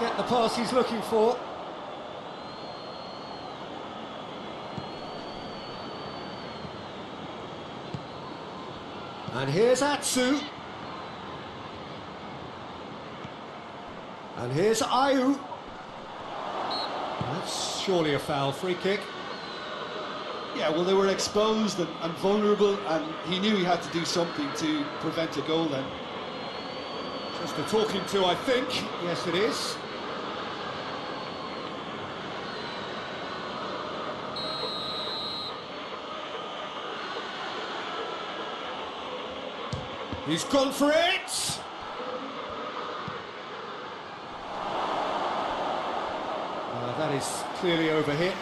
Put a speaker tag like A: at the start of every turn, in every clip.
A: get the pass he's looking for. And here's Atsu. And here's Ayu. That's surely a foul, free kick.
B: Yeah, well, they were exposed and vulnerable, and he knew he had to do something to prevent a goal then.
A: Just a talking to, I think. Yes, it is. He's gone for it! That is clearly overhit.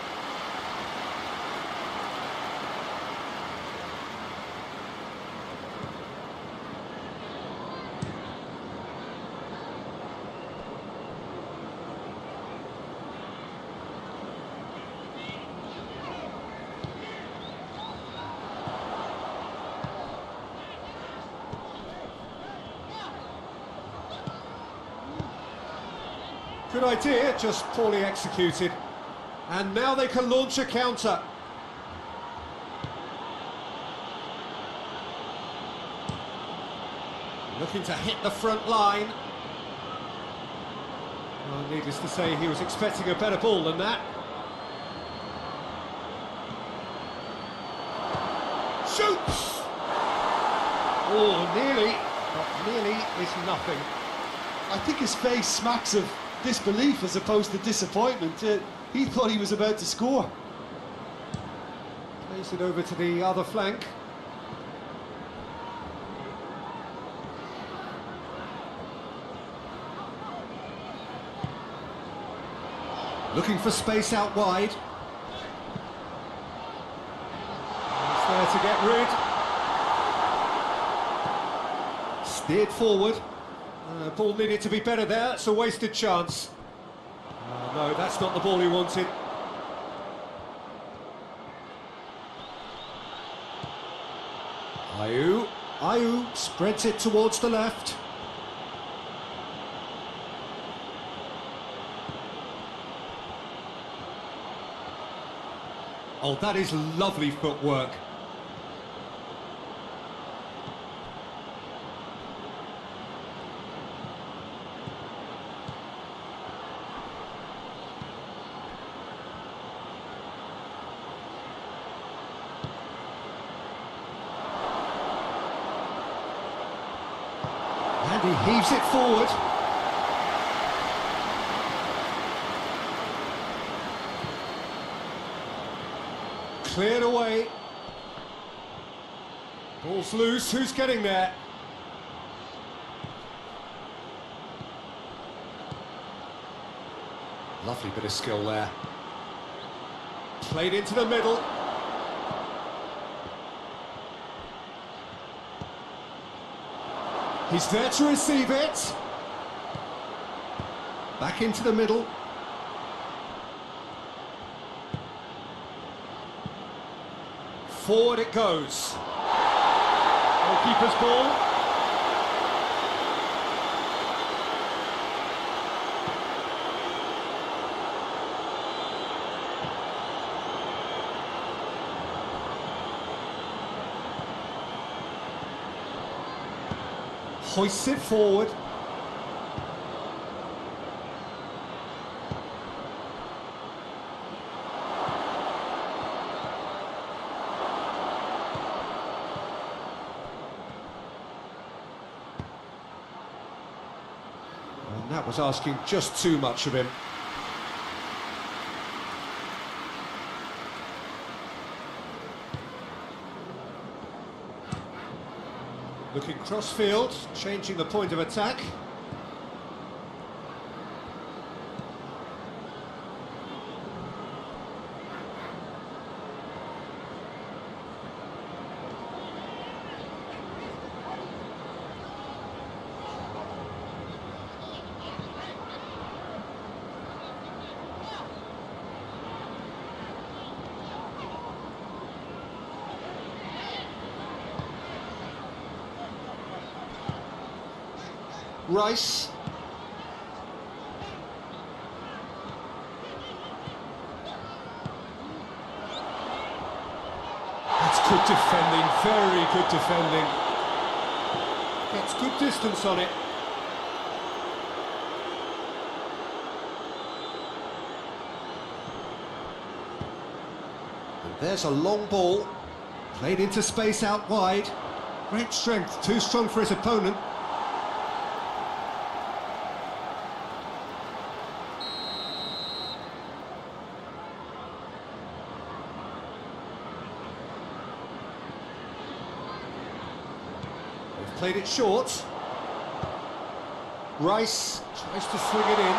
A: Good idea, just poorly executed. And now they can launch a counter. Looking to hit the front line. Well, needless to say, he was expecting a better ball than that. Shoots! Oh, nearly. But nearly is nothing.
B: I think his face smacks of disbelief as opposed to disappointment. He thought he was about to score.
A: Plays it over to the other flank. Looking for space out wide. He's there to get rid. Steered forward. Ball needed to be better there, it's a wasted chance. No, that's not the ball he wanted. Ayu spreads it towards the left. Oh, that is lovely footwork. And he heaves it forward. Cleared away. Ball's loose, who's getting there? Lovely bit of skill there. Played into the middle. He's there to receive it. Back into the middle. Forward it goes. Goalkeeper's ball. Hoists it forward. And that was asking just too much of him. Looking cross-field, changing the point of attack. Rice. good defending, very good defending. Gets good distance on it. And there's a long ball, played into space out wide. Great strength, too strong for his opponent. They've played it short. Rice tries to swing it in.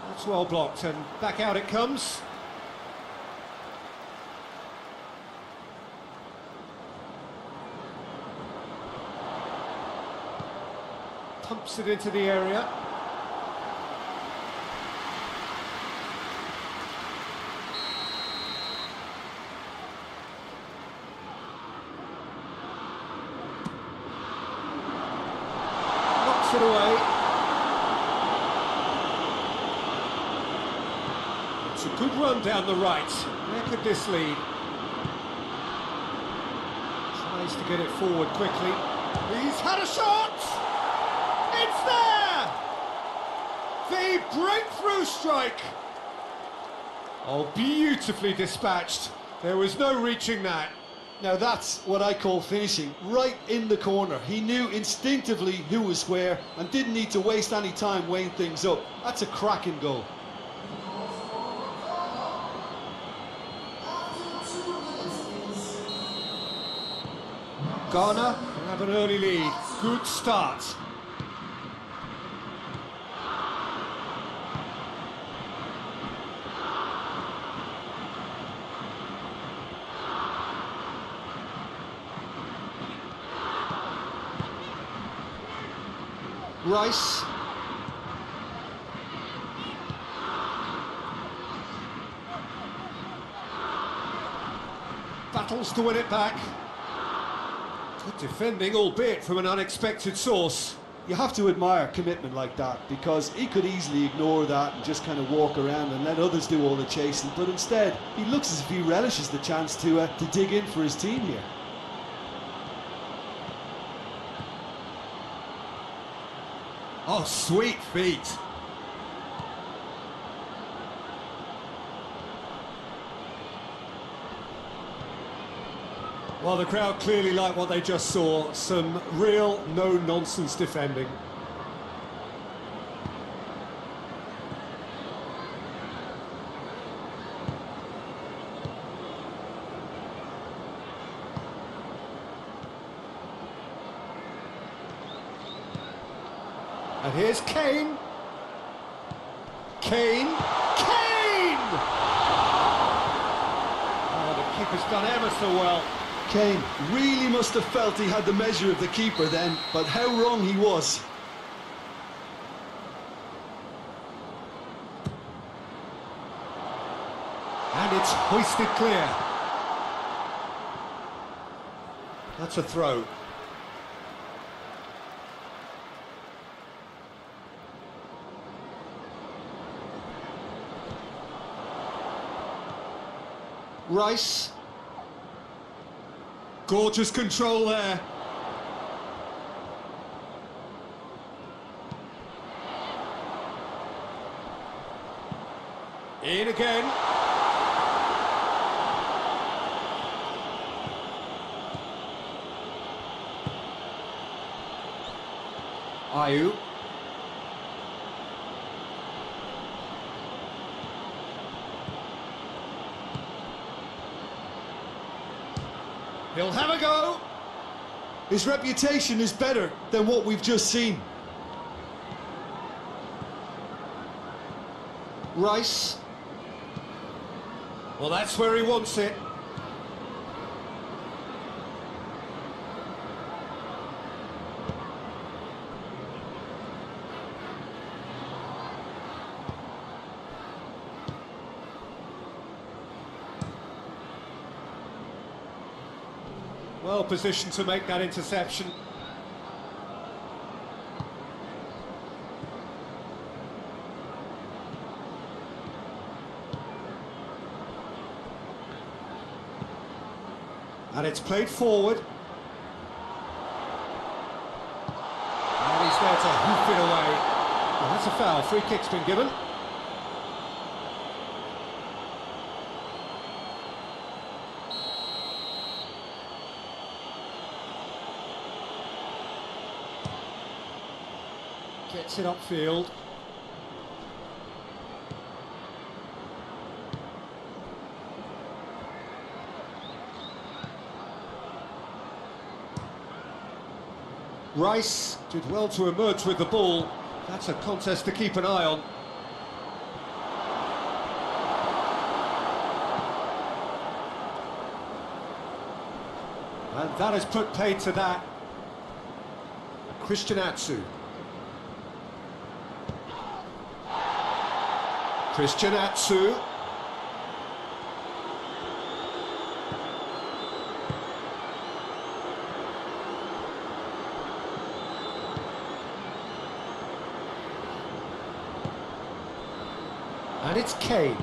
A: That's well blocked, and back out it comes. Pumps it into the area. Knocks it away. It's a good run down the right. Where could this lead? Tries to get it forward quickly. He's had a shot! It's there! The breakthrough strike! Oh, beautifully dispatched. There was no reaching that.
B: Now that's what I call finishing, right in the corner. He knew instinctively who was where and didn't need to waste any time weighing things up. That's a cracking goal.
A: Ghana have an early lead. Good start. Rice. Battles to win it back. Good defending, albeit from an unexpected source.
B: You have to admire commitment like that, because he could easily ignore that and just kind of walk around and let others do all the chasing, but instead he looks as if he relishes the chance to dig in for his team here.
A: Oh, sweet feet. Well, the crowd clearly like what they just saw. Some real no-nonsense defending. And here's Kane. Kane. Kane! Oh, the keeper's done ever so well.
B: Kane really must have felt he had the measure of the keeper then, but how wrong he was.
A: And it's hoisted clear. That's a throw. Rice. Gorgeous control there. In again. Ayew. He'll have a go.
B: His reputation is better than what we've just seen.
A: Rice. Well, that's where he wants it. Well positioned to make that interception. And it's played forward. And he's there to hoof it away. Well, that's a foul. Free kick's been given. Gets it upfield. Rice did well to emerge with the ball. That's a contest to keep an eye on. And that has put paid to that. Christian Atsu. Christian Atsu. And it's Kane.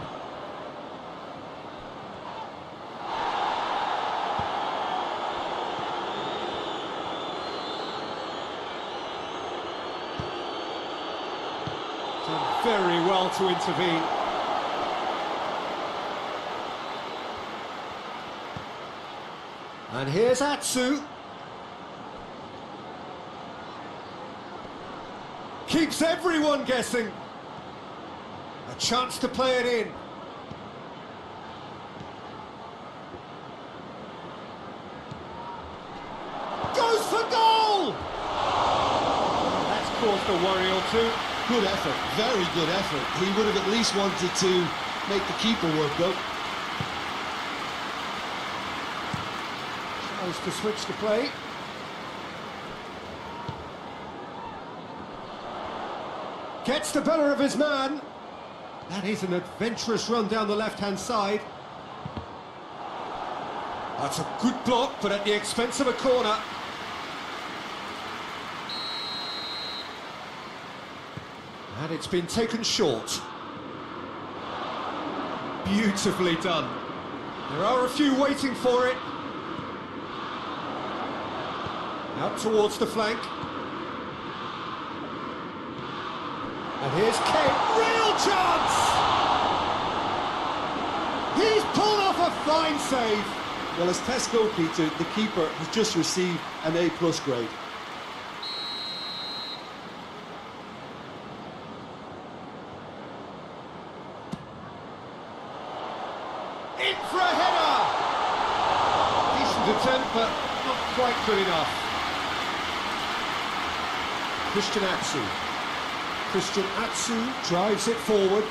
A: Done very well to intervene. And here's Atsu. Keeps everyone guessing. A chance to play it in. Goes for goal! That's caused a worry or two.
B: Good effort, very good effort. He would have at least wanted to make the keeper work though.
A: Tries to switch the play. Gets the better of his man. That is an adventurous run down the left-hand side. That's a good block, but at the expense of a corner. And it's been taken short. Beautifully done. There are a few waiting for it. Out towards the flank. And here's Kane. Real chance! He's pulled off a fine save.
B: Well, as test goalkeeper, the keeper has just received an A+ grade.
A: In for a header! Decent attempt, but not quite good enough. Christian Atsu. Christian Atsu drives it forward.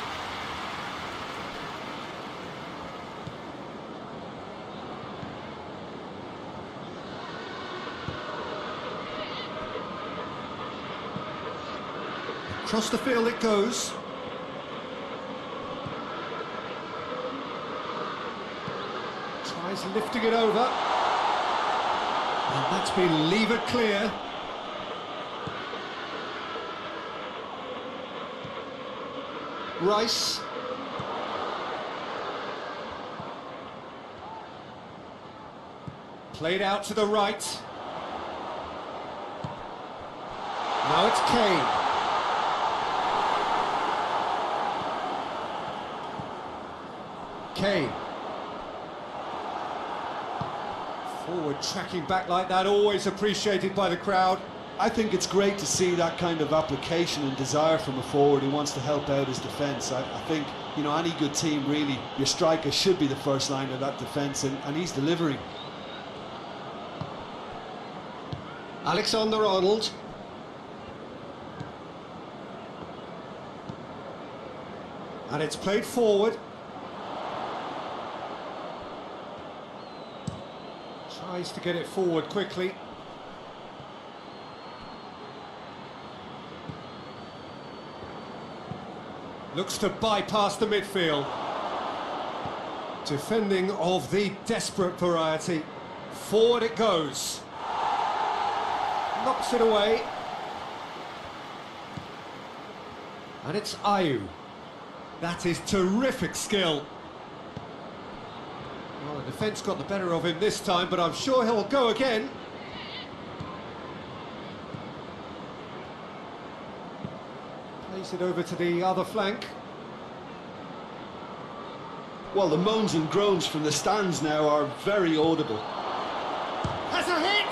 A: Across the field it goes. Tries lifting it over. And that's been levered clear. Rice. Played out to the right. Now it's Kane. Kane. Forward tracking back like that, always appreciated by the crowd.
B: I think it's great to see that kind of application and desire from a forward who wants to help out his defence. I think, you know, any good team really, your striker should be the first line of that defence, and he's delivering.
A: Alexander-Arnold. And it's played forward. Tries to get it forward quickly. Looks to bypass the midfield. Defending of the desperate variety. Forward it goes. Knocks it away. And it's Ayew. That is terrific skill. Well, a The defence got the better of him this time, but I'm sure he'll go again. Plays it over to the other flank.
B: Well, the moans and groans from the stands now are very audible.
A: Has a hit!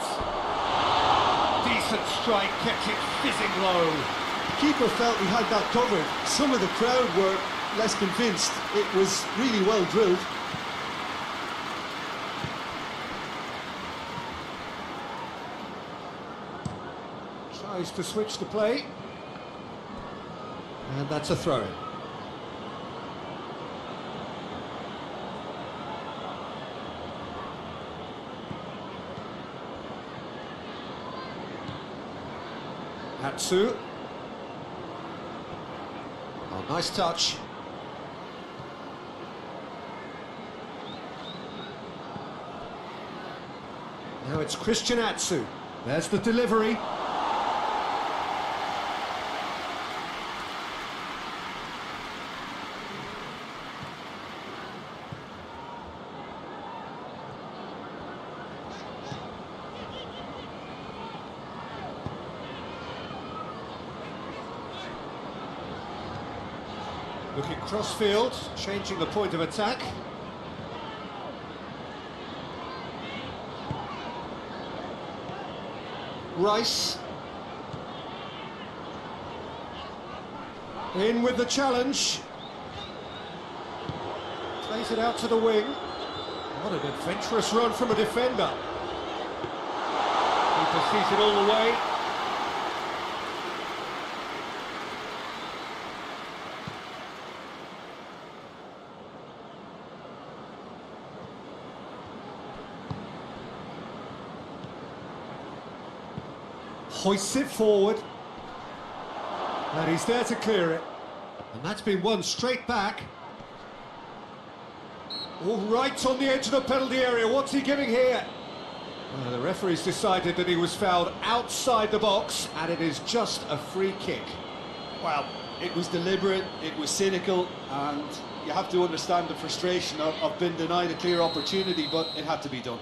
A: Decent strike, kept it fizzing low.
B: The keeper felt he had that covered. Some of the crowd were less convinced. It was really well drilled.
A: Tries to switch the play. And that's a throw-in. Atsu. Oh, nice touch. Now it's Christian Atsu. There's the delivery. Looking cross-field, changing the point of attack. Rice. In with the challenge. Plays it out to the wing. What an adventurous run from a defender. Keeper sees it all the way. Hoists it forward, and he's there to clear it, and that's been won straight back. All right on the edge of the penalty area. What's he giving here? The referee's decided that he was fouled outside the box, and it is just a free kick.
B: Well, it was deliberate, it was cynical, and you have to understand the frustration of being denied a clear opportunity, but it had to be done.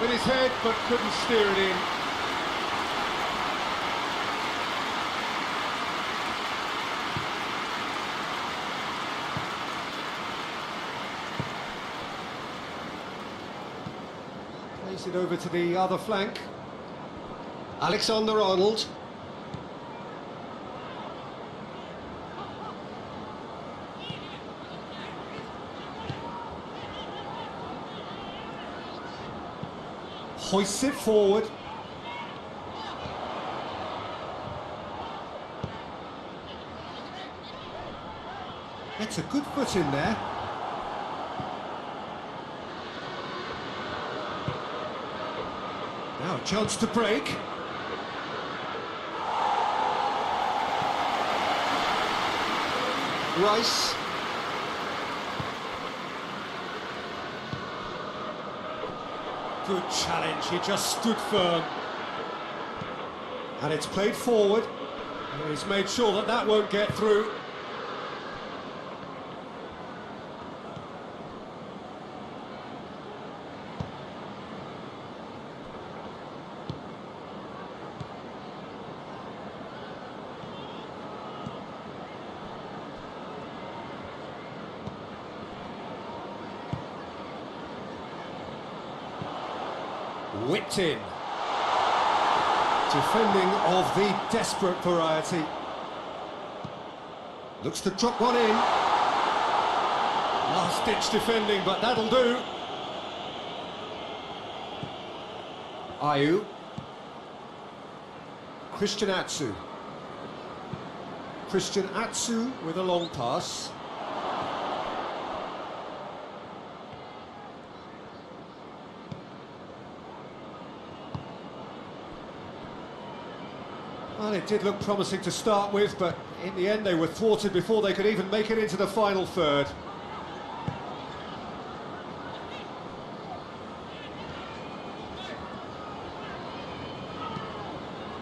A: With his head, but couldn't steer it in. Plays it over to the other flank. Alexander-Arnold. Hoists it forward. Gets a good foot in there. Now a chance to break. Rice. Good challenge, he just stood firm. And it's played forward. And he's made sure that that won't get through. Whipped in. Defending of the desperate variety. Looks to drop one in. Last-ditch defending, but that'll do. Ayu. Christian Atsu. Christian Atsu with a long pass. Well, it did look promising to start with, but in the end they were thwarted before they could even make it into the final third.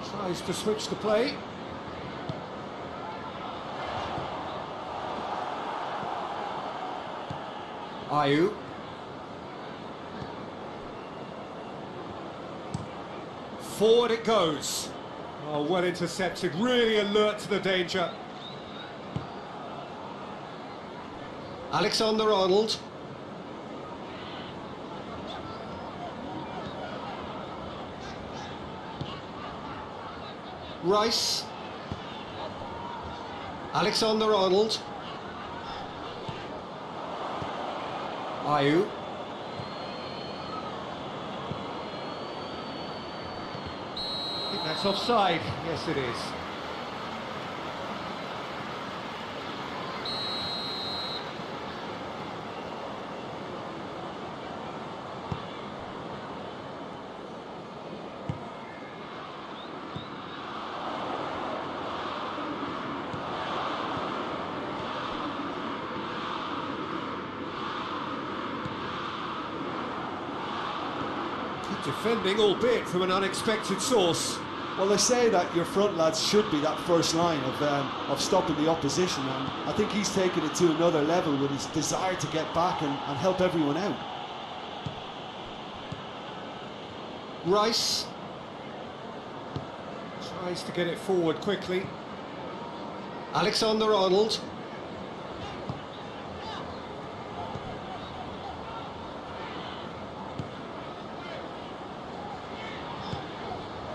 A: Tries to switch the play. Ayew. Forward it goes. Oh, well intercepted, really alert to the danger.
C: Alexander-Arnold. Rice. Alexander-Arnold.
A: Ayew. I think that's offside. Yes, it is. Defending, albeit from an unexpected source.
B: Well, they say that your front lads should be that first line of stopping the opposition, and I think he's taken it to another level with his desire to get back and help everyone out.
C: Rice.
A: Tries to get it forward quickly.
C: Alexander-Arnold.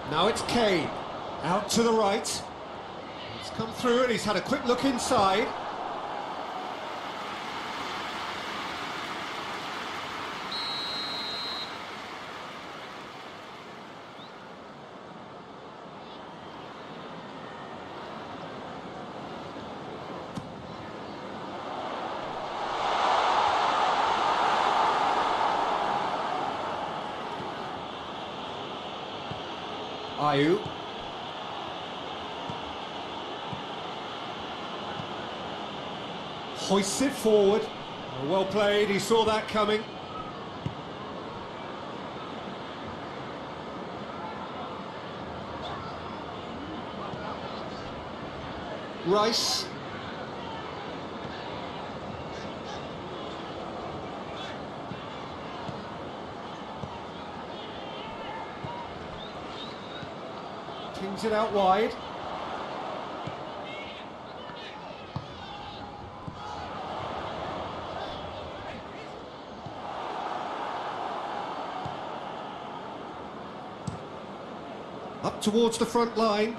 A: Now it's Kane, out to the right. He's come through and he's had a quick look inside. Ayew. Hoists it forward. Oh, well played, he saw that coming.
C: Rice.
A: Kings it out wide. Up towards the front line.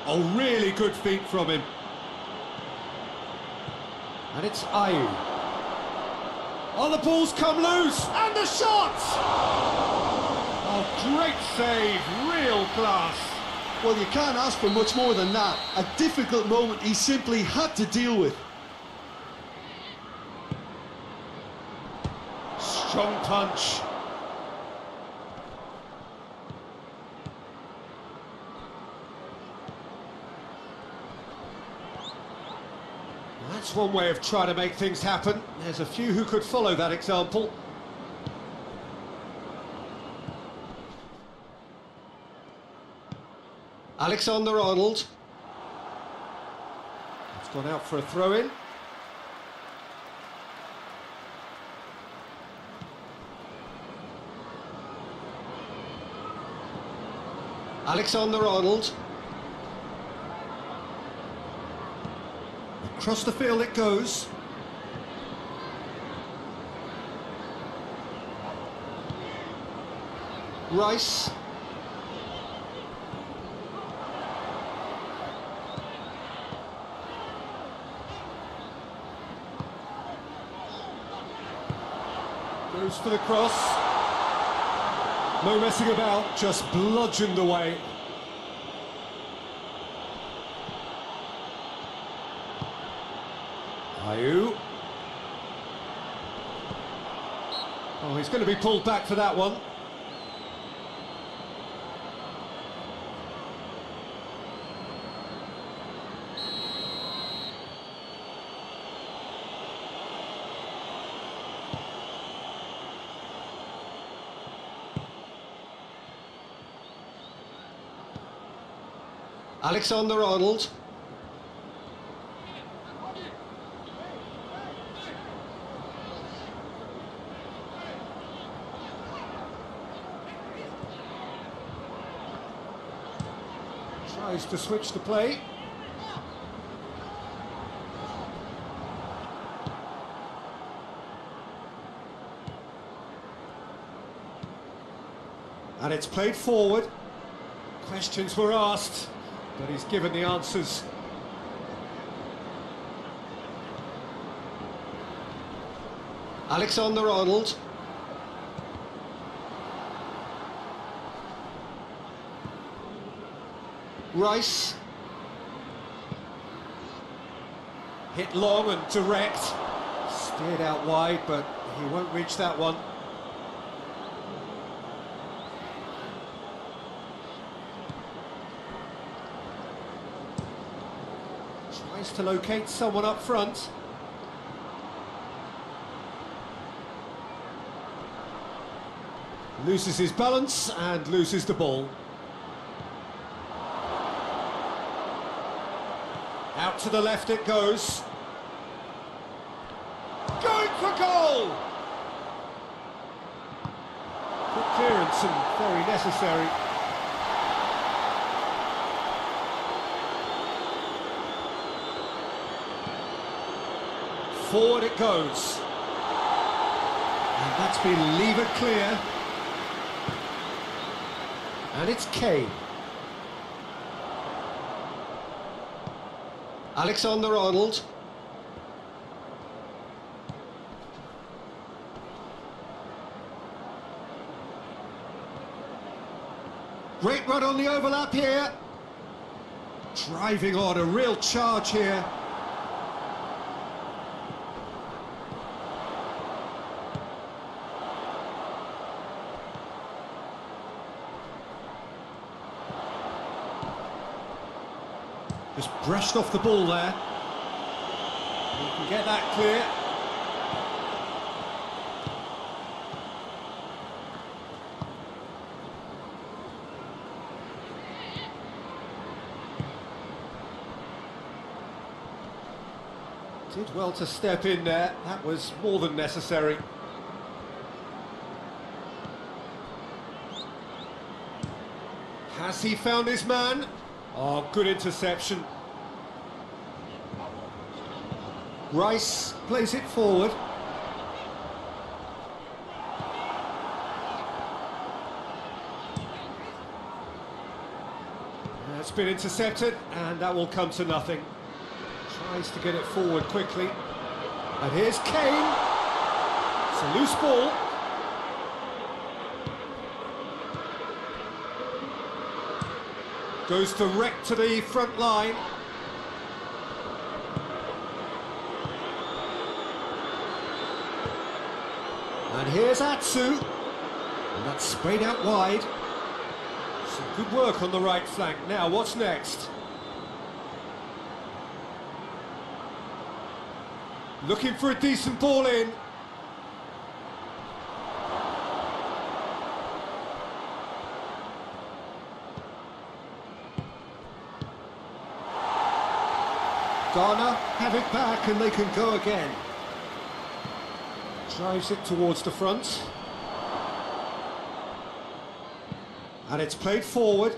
A: Oh, really good feet from him. And it's Ayew. Oh, the ball's come loose, and the shot! Oh, great save, real class.
B: Well, you can't ask for much more than that. A difficult moment he simply had to deal with.
A: Strong punch. That's one way of trying to make things happen. There's a few who could follow that example.
C: Alexander-Arnold.
A: It's gone out for a throw-in.
C: Alexander-Arnold.
A: Across the field it goes.
C: Rice.
A: Goes for the cross. No messing about, just bludgeoned away. Ayew. Oh, he's going to be pulled back for that one.
C: Alexander-Arnold.
A: Tries to switch the play. And it's played forward. Questions were asked, but he's given the answers.
C: Alexander-Arnold. Rice.
A: Hit long and direct. Steered out wide, but he won't reach that one. Tries to locate someone up front. Loses his balance and loses the ball. Out to the left it goes. Going for goal! Good clearance and very necessary. Forward it goes. And that's been levered clear. And it's Kane.
C: Alexander-Arnold.
A: Great run on the overlap here. Driving on, a real charge here. Just brushed off the ball there. You can get that clear. Did well to step in there. That was more than necessary. Has he found his man? Oh, good interception. Rice plays it forward. That's been intercepted, and that will come to nothing. Tries to get it forward quickly. And here's Kane. It's a loose ball. Goes direct to the front line. And here's Atsu. And that's sprayed out wide. Some good work on the right flank. Now, what's next? Looking for a decent ball in. Ghana have it back and they can go again. Drives it towards the front. And it's played forward.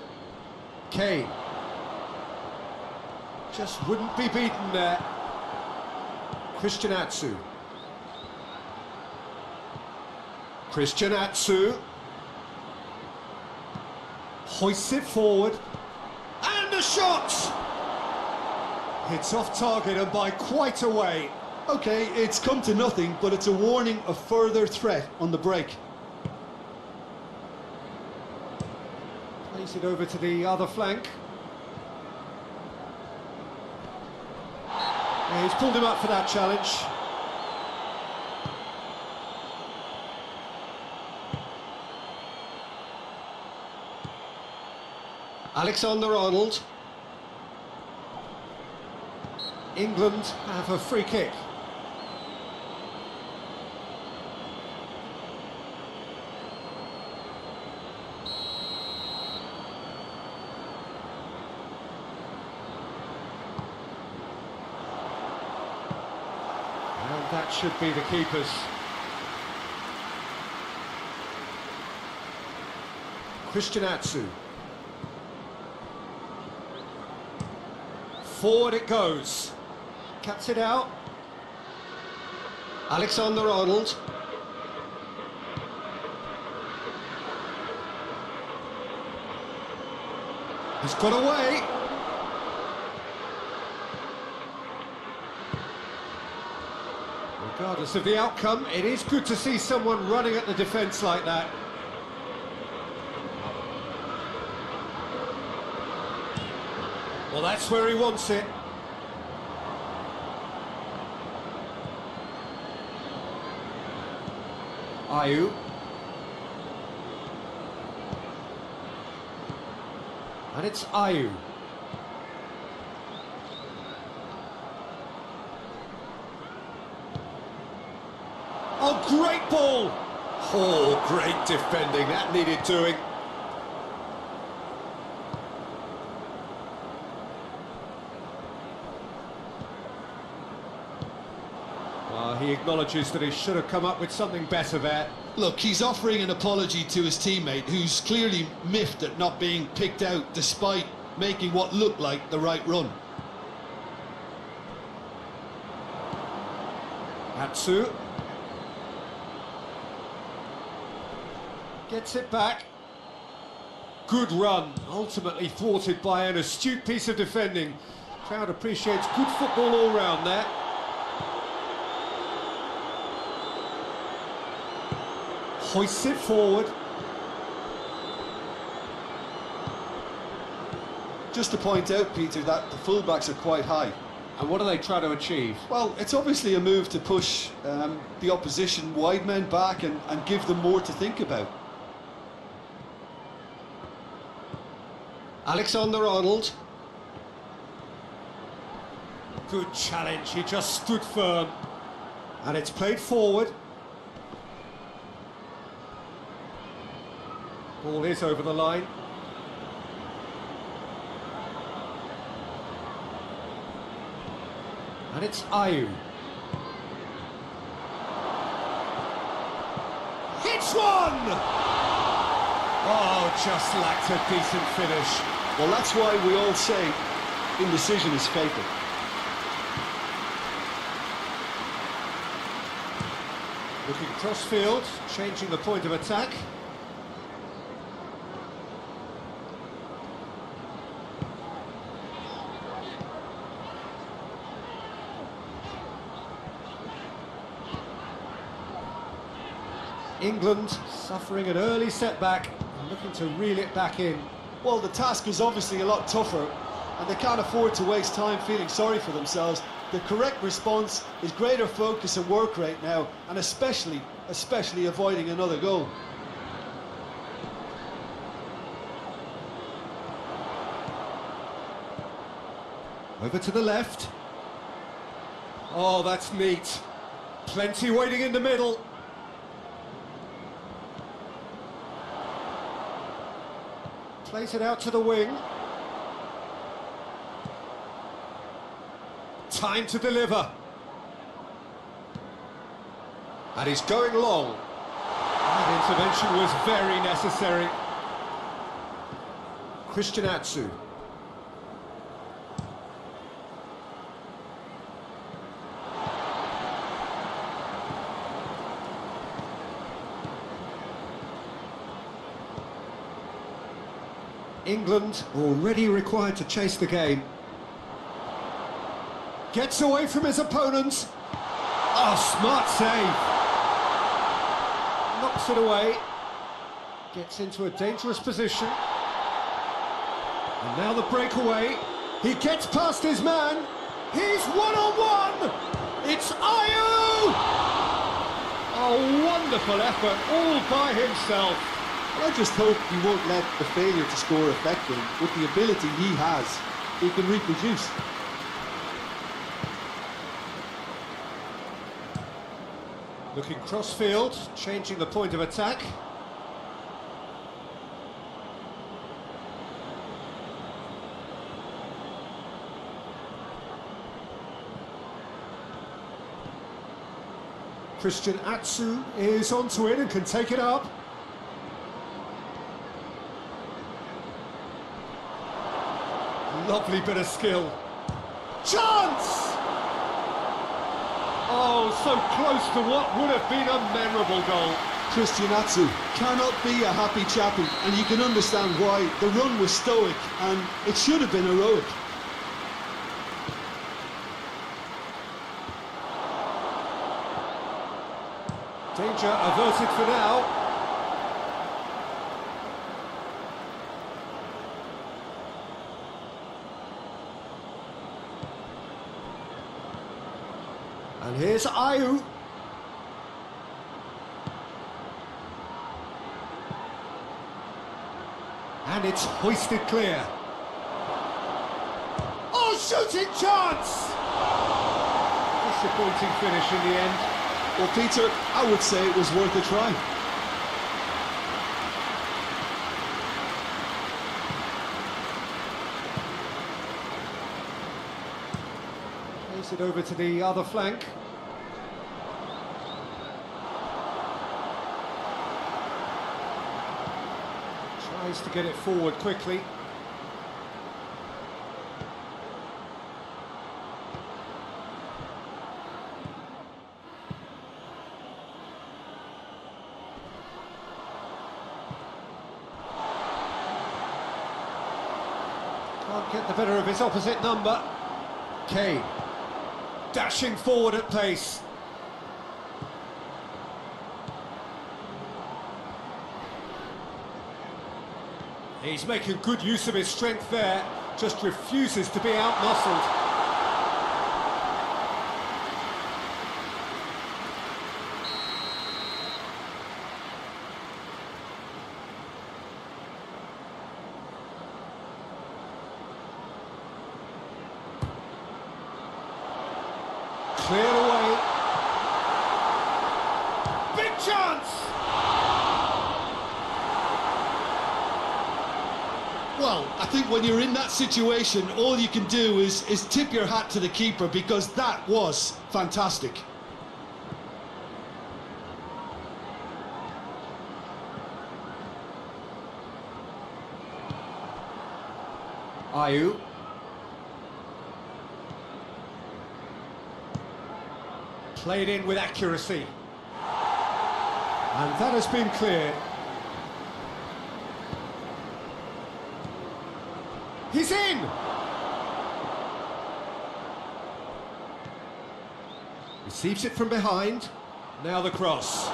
A: Kane. Just wouldn't be beaten there. Christian Atsu. Christian Atsu. Hoists it forward. And a shot! It's off target and by quite a way.
B: Okay, it's come to nothing, but it's a warning of further threat on the break.
A: Plays it over to the other flank. Yeah, he's pulled him up for that challenge.
C: Alexander-Arnold.
A: England have a free kick. That should be the keeper's. Christian Atsu. Forward it goes. Cuts it out.
C: Alexander-Arnold.
A: He's got away. Regardless of the outcome, it is good to see someone running at the defence like that. Well, that's where he wants it. Ayew. And it's Ayew. Oh, great ball! Oh, great defending, that needed doing. He acknowledges that he should have come up with something better there.
B: Look, he's offering an apology to his teammate, who's clearly miffed at not being picked out despite making what looked like the right run.
A: Atsu. Gets it back. Good run, ultimately thwarted by an astute piece of defending. Crowd appreciates good football all round there. Hoists it forward.
B: Just to point out, Peter, that the fullbacks are quite high.
A: And what are they trying to achieve?
B: Well, it's obviously a move to push the opposition wide men back and give them more to think about.
C: Alexander-Arnold.
A: Good challenge, he just stood firm. And it's played forward. Ball is over the line. And it's Ayew. Hits one! Oh, just lacked a decent finish.
B: Well, that's why we all say indecision is fatal.
A: Looking cross-field, changing the point of attack. England suffering an early setback and looking to reel it back in.
B: Well, the task is obviously a lot tougher, and they can't afford to waste time feeling sorry for themselves. The correct response is greater focus and work rate now, and especially avoiding another goal.
A: Over to the left. Oh, that's neat. Plenty waiting in the middle. Plays it out to the wing. Time to deliver. And he's going long. That intervention was very necessary. Christian Atsu. England already required to chase the game. Gets away from his opponents. Oh, smart save. Knocks it away. Gets into a dangerous position. And now the breakaway. He gets past his man. He's one-on-one. It's Ayew. A wonderful effort all by himself.
B: I just hope he won't let the failure to score affect him. With the ability he has, he can reproduce.
A: Looking cross-field, changing the point of attack. Christian Atsu is onto it and can take it up. Lovely bit of skill. Chance! Oh, so close to what would have been a memorable goal.
B: Christian Atsu cannot be a happy chappy, and you can understand why. The run was stoic, and it should have been heroic.
A: Danger averted for now. And here's Ayu. And it's hoisted clear. Oh, shooting chance! Disappointing finish in the end.
B: Well, Peter, I would say it was worth a try.
A: Plays it over to the other flank. Tries to get it forward quickly. Can't get the better of his opposite number. Kane. Dashing forward at pace. He's making good use of his strength there, just refuses to be out-muscled. Cleared away. Big chance!
B: Well, I think when you're in that situation, all you can do is tip your hat to the keeper, because that was fantastic.
A: Ayu. Played in with accuracy. And that has been cleared. He's in! Receives it from behind. Now the cross.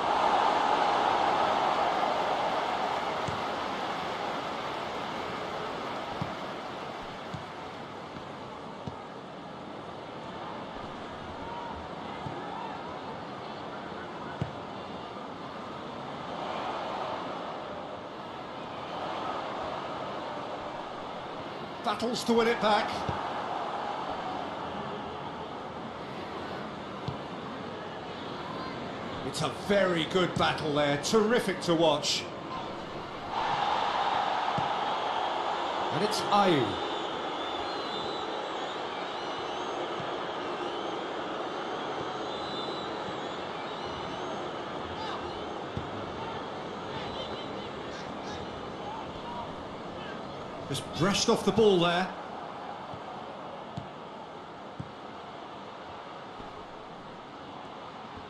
A: Battles to win it back. It's a very good battle there, terrific to watch. And it's Ayu. Just brushed off the ball there.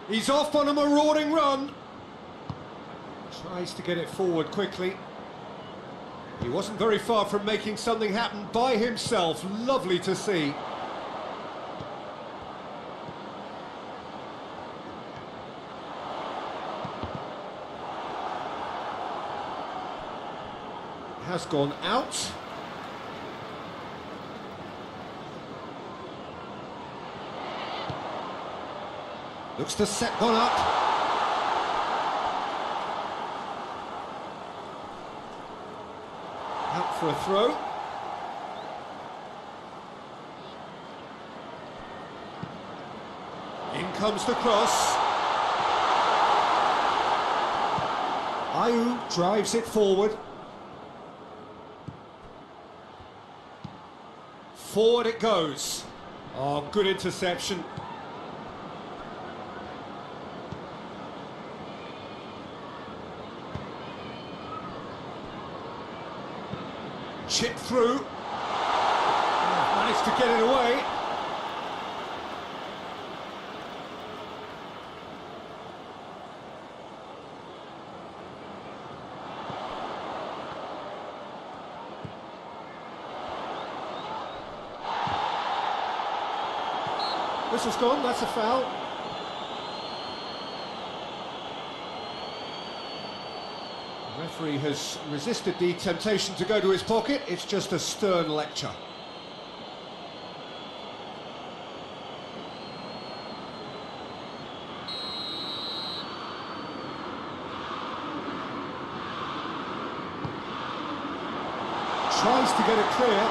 A: He's off on a marauding run. Tries to get it forward quickly. He wasn't very far from making something happen by himself. Lovely to see. Has gone out. Looks to set one up. Out for a throw. In comes the cross. Ayu drives it forward. Forward it goes. Oh, good interception. through. Managed to get it away. Whistle's gone, that's a foul. The referee has resisted the temptation to go to his pocket. It's just a stern lecture. Tries to get it clear.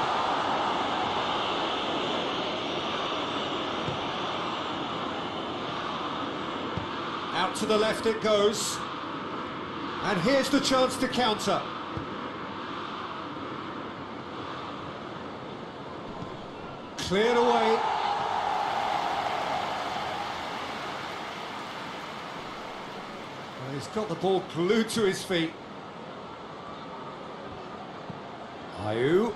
A: Out to the left it goes. And here's the chance to counter. Cleared away. Well, he's got the ball glued to his feet. Ayew.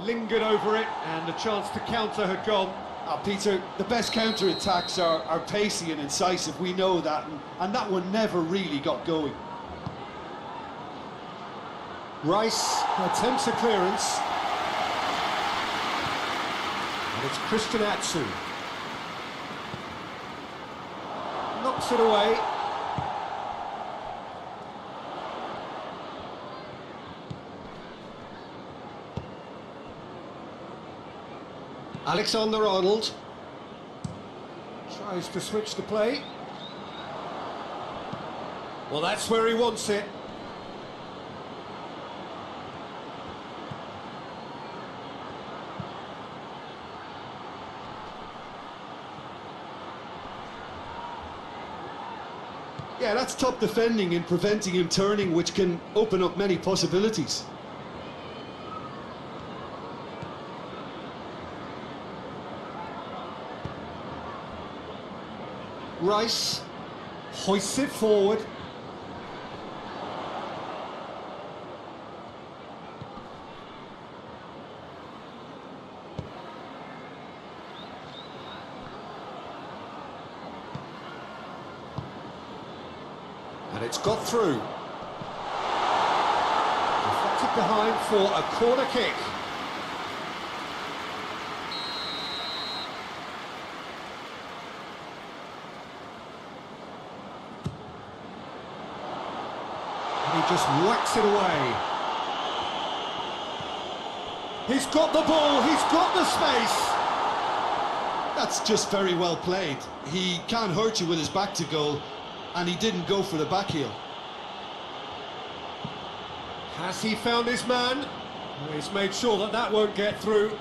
A: Lingered over it, and the chance to counter had gone.
B: Peter, the best counter-attacks are pacey and incisive, we know that, and that one never really got going.
A: Rice attempts a clearance. And it's Christian Atsu. Knocks it away.
C: Alexander-Arnold.
A: Tries to switch the play. Well, that's where he wants it.
B: Yeah, that's top defending and preventing him turning, which can open up many possibilities.
C: Rice.
A: Hoists it forward. And it's got through. Deflected behind for a corner kick. And he just whacks it away. He's got the ball, he's got the space.
B: That's just very well played. He can't hurt you with his back to goal, and he didn't go for the back heel.
A: Has he found his man? Well, he's made sure that that won't get through.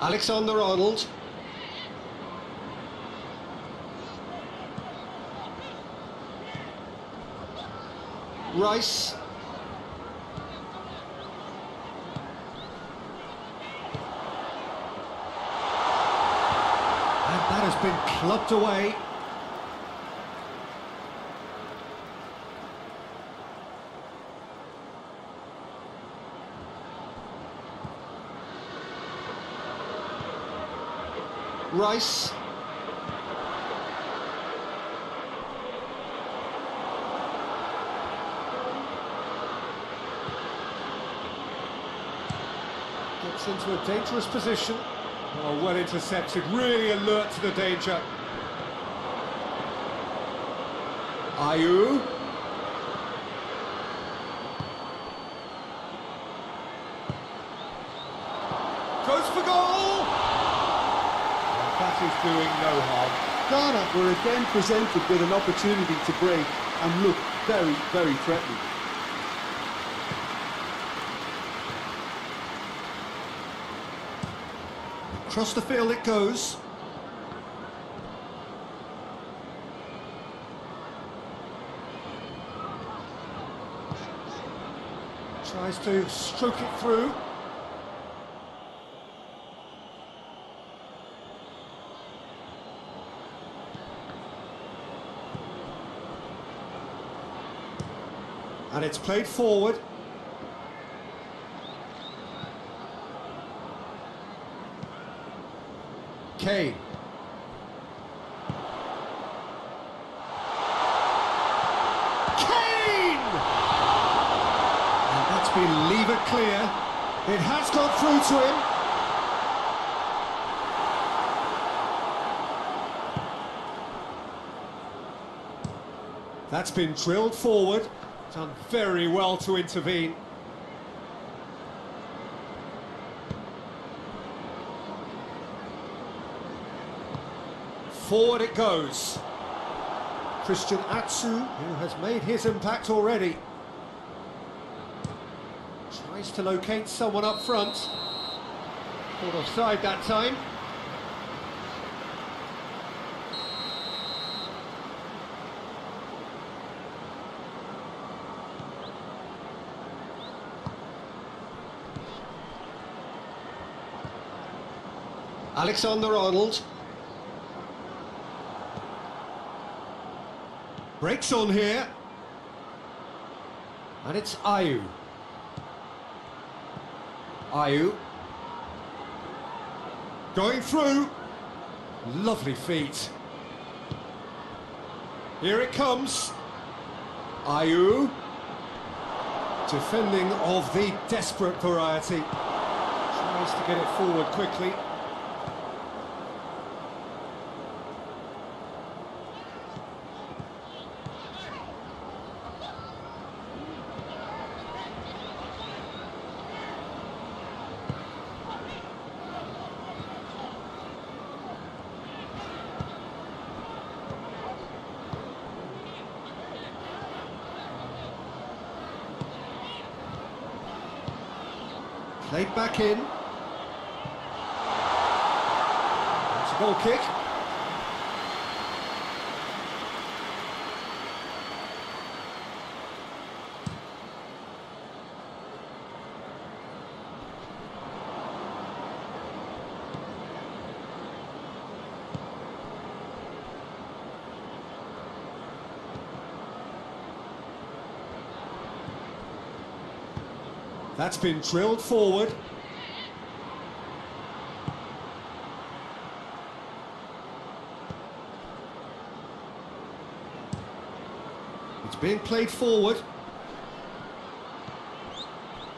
C: Alexander-Arnold. Rice.
A: And that has been clubbed away.
C: Rice.
A: Gets into a dangerous position. Oh, well intercepted, really alert to the danger. Ayew. Goes for goal! And that is doing no harm.
B: Ghana were again presented with an opportunity to break and look very, very threatening.
A: Across the field it goes. Tries to stroke it through. And it's played forward. Kane. Kane! And that's been lever clear. It has gone through to him. That's been drilled forward. Done very well to intervene. Forward it goes. Christian Atsu, who has made his impact already. Tries to locate someone up front. Caught offside that time.
C: Alexander-Arnold.
A: Breaks on here. And it's Ayew. Ayew. Going through. Lovely feet. Here it comes. Ayew. Defending of the desperate variety. Tries to get it forward quickly. Played back in. It's a goal kick. That's been drilled forward. It's being played forward.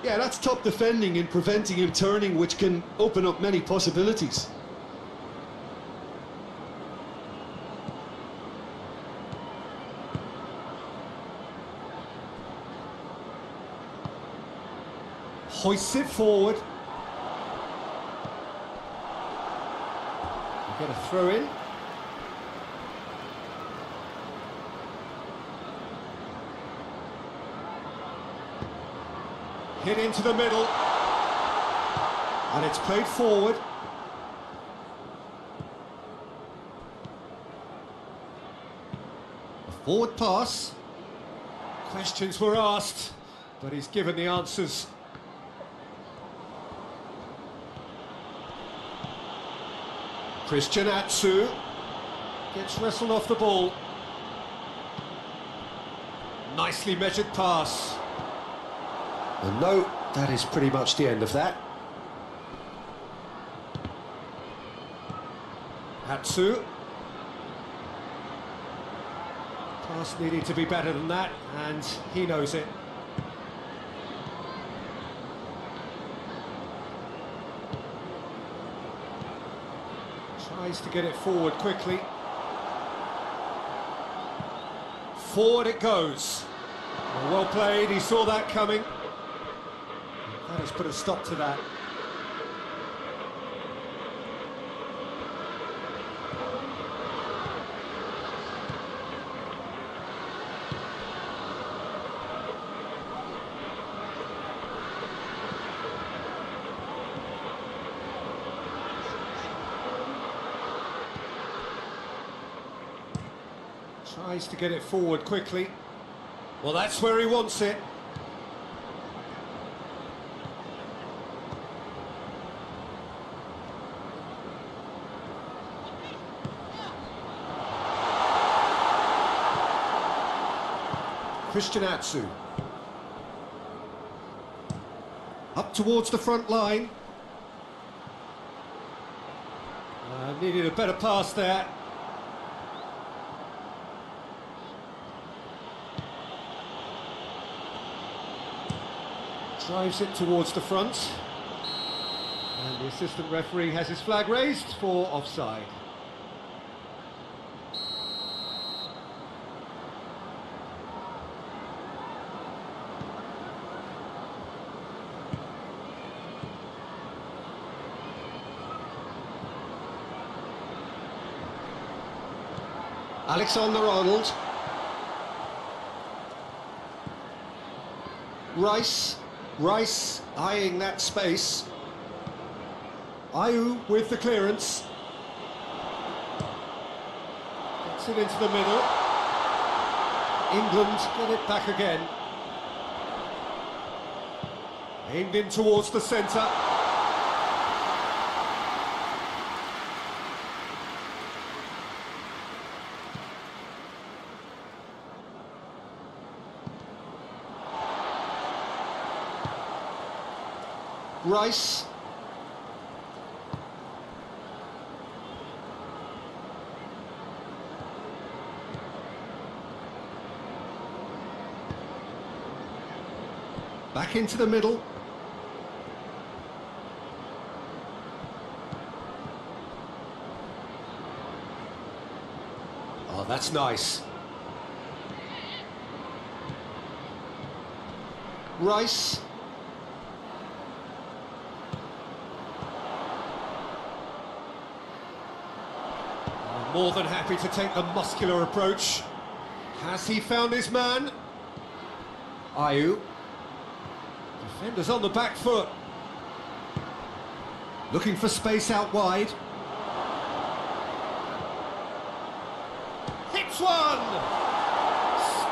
B: Yeah, that's top defending and preventing him turning, which can open up many possibilities.
A: Hoists it forward. You get a throw in. Hit into the middle. And it's played forward. A forward pass. Questions were asked, but he's given the answers. Christian Atsu gets wrestled off the ball. Nicely measured pass.
C: And no, that is pretty much the end of that.
A: Atsu. Pass needed to be better than that, and he knows it. Tries to get it forward quickly. Forward it goes. Well played, he saw that coming. That has put a stop to that. Tries to get it forward quickly. Well, that's where he wants it. Christian Atsu. Up towards the front line. Needed a better pass there. Drives it towards the front. And the assistant referee has his flag raised for offside. Alexander-Arnold. Rice eyeing that space. Ayew with the clearance. Gets it into the middle. England get it back again. Aimed in towards the centre. Rice. Back into the middle. Oh, that's nice. Rice. More than happy to take the muscular approach. Has he found his man? Ayew. Defenders on the back foot. Looking for space out wide. Hits one!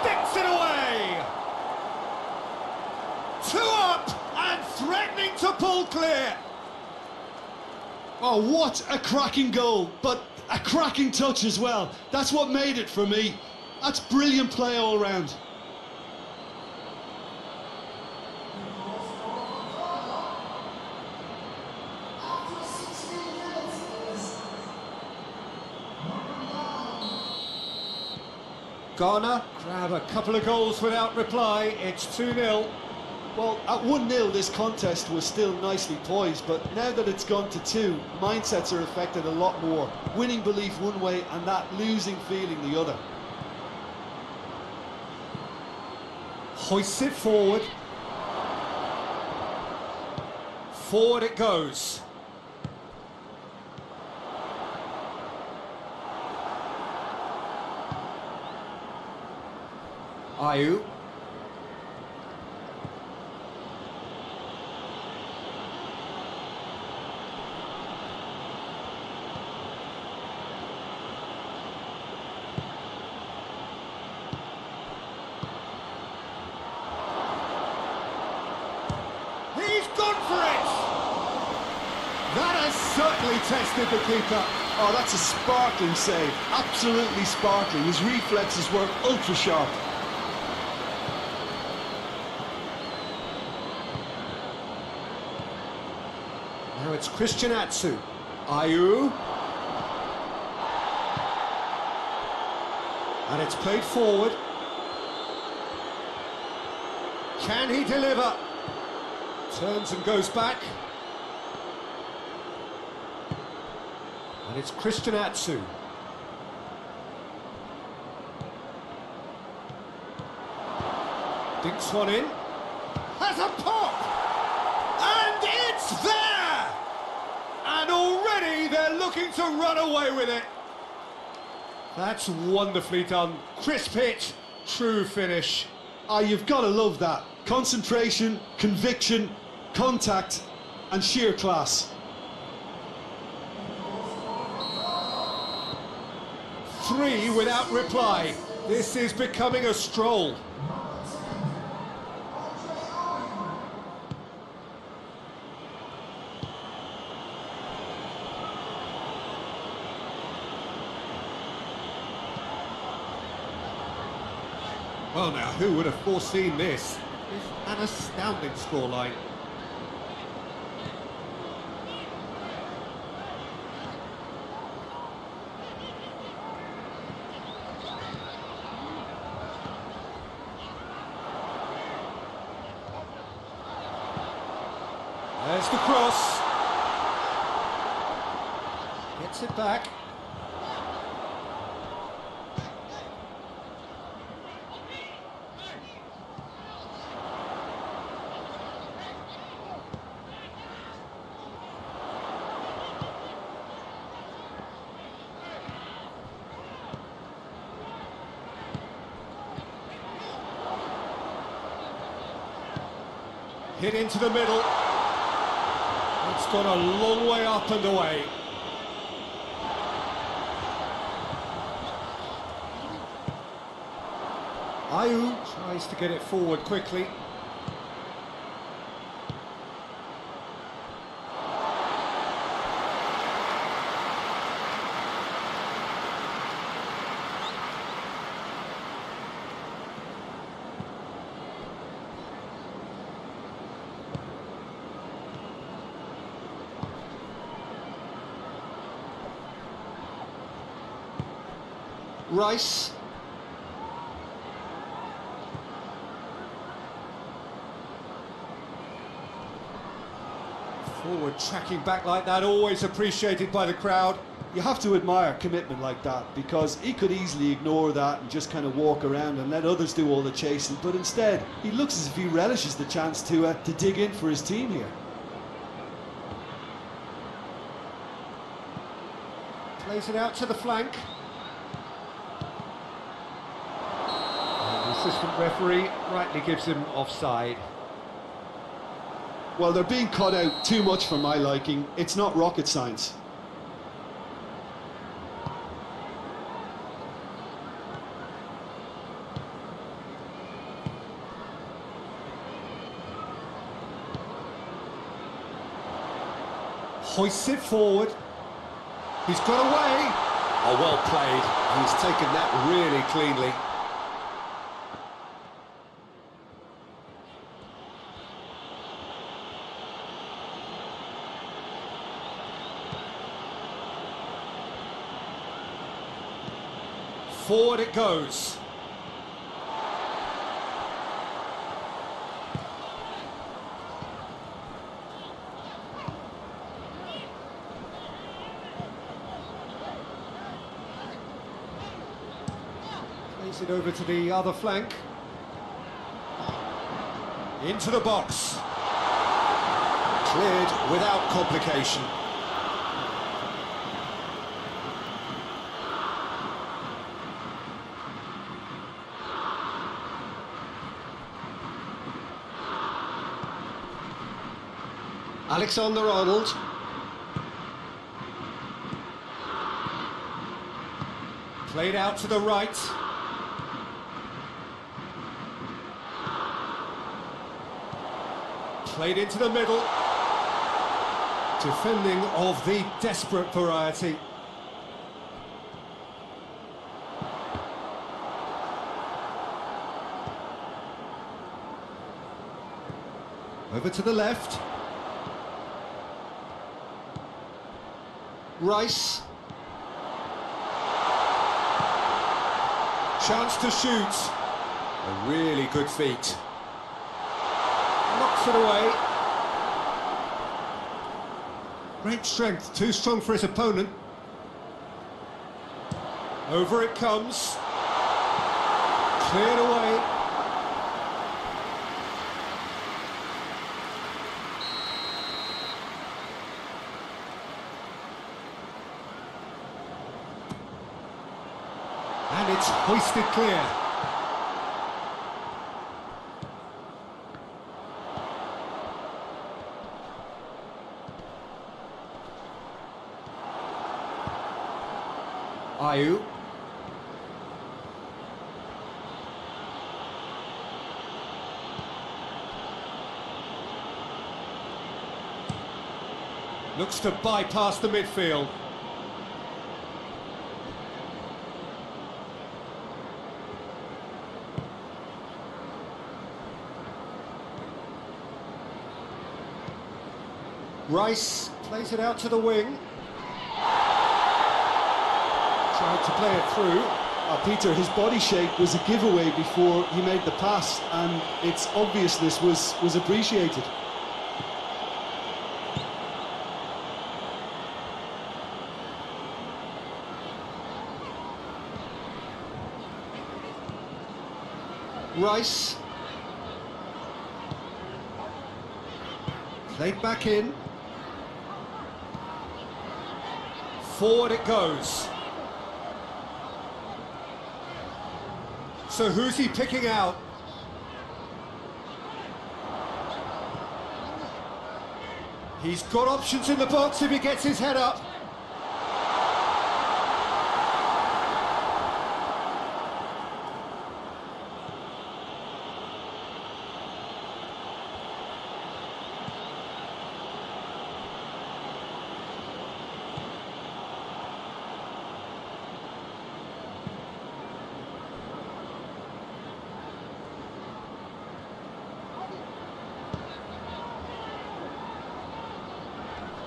A: Sticks it away! 2 up and threatening to pull clear.
B: Oh, what a cracking goal, but a cracking touch as well. That's what made it for me. That's brilliant play all round.
A: Ghana grab a couple of goals without reply. It's 2-0.
B: Well, at 1-0 this contest was still nicely poised, but now that it's gone to 2, mindsets are affected a lot more. Winning belief one way and that losing feeling the other.
A: Hoists it forward. Forward it goes. Ayew. He's gone for it! That has certainly tested the keeper.
B: Oh, that's a sparkling save. Absolutely sparkling. His reflexes were ultra sharp.
A: Now it's Christian Atsu. Ayew. And it's played forward. Can he deliver? Turns and goes back. And it's Christian Atsu. Dinks one in. Has a pop! And it's there! And already they're looking to run away with it. That's wonderfully done. Crisp hit, true finish.
B: Ah, you've got to love that. Concentration, conviction, contact, and sheer class.
A: 3 without reply. This is becoming a stroll. Well now, who would have foreseen this? It's an astounding scoreline. Here's the cross. Gets it back. Hit into the middle. It's gone a long way up and away. Ayew tries to get it forward quickly. Rice. Forward tracking back like that, always appreciated by the crowd.
B: You have to admire commitment like that, because he could easily ignore that and just kind of walk around and let others do all the chasing, but instead he looks as if he relishes the chance to dig in for his team here.
A: Plays it out to the flank. And the assistant referee rightly gives him offside.
B: Well, they're being cut out too much for my liking. It's not rocket science.
A: Hoists it forward. He's got away.
C: Oh, well played. He's taken that really cleanly.
A: Forward it goes. Plays it over to the other flank. Into the box.
C: Cleared without complication. Alexander-Arnold.
A: Played out to the right. Played into the middle. Defending of the desperate variety. Over to the left. Rice. Chance to shoot.
C: A really good feat.
A: Knocks it away. Great strength, too strong for his opponent. Over it comes. Cleared away. And it's hoisted clear. Ayew. Looks to bypass the midfield. Rice plays it out to the wing. Tried to play it through.
B: Peter, his body shape was a giveaway before he made the pass, and its obviousness was appreciated.
A: Rice. Played back in. Forward it goes. So who's he picking out? He's got options in the box if he gets his head up.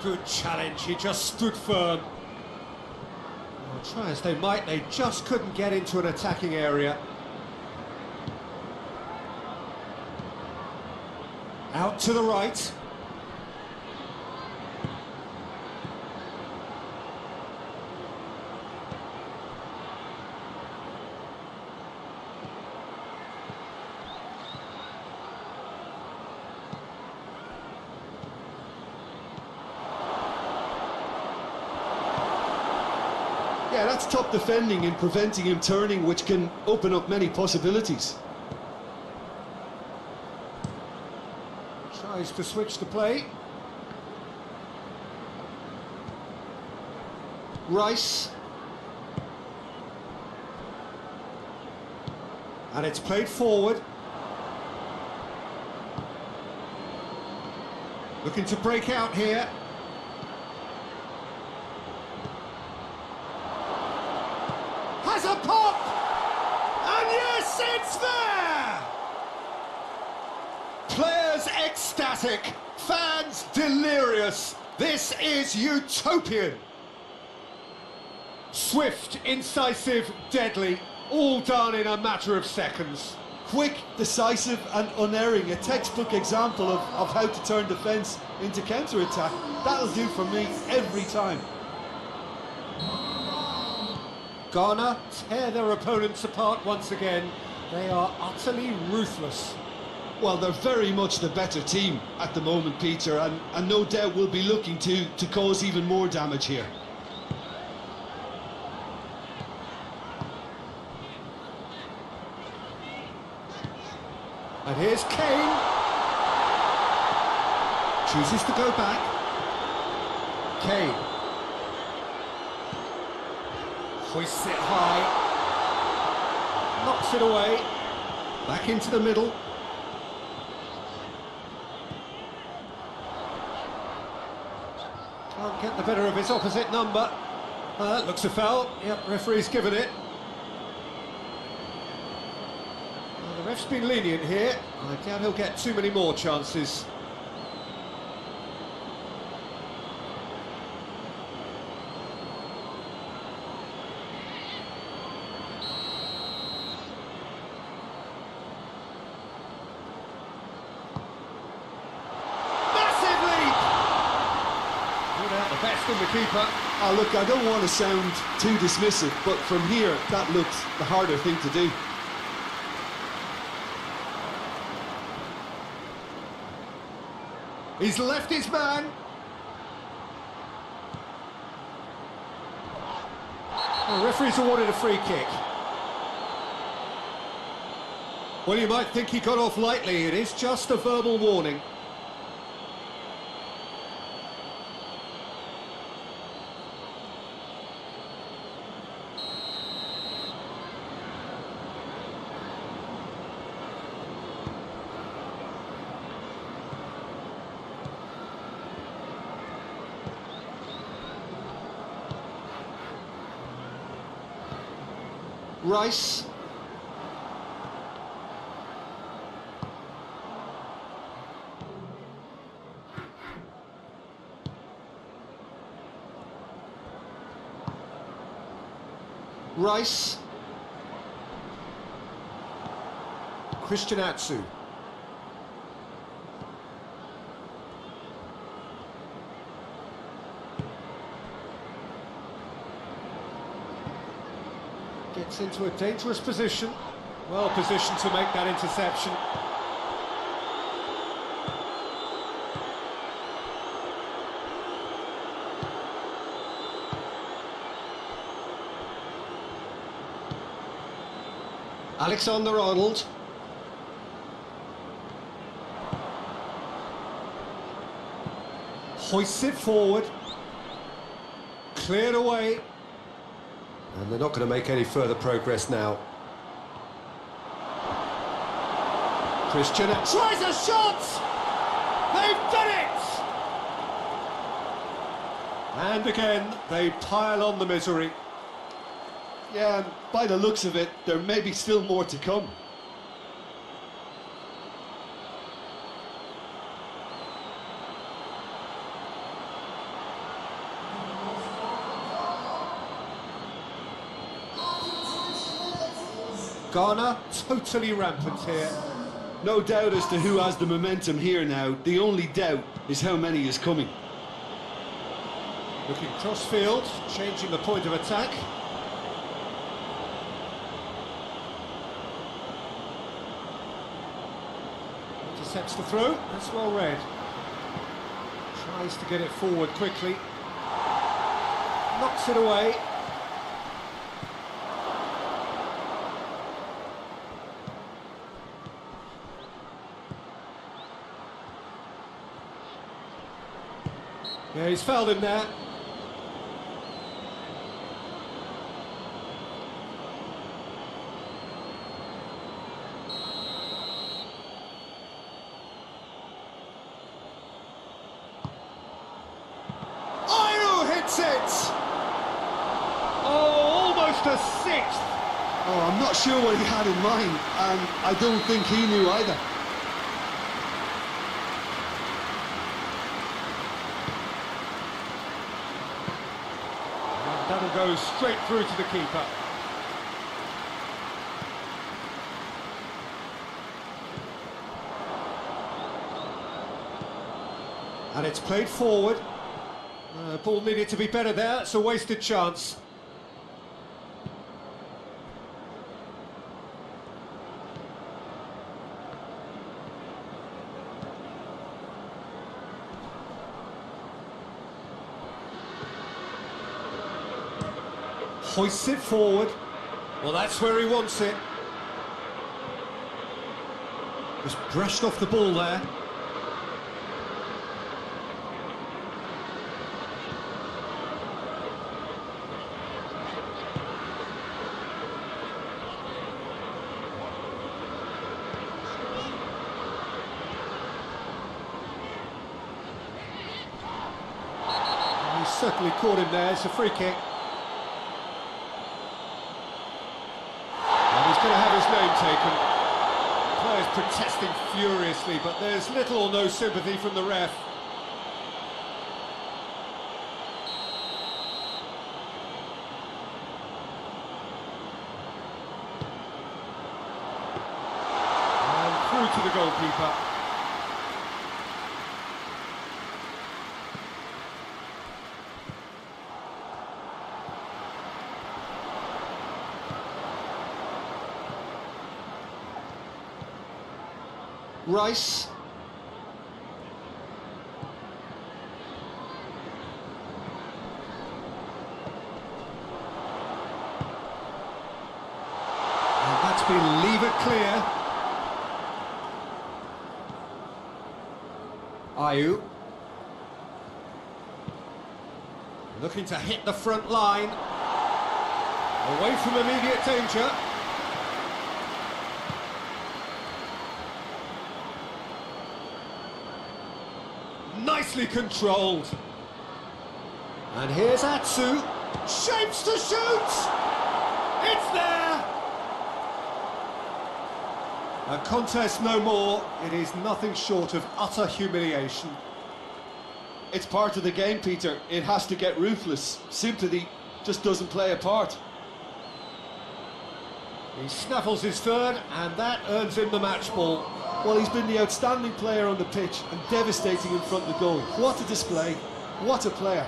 A: Good challenge, he just stood firm. Well, try as they might, they just couldn't get into an attacking area. Out to the right.
B: Yeah, that's top defending and preventing him turning, which can open up many possibilities.
A: Tries to switch the play. Rice. And it's played forward. Looking to break out here. Has a pop! And yes, it's there! Players ecstatic, fans delirious. This is utopian. Swift, incisive, deadly, all done in a matter of seconds.
B: Quick, decisive and unerring, a textbook example of how to turn defence into counter-attack. That'll do for me every time.
A: Ghana tear their opponents apart once again. They are utterly ruthless.
B: Well, they're very much the better team at the moment, Peter, and no doubt will be looking to cause even more damage here.
A: And here's Kane. Chooses to go back. Kane. Hoists it high. Knocks it away. Back into the middle. Can't get the better of his opposite number. Looks a foul. Yep, referee's given it. Well, the ref's been lenient here. I doubt he'll get too many more chances. The best in the keeper.
B: Oh, look, I don't want to sound too dismissive, but from here, that looks the harder thing to do.
A: He's left his man. The referee's awarded a free kick. Well, you might think he got off lightly. It is just a verbal warning. Rice. Rice. Christian Atsu. Gets into a dangerous position. Well positioned to make that interception.
C: Alexander-Arnold.
A: Hoists it forward. Cleared away.
C: And they're not going to make any further progress now. Christian
A: Tries a shot! They've done it! And again, they pile on the misery.
B: Yeah, and by the looks of it, there may be still more to come.
A: Ghana totally rampant here.
B: No doubt as to who has the momentum here now. The only doubt is how many is coming.
A: Looking cross-field, changing the point of attack. Intercepts the throw, that's well read. Tries to get it forward quickly. Knocks it away. Yeah, he's fouled him there. Hits it! Oh, almost a sixth!
B: Oh, I'm not sure what he had in mind, and I don't think he knew either.
A: And that'll go straight through to the keeper. And it's played forward. Ball needed to be better there, it's a wasted chance. Hoists it forward. Well, that's where he wants it. Just brushed off the ball there. Certainly caught him there, it's a free kick. And he's going to have his name taken. Players protesting furiously, but there's little or no sympathy from the ref. And through to the goalkeeper.
B: Rice.
A: And that's been leave it clear. Ayew. Looking to hit the front line. Away from immediate danger. Nicely controlled. And here's Atsu. Shapes to shoot! It's there! A contest no more. It is nothing short of utter humiliation.
B: It's part of the game, Peter. It has to get ruthless. Sympathy just doesn't play a part.
A: He snaffles his third, and that earns him the match ball.
B: Well, he's been the outstanding player on the pitch and devastating in front of the goal. What a display. What a player.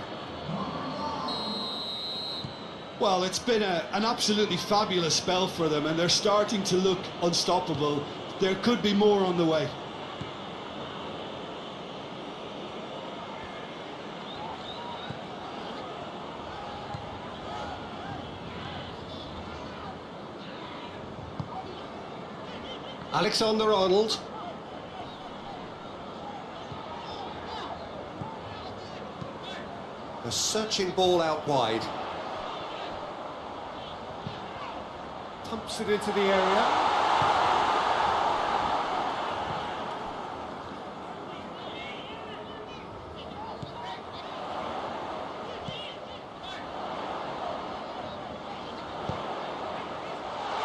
B: Well, it's been an absolutely fabulous spell for them, and they're starting to look unstoppable. There could be more on the way.
C: Alexander-Arnold. A searching ball out wide.
A: Pumps it into the area.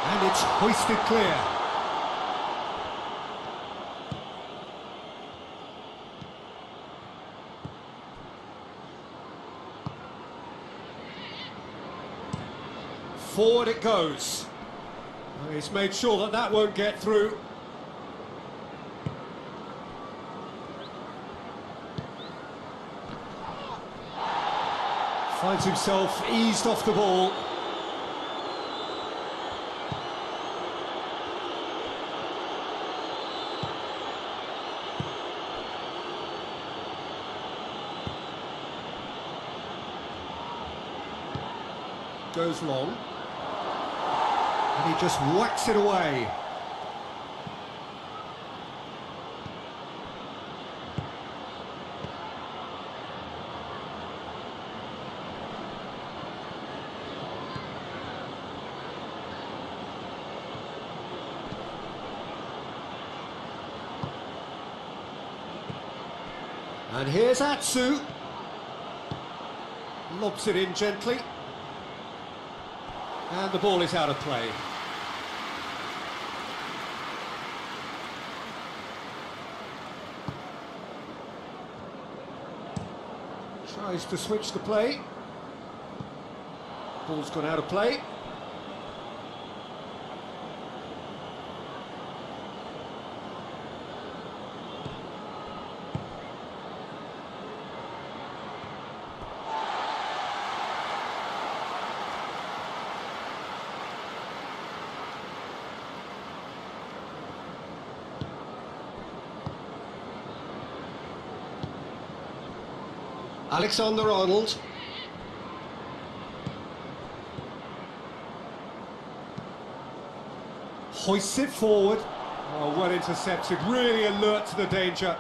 A: And it's hoisted clear. Forward it goes. He's made sure that that won't get through. Finds himself eased off the ball. Goes long. And he just whacks it away. And here's Atsu. Lobs it in gently. And the ball is out of play. Tries to switch the play. Ball's gone out of play.
C: Alexander-Arnold.
A: Hoists it forward. Oh, well intercepted, really alert to the danger.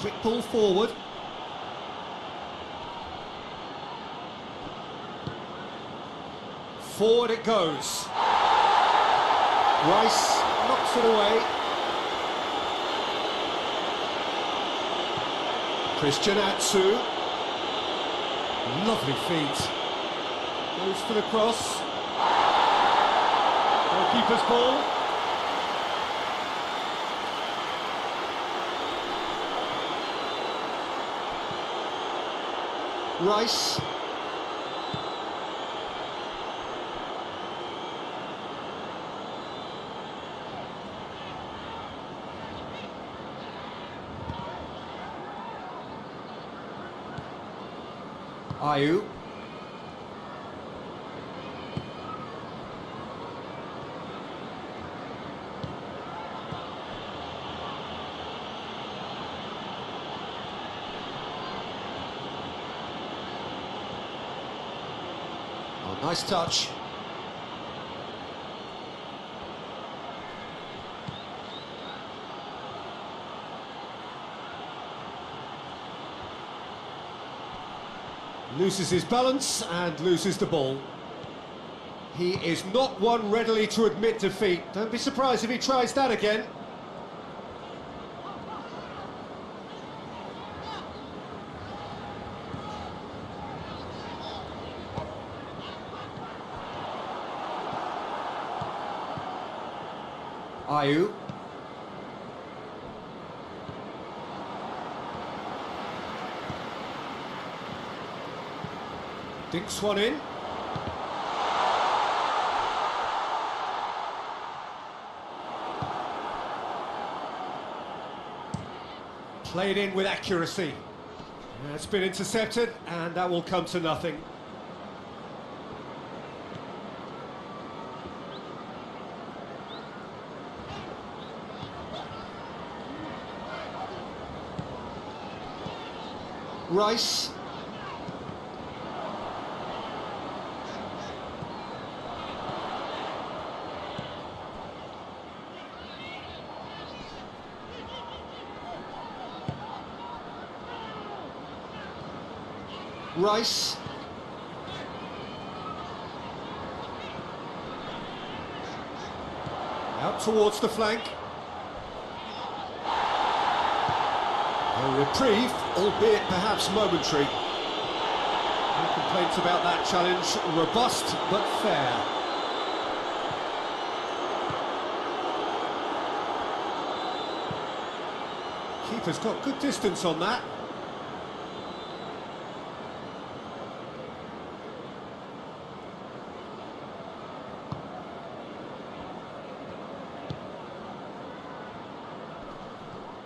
A: Quick ball forward. Forward it goes. Rice knocks it away. Christian Atsu. Lovely feet. Goes for the cross. Goalkeeper's ball.
C: Rice.
A: Ayu.
C: Oh, nice touch.
A: Loses his balance and loses the ball. He is not one readily to admit defeat. Don't be surprised if he tries that again. Ayu. Dinks one in. Played in with accuracy. Yeah, it's been intercepted, and that will come to nothing.
C: Rice. Rice.
A: Out towards the flank.
C: A reprieve, albeit perhaps momentary.
A: No complaints about that challenge. Robust but fair. Keeper's got good distance on that.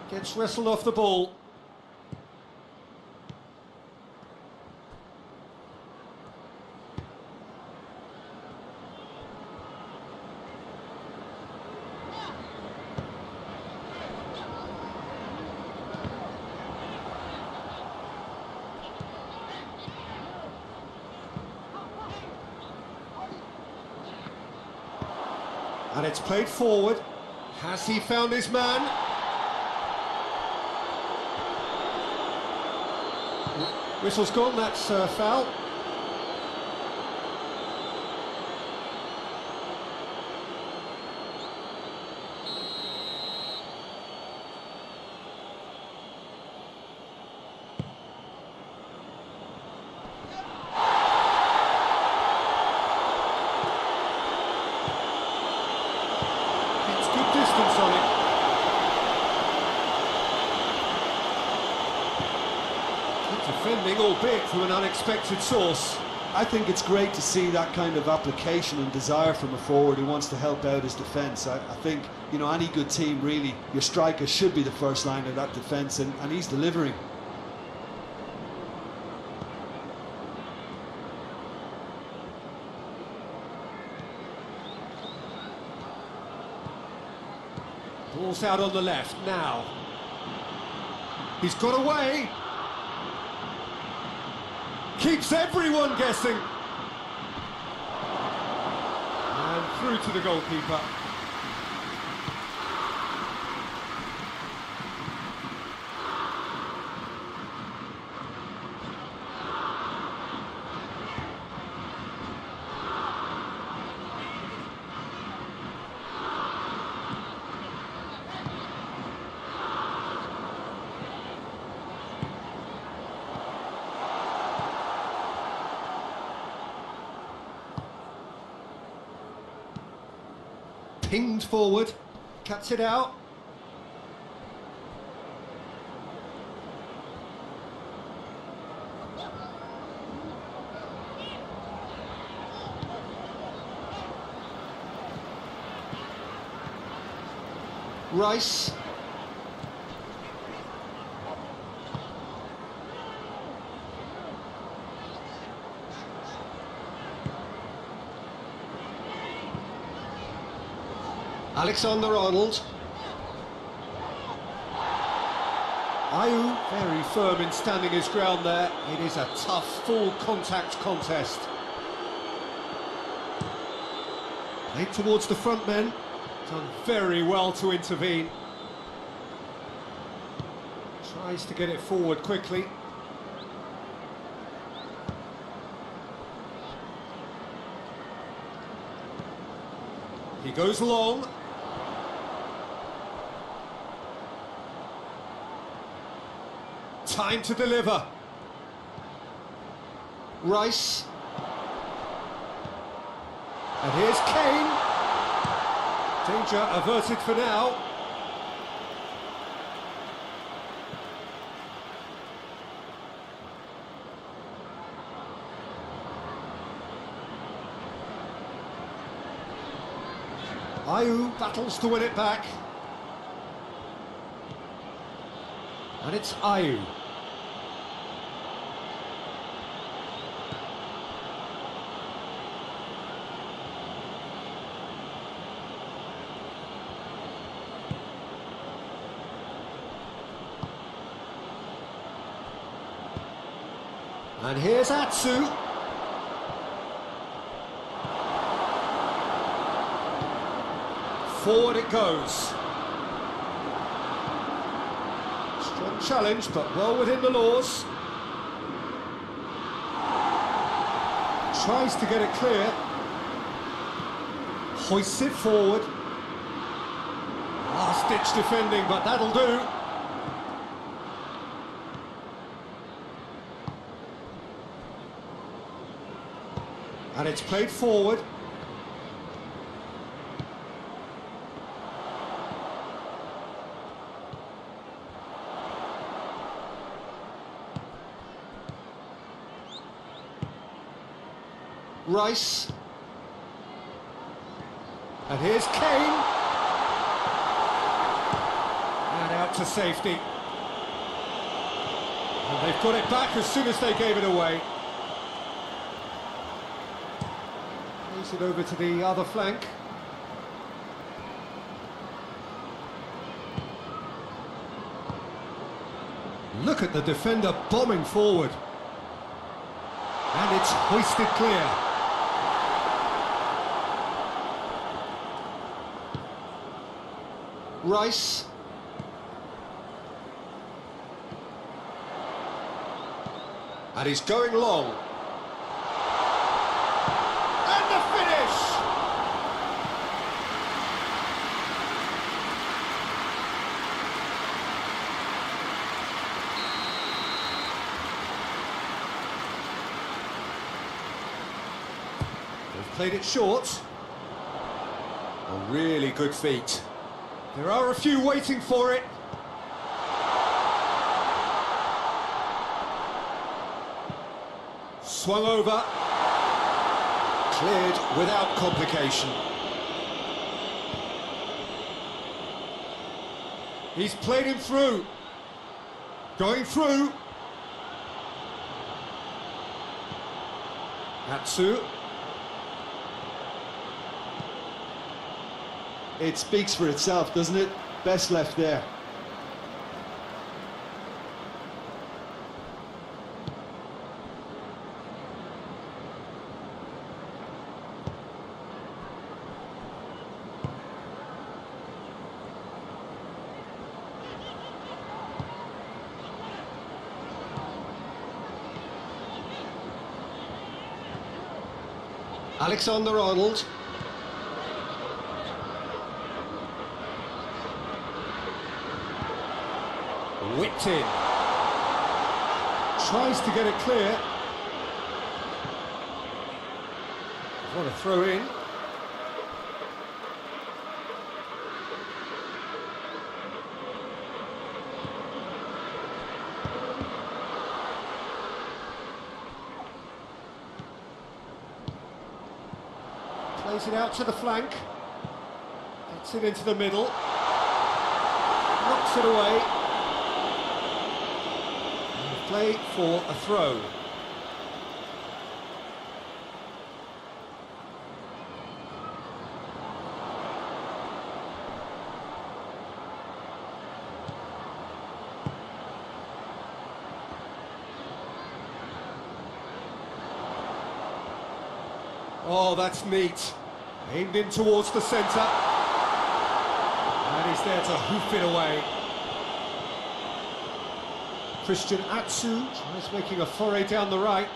A: Gets wrestled off the ball. And it's played forward. Has he found his man? Whistle's gone, that's foul. It's good distance on it. Defending, albeit from an unexpected source.
B: I think it's great to see that kind of application and desire from a forward who wants to help out his defence. I think, you know, any good team, really, your striker should be the first line of that defence, and he's delivering.
A: Ball's out on the left now. He's got away. Keeps everyone guessing. And through to the goalkeeper. Pinged forward, cuts it out.
C: Rice. Alexander-Arnold.
A: Ayew very firm in standing his ground there. It is a tough, full contact contest. Played towards the front men. Done very well to intervene. Tries to get it forward quickly. He goes long. Time to deliver.
C: Rice.
A: And here's Kane. Danger averted for now. Ayew battles to win it back. And it's Ayew. And here's Atsu. Forward it goes. Strong challenge, but well within the laws. Tries to get it clear. Hoists it forward. Last-ditch defending, but that'll do. And it's played forward. Rice. And here's Kane. And out to safety. And they've got it back as soon as they gave it away. Plays it over to the other flank. Look at the defender bombing forward. And it's hoisted clear. Rice. And he's going long. And the finish! They've played it short. A really good feat. There are a few waiting for it. Swung over. Cleared without complication. He's played him through. Going through. Atsu.
B: It speaks for itself, doesn't it? Best left there.
C: Alexander-Arnold.
A: Whipped in. Tries to get it clear. What a throw in. Plays it out to the flank. Gets it into the middle. Knocks it away. Play for a throw. Oh, that's neat. Aimed in towards the centre. And he's there to hoof it away. Christian Atsu tries making a foray down the right.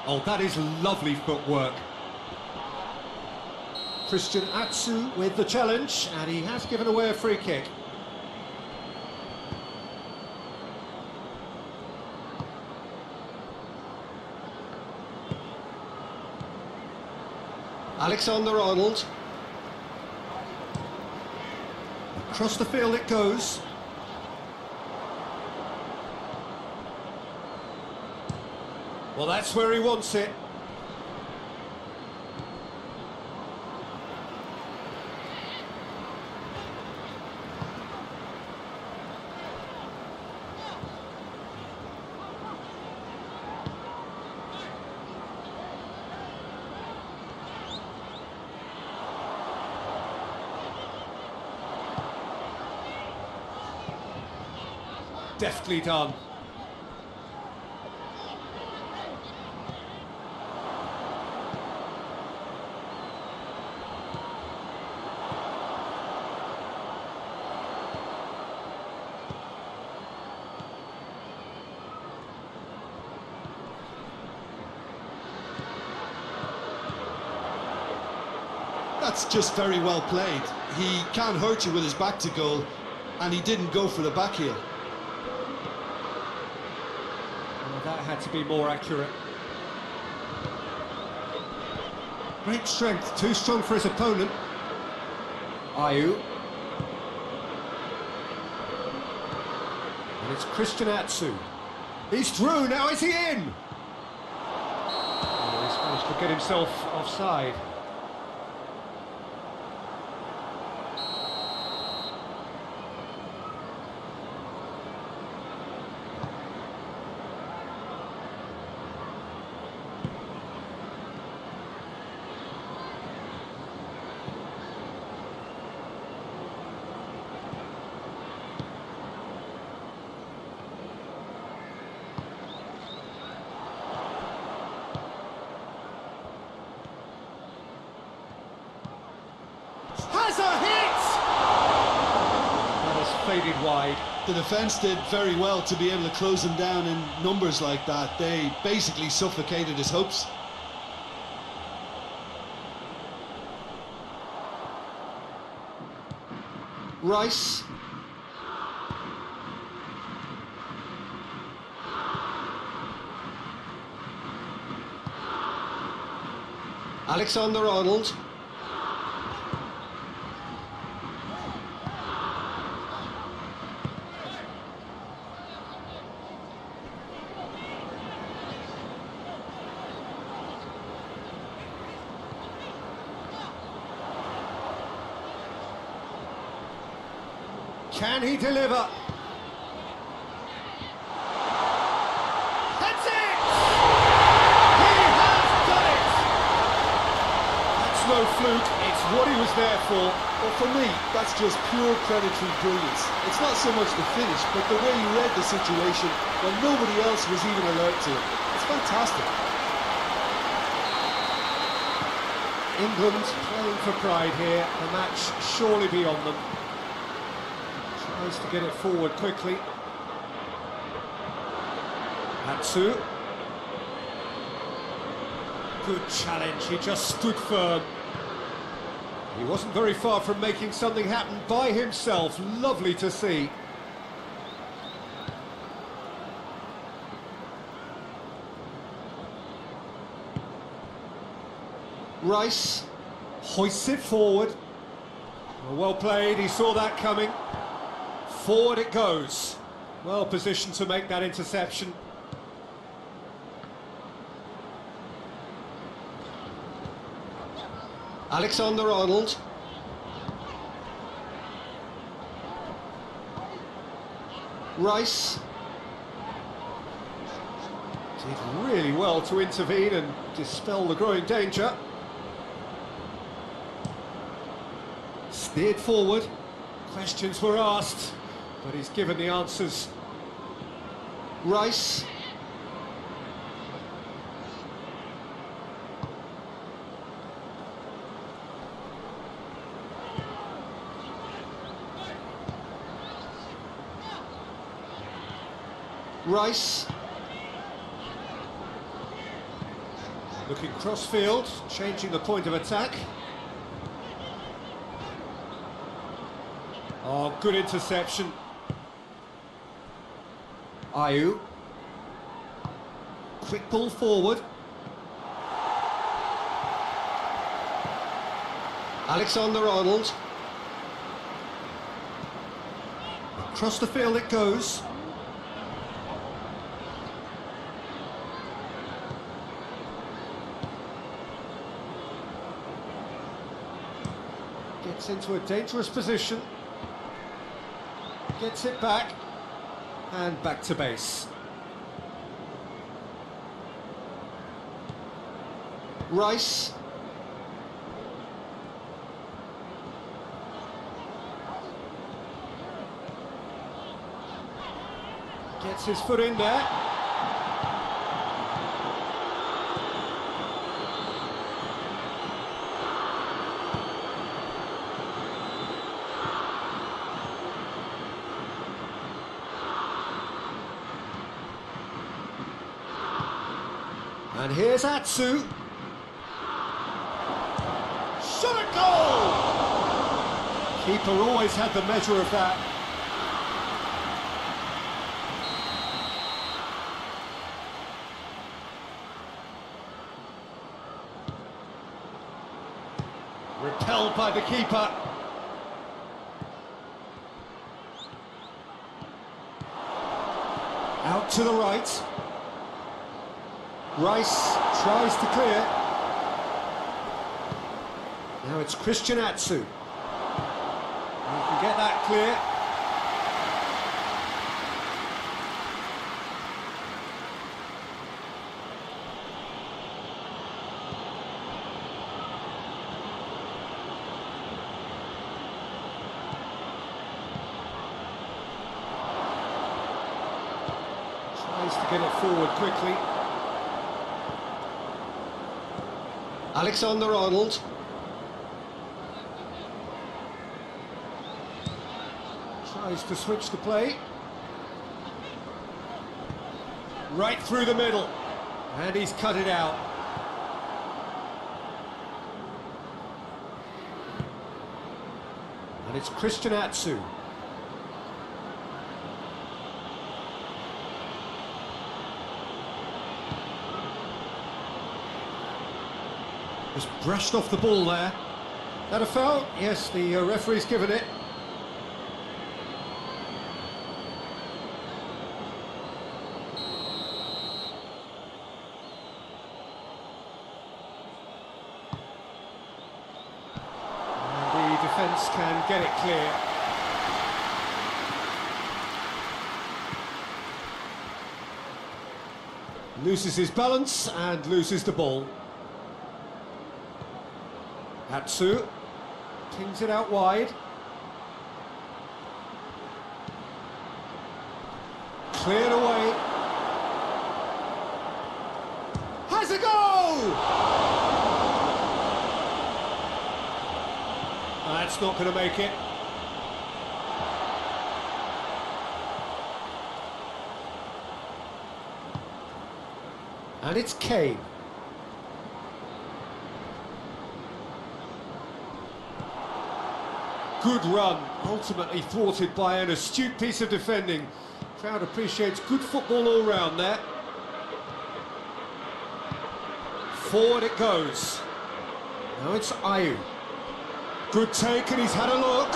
A: Oh, that is lovely footwork. Christian Atsu with the challenge, and he has given away a free kick.
C: Alexander-Arnold.
A: Across the field it goes. Well, that's where he wants it. deftly done.
B: That's just very well played. He can't hurt you with his back to goal, and he didn't go for the back heel.
A: Well, that had to be more accurate. Great strength, too strong for his opponent. Ayew. And it's Christian Atsu. He's through, now is he in? Oh, he's managed to get himself offside. Has a hit! That has faded wide.
B: The defence did very well to be able to close him down in numbers like that. They basically suffocated his hopes. Rice. Alexander-Arnold.
A: Can he deliver? That's it! He has done it! That's no fluke, it's what he was there for.
B: Well, for me, that's just pure predatory brilliance. It's not so much the finish, but the way he read the situation when nobody else was even alert to it. It's fantastic.
A: England playing for pride here, the match surely beyond them. Tries to get it forward quickly. Atsu. Good challenge, he just stood firm. He wasn't very far from making something happen by himself. Lovely to see.
B: Rice.
A: Hoists it forward. Well played, he saw that coming. Forward it goes. Well positioned to make that interception.
B: Alexander-Arnold. Rice.
A: Did really well to intervene and dispel the growing danger. Steered forward. Questions were asked, but he's given the answers.
B: Rice. Rice.
A: Looking cross-field, changing the point of attack. Oh, good interception. Ayew. Quick ball forward.
B: Alexander-Arnold.
A: Across the field it goes. Gets into a dangerous position. Gets it back. And back to base.
B: Rice.
A: Gets his foot in there. And here's Atsu. Shot at goal! Keeper always had the measure of that. Repelled by the keeper. Out to the right. Rice tries to clear. Now it's Christian Atsu. He can get that clear. Tries to get it forward quickly.
C: Alexander-Arnold.
A: Tries to switch the play. Right through the middle. And he's cut it out. And it's Christian Atsu. Just brushed off the ball there. That a foul? Yes, the referee's given it. And the defence can get it clear. Loses his balance and loses the ball. Atsu pings it out wide. Cleared away. Has a goal! That's not going to make it. And it's Kane. Good run, ultimately thwarted by an astute piece of defending. Crowd appreciates good football all round there. Forward it goes. Now it's Ayu. Good take, and he's had a look.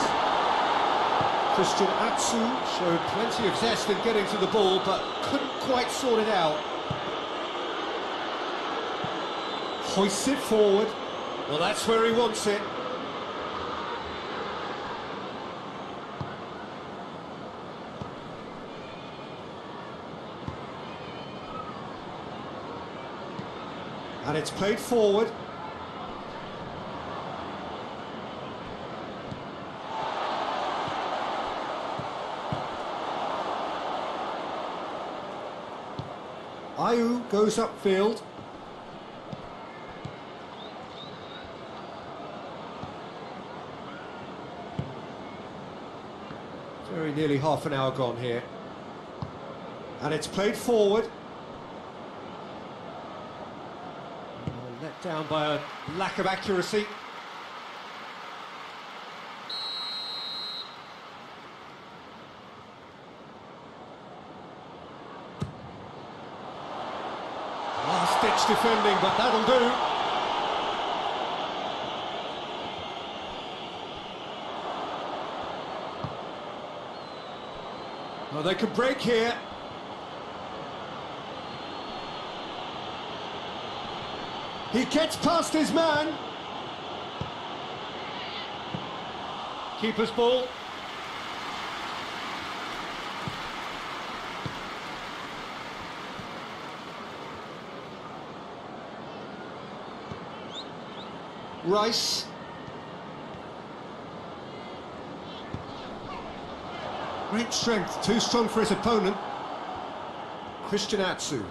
A: Christian Atsu showed plenty of zest in getting to the ball, but couldn't quite sort it out. Hoists it forward. Well, that's where he wants it. And it's played forward. Ayu goes upfield. Very nearly half an hour gone here. And it's played forward. Let down by a lack of accuracy. Last-ditch defending, but that'll do. Well, they could break here. He gets past his man. Keeper's ball. Rice. Great strength, too strong for his opponent. Christian Atsu.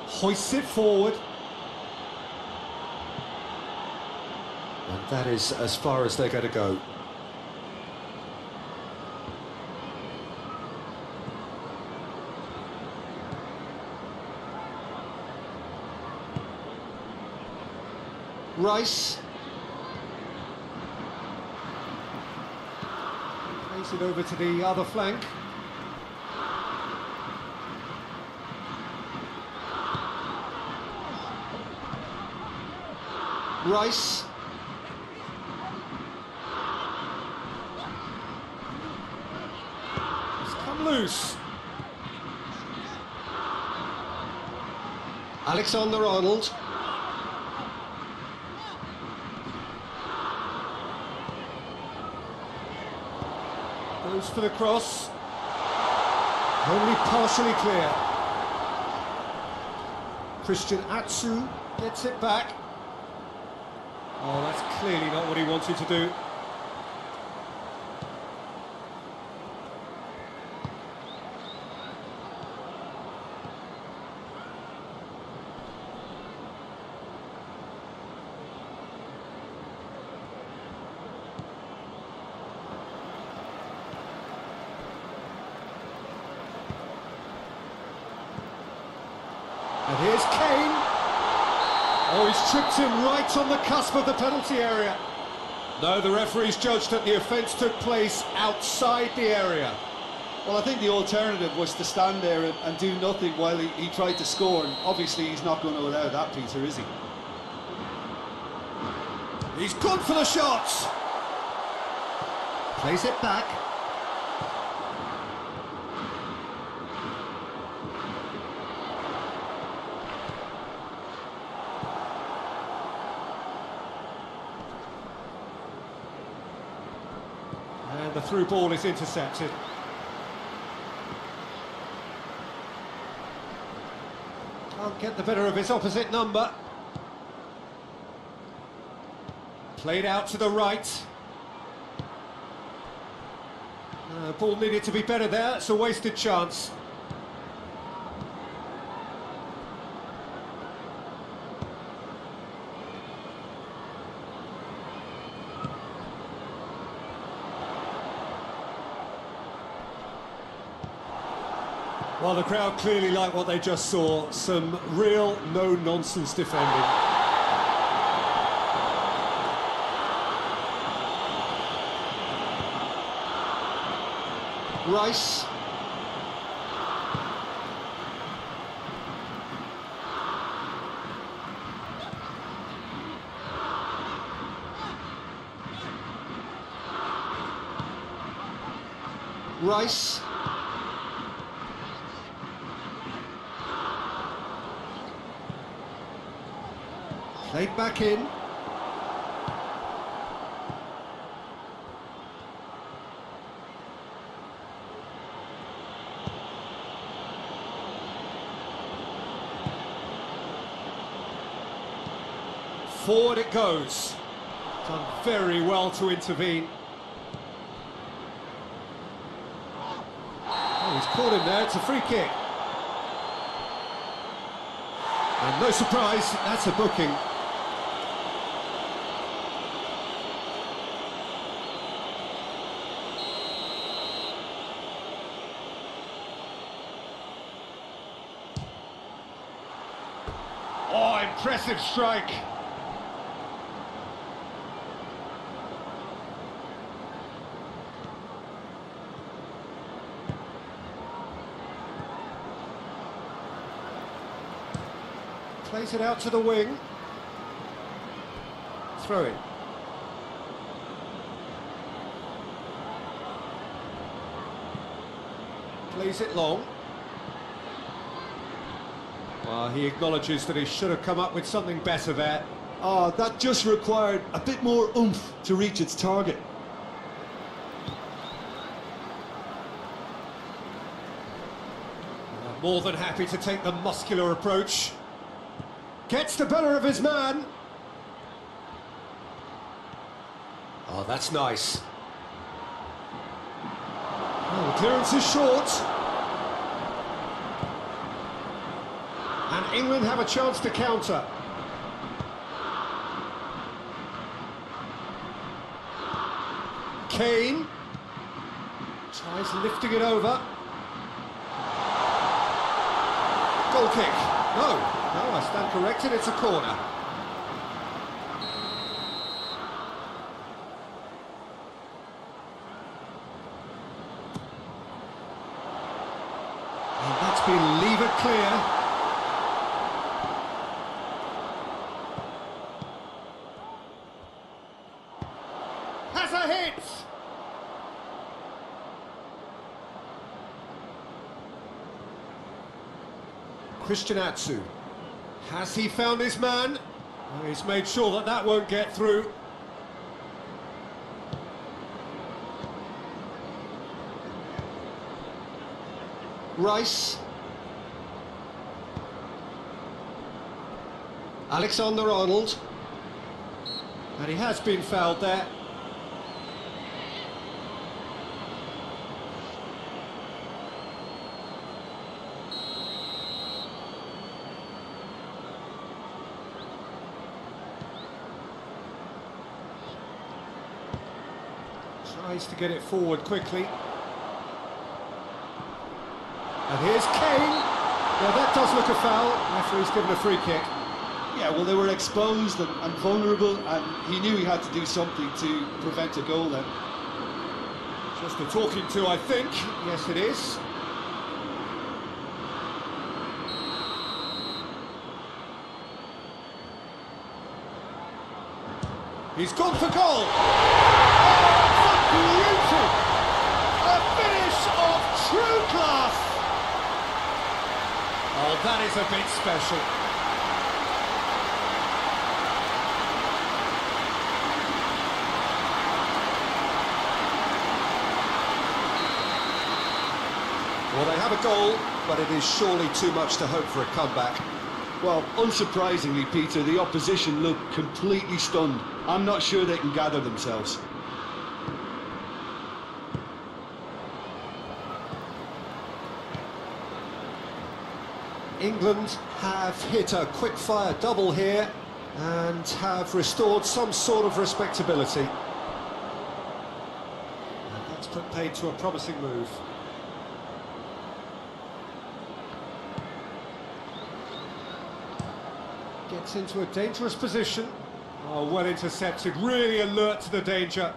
A: Hoists it forward.
C: And that is as far as they're going to go.
A: Rice. Plays it over to the other flank. Rice. It's come loose.
C: Alexander-Arnold.
A: Goes for the cross. Only partially clear. Christian Atsu gets it back. Oh, that's clearly not what he wanted to do. And here's Kane. Oh, he's tripped him right on the cusp of the penalty area. No, the referee's judged that the offence took place outside the area.
B: Well, I think the alternative was to stand there and do nothing while he tried to score, and obviously he's not going to allow that, Peter, is he?
A: He's gone for the shots. Plays it back. And the through ball is intercepted. Can't get the better of his opposite number. Played out to the right. Ball needed to be better there. It's a wasted chance. Well, the crowd clearly like what they just saw. Some real no-nonsense defending. Rice. Rice. Played back in. Forward it goes. Done very well to intervene. Oh, he's caught him there. It's a free kick. And no surprise, that's a booking. Oh, impressive strike. Plays it out to the wing. Throw it. Plays it long. Well, he acknowledges that he should have come up with something better there.
B: Oh, that just required a bit more oomph to reach its target.
A: More than happy to take the muscular approach. Gets the better of his man.
C: Oh, that's nice.
A: Oh, the clearance is short. England have a chance to counter. Kane tries lifting it over. Goal kick. No, I stand corrected, it's a corner. And that's been levered clear. Has a hit! Christian Atsu. Has he found his man? Oh, he's made sure that that won't get through. Rice. Alexander-Arnold. And he has been fouled there. Tries to get it forward quickly. And here's Kane. Now that does look a foul. Referee's given a free kick.
B: Yeah, well, they were exposed and vulnerable, and he knew he had to do something to prevent a goal then.
A: Just a talking to, I think. Yes, it is. He's gone for goal. Oh, beauty! A finish of true class. Oh, that is a bit special. Well, they have a goal, but it is surely too much to hope for a comeback.
B: Well, unsurprisingly, Peter, the opposition looked completely stunned. I'm not sure they can gather themselves.
A: England have hit a quick-fire double here and have restored some sort of respectability. And that's put paid to a promising move. Gets into a dangerous position. Oh, well intercepted, really alert to the danger.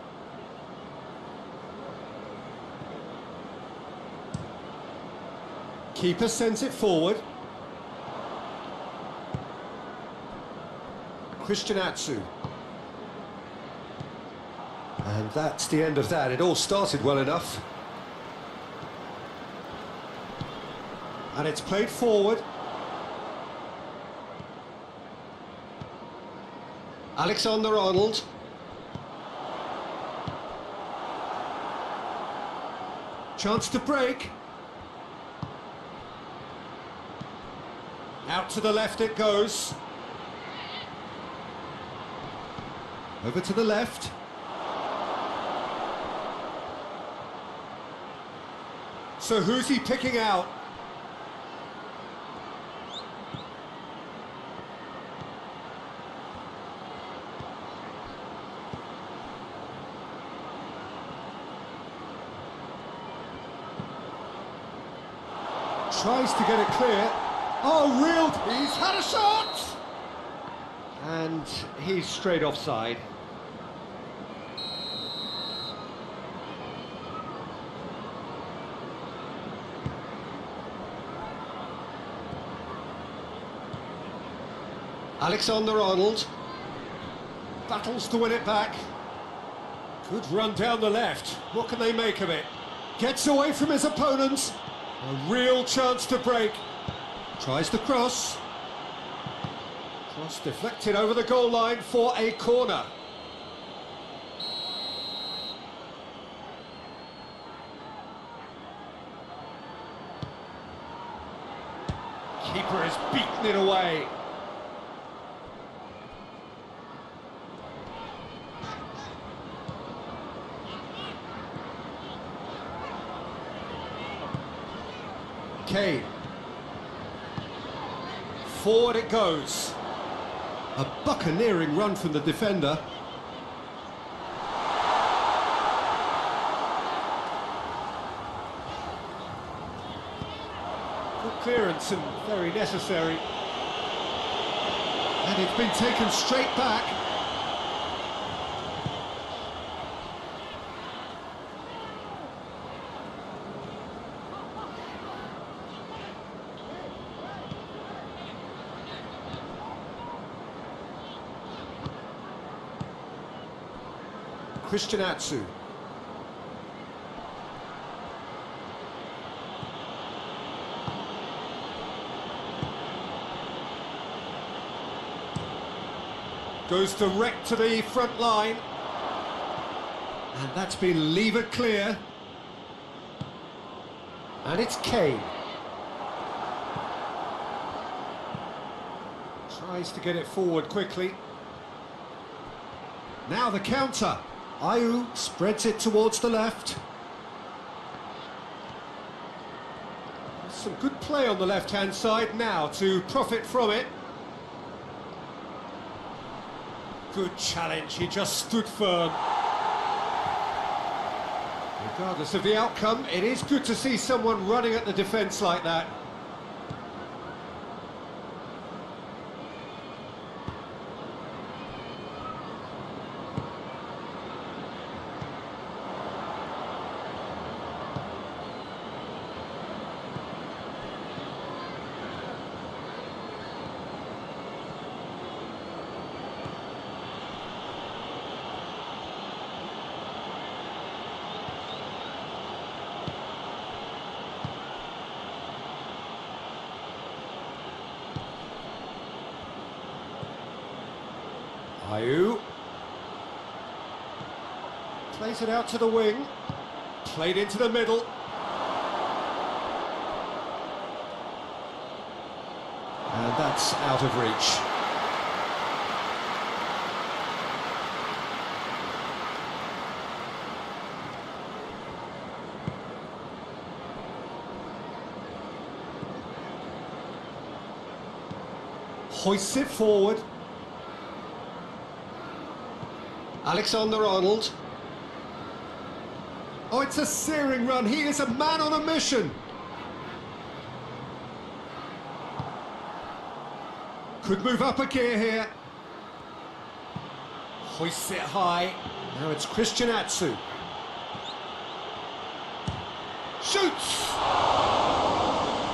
A: Keeper sends it forward. Christian Atsu. And that's the end of that. It all started well enough. And it's played forward. Alexander-Arnold. Chance to break. Out to the left it goes. Over to the left. So who's he picking out? Tries to get it clear. Oh, real! He's had a shot! And he's straight offside. Alexander-Arnold battles to win it back. Good run down the left. What can they make of it? Gets away from his opponents. A real chance to break. Tries the cross. Cross deflected over the goal line for a corner. Keeper has beaten it away. Kane. Forward it goes. A buccaneering run from the defender. Good clearance and very necessary. And it's been taken straight back. Christian Atsu. Goes direct to the front line. And that's been levered clear. And it's Kane. Tries to get it forward quickly. Now the counter. Ayew spreads it towards the left. Some good play on the left-hand side now to profit from it. Good challenge, he just stood firm. Regardless of the outcome, it is good to see someone running at the defence like that. Ayew plays it out to the wing, played into the middle. And that's out of reach. Hoists it forward. Alexander-Arnold. Oh, it's a searing run. He is a man on a mission. Could move up a gear here. Hoists it high. Now it's Christian Atsu. Shoots!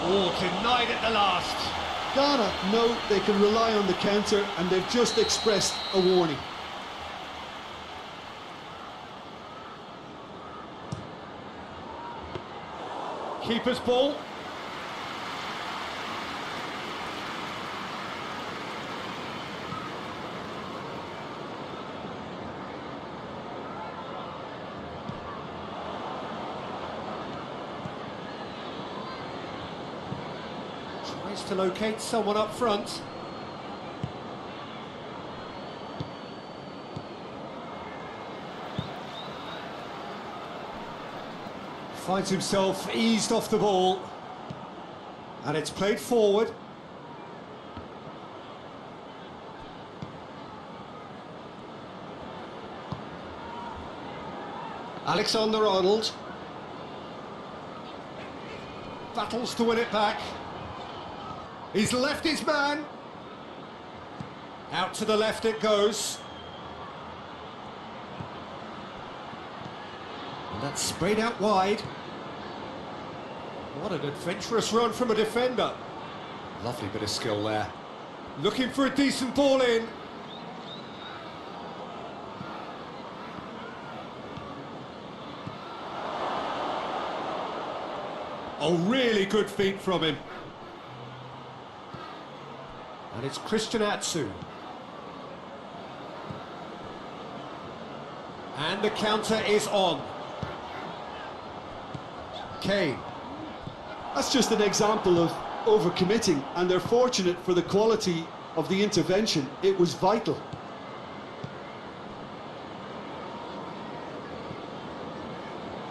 A: Oh, denied at the last.
B: Ghana know they can rely on the counter, and they've just expressed a warning.
A: Keeper's ball. Tries to locate someone up front. Finds himself eased off the ball. And it's played forward. Alexander-Arnold. Battles to win it back. He's left his man. Out to the left it goes. And that's sprayed out wide. What an adventurous run from a defender. Lovely bit of skill there. Looking for a decent ball in. Oh, really good feet from him. And it's Christian Atsu. And the counter is on. Kane.
B: That's just an example of overcommitting, and they're fortunate for the quality of the intervention. It was vital.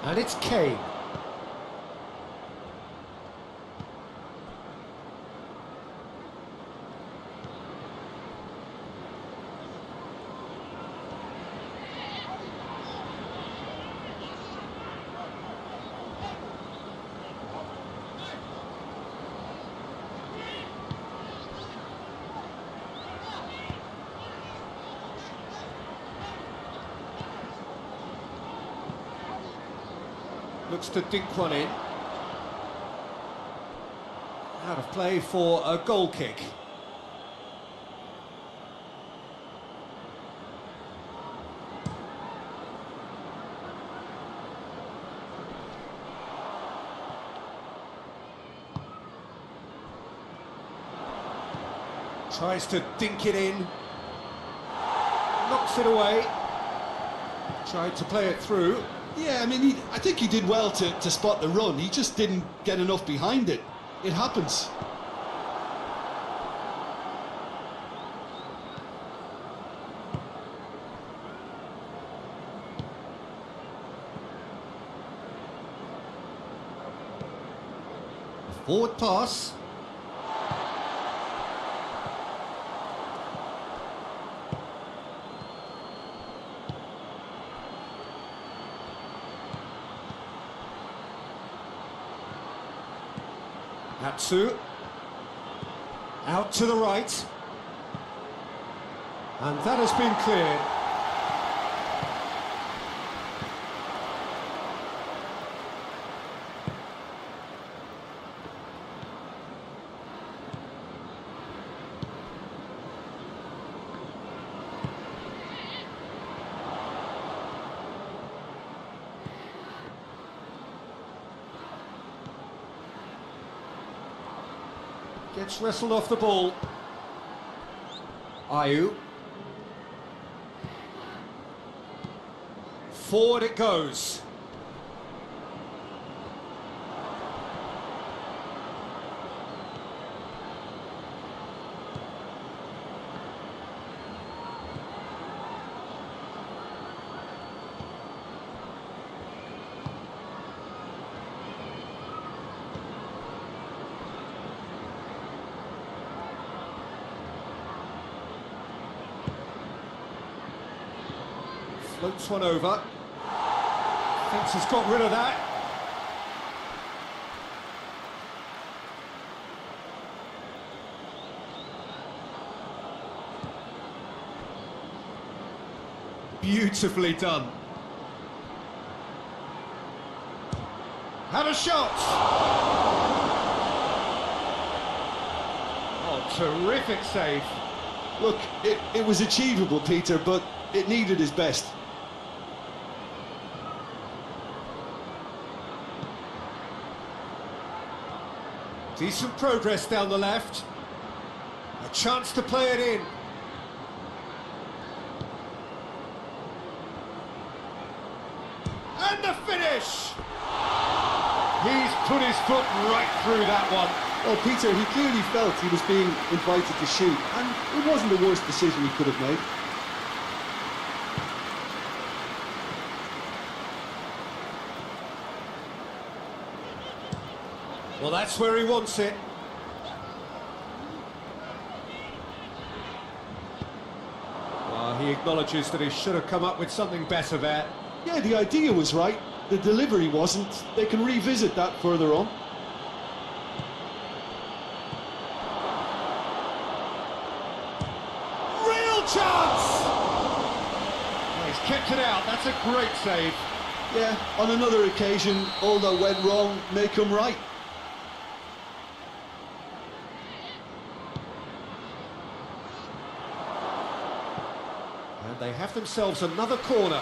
A: And it's Kane. Looks to dink one in. Out of play for a goal kick. Tries to dink it in. Knocks it away. Tried to play it through.
B: Yeah, I mean, I think he did well to spot the run. He just didn't get enough behind it. It happens.
A: Forward pass. Hatsu. Out to the right. And that has been cleared. Gets wrestled off the ball. Ayu. Forward it goes. Floats one over. Thinks he's got rid of that. Beautifully done. Had a shot. Oh, terrific save.
B: Look, it was achievable, Peter, but it needed his best.
A: Decent progress down the left. A chance to play it in. And the finish! He's put his foot right through that one.
B: Well, Peter, he clearly felt he was being invited to shoot, and it wasn't the worst decision he could have made.
A: Well, that's where he wants it. Well, he acknowledges that he should have come up with something better there.
B: Yeah, the idea was right, the delivery wasn't. They can revisit that further on.
A: Real chance! Well, he's kept it out, that's a great save.
B: Yeah, on another occasion, all that went wrong may come right.
A: And they have themselves another corner.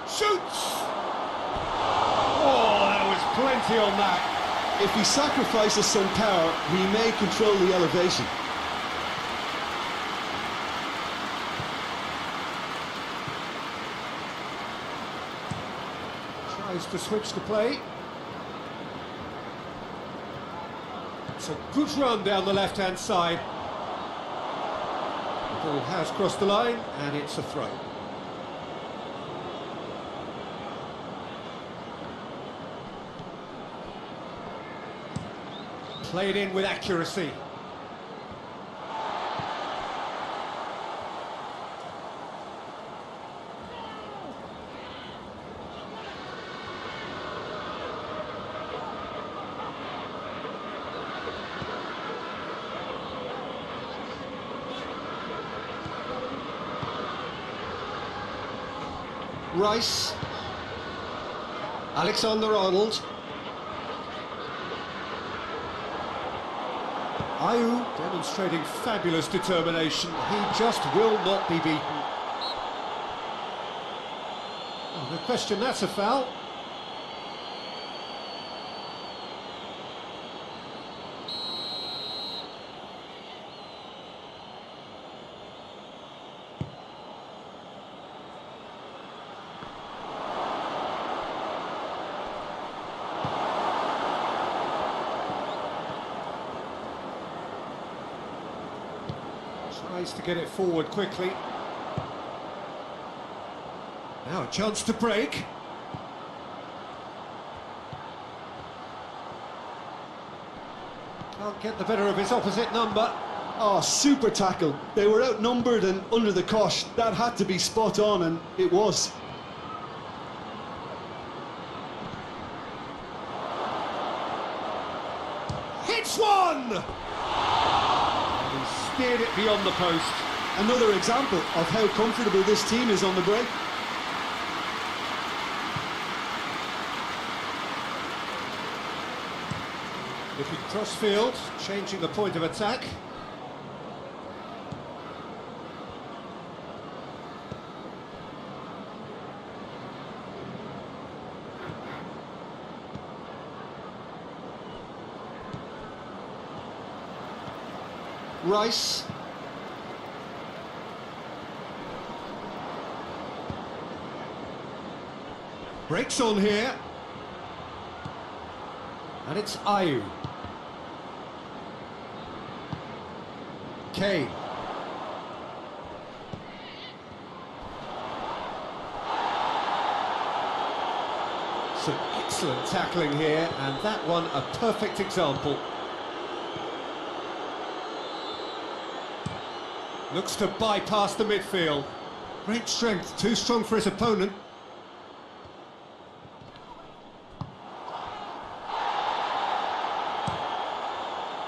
A: Shoots! Oh, there was plenty on that.
B: If he sacrifices some power, he may control the elevation.
A: Tries to switch the play. It's a good run down the left-hand side. The ball has crossed the line, and it's a throw. Played in with accuracy.
C: Rice. Alexander-Arnold.
A: Ayew demonstrating fabulous determination. He just will not be beaten. Oh, no question, that's a foul. Tries to get it forward quickly. Now a chance to break. Can't get the better of his opposite number.
B: Oh, super tackle. They were outnumbered and under the cosh. That had to be spot on, and it was.
A: Hits one! He steered it beyond the post.
B: Another example of how comfortable this team is on the break.
A: Looking cross-field, changing the point of attack.
C: Rice.
A: Breaks on here. And it's Ayew. Kane. Some excellent tackling here, and that one a perfect example. Looks to bypass the midfield. Great strength, too strong for his opponent.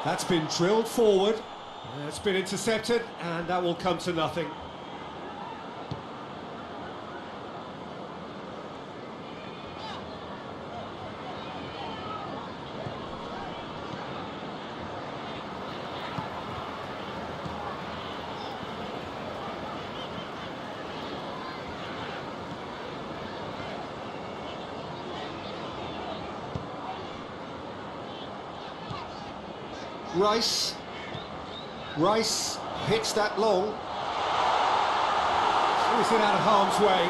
A: That's been drilled forward. It's been intercepted, and that will come to nothing.
C: Rice. Rice hits that long.
A: He's in out of harm's way.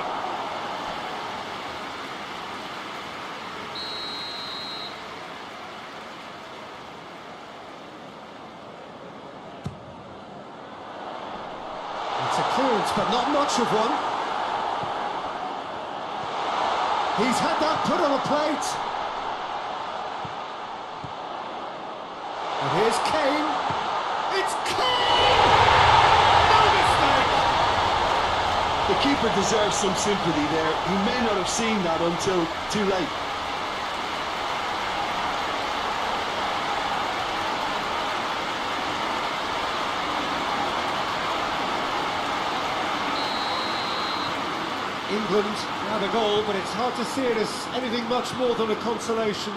A: It's a clearance, but not much of one. He's had that put on a plate. And here's Kane. It's Kane! No mistake!
B: The keeper deserves some sympathy there. He may not have seen that until too late.
A: England had a goal, but it's hard to see it as anything much more than a consolation.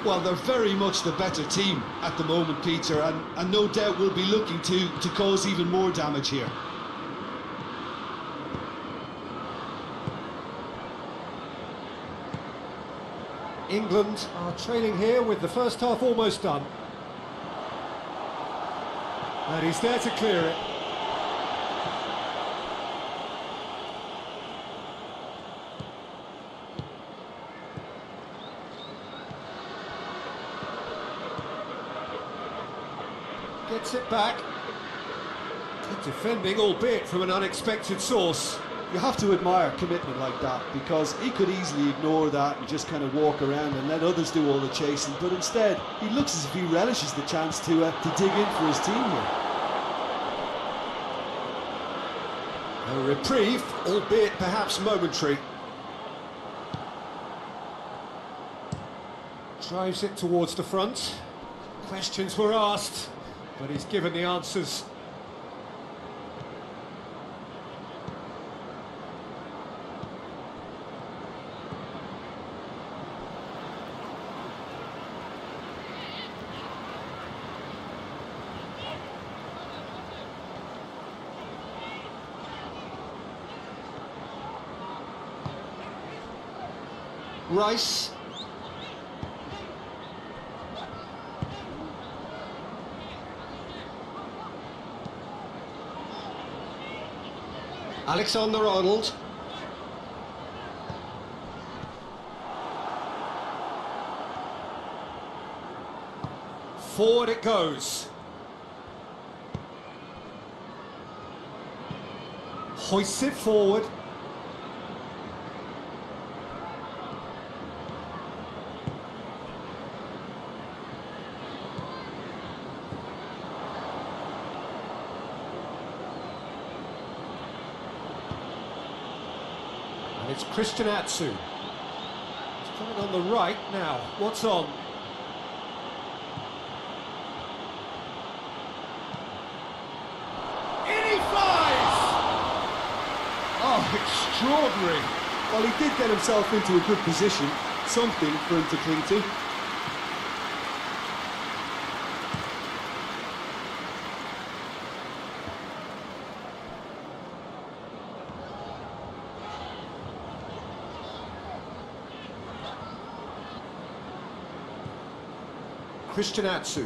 B: Well, they're very much the better team at the moment, Peter, and no doubt will be looking to cause even more damage here.
A: England are trailing here with the first half almost done. And he's there to clear it. Gets it back. Good defending, albeit from an unexpected source.
B: You have to admire commitment like that, because he could easily ignore that and just kind of walk around and let others do all the chasing, but instead he looks as if he relishes the chance to dig in for his team here.
A: A reprieve, albeit perhaps momentary. Drives it towards the front. Questions were asked, but he's given the answers.
C: Rice. Alexander-Arnold.
A: Forward it goes. Hoists it forward. And it's Christian Atsu. He's coming on the right now. What's on? In he flies! Oh, extraordinary.
B: Well, he did get himself into a good position, something for him to cling to.
A: Christian Atsu.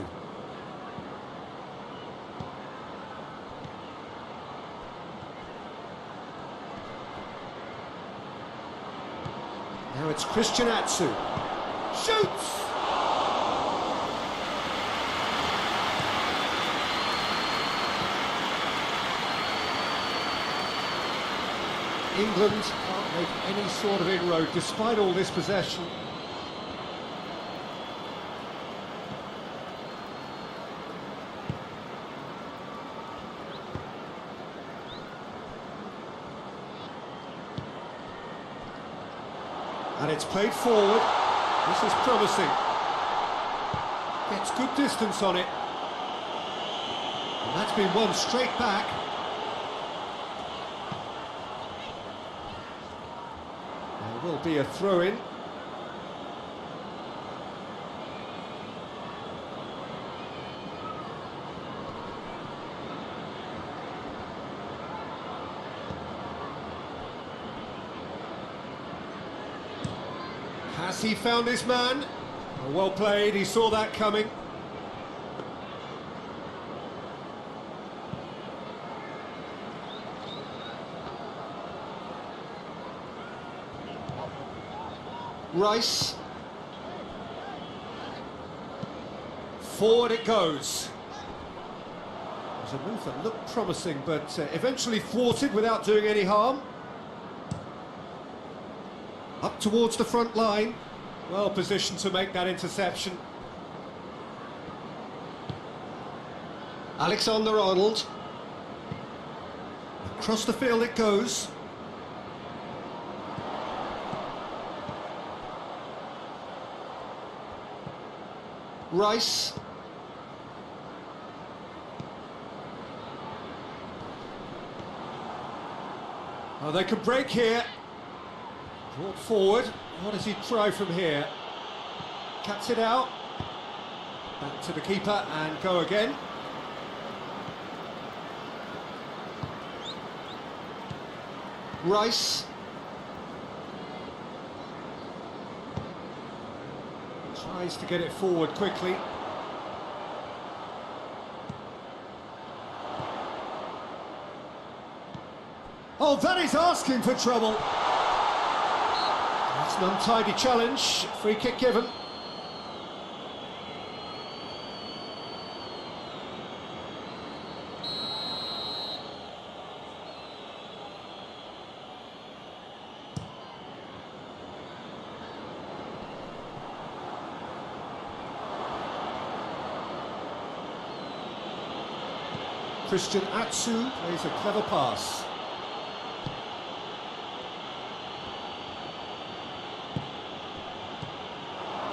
A: Now it's Christian Atsu. Shoots! England can't make any sort of inroad despite all this possession. And it's played forward. This is promising. Gets good distance on it. And that's been won straight back. There will be a throw-in. Has he found his man? Oh, well played, he saw that coming.
C: Rice.
A: Forward it goes. It was a move that looked promising, but eventually thwarted without doing any harm. Up towards the front line. Well positioned to make that interception.
C: Alexander-Arnold.
A: Across the field it goes.
C: Rice.
A: Oh, they can break here. Brought forward. What does he try from here? Cuts it out. Back to the keeper and go again.
C: Rice.
A: Tries to get it forward quickly. Oh, that is asking for trouble. That's an untidy challenge. Free kick given. Christian Atsu plays a clever pass.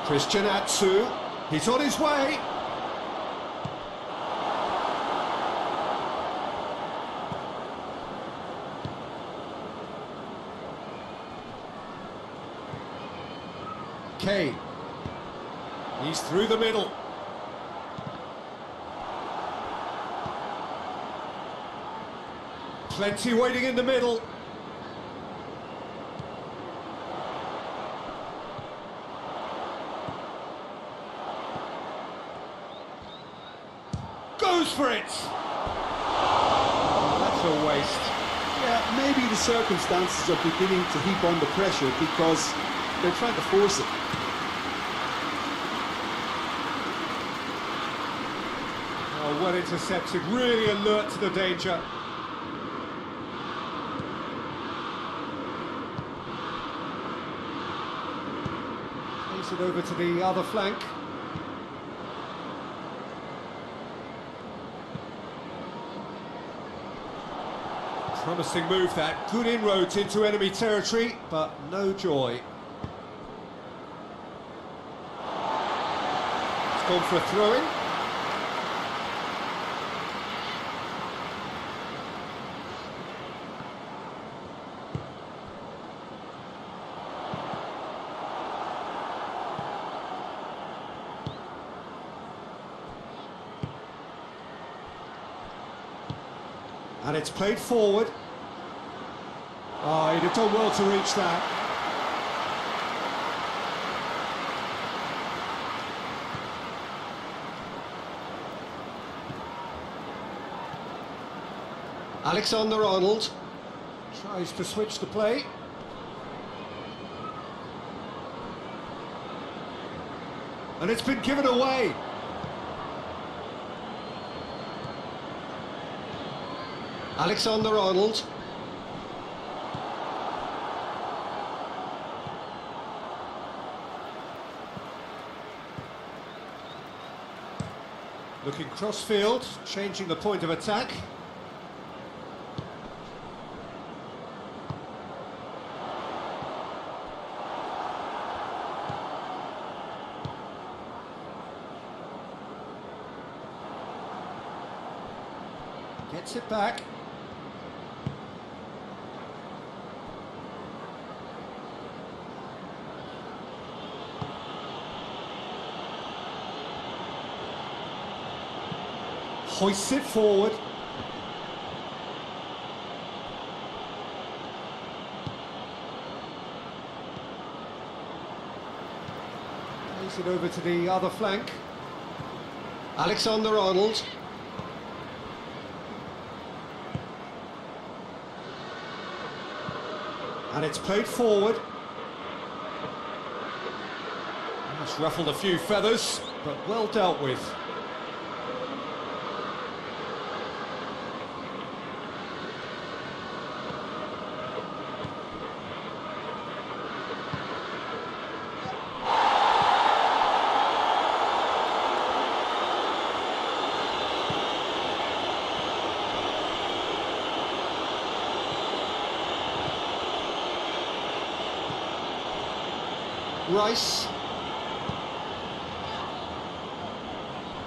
A: Christian Atsu, he's on his way. Kane, he's through the middle. Plenty waiting in the middle. goes for it. That's a waste.
B: Yeah, maybe the circumstances are beginning to heap on the pressure because they're trying to force it.
A: Oh, well intercepted, really alert to the danger. Plays it over to the other flank. Promising move that, good inroads into enemy territory, but no joy. It's gone for a throw-in. And it's played forward. Oh, he'd have done well to reach that.
C: Alexander-Arnold.
A: Tries to switch the play. And it's been given away.
C: Alexander-Arnold.
A: Looking cross-field, changing the point of attack. Gets it back. Hoists it forward. Plays it over to the other flank.
C: Alexander-Arnold.
A: And it's played forward. That's ruffled a few feathers, but well dealt with.
C: Rice.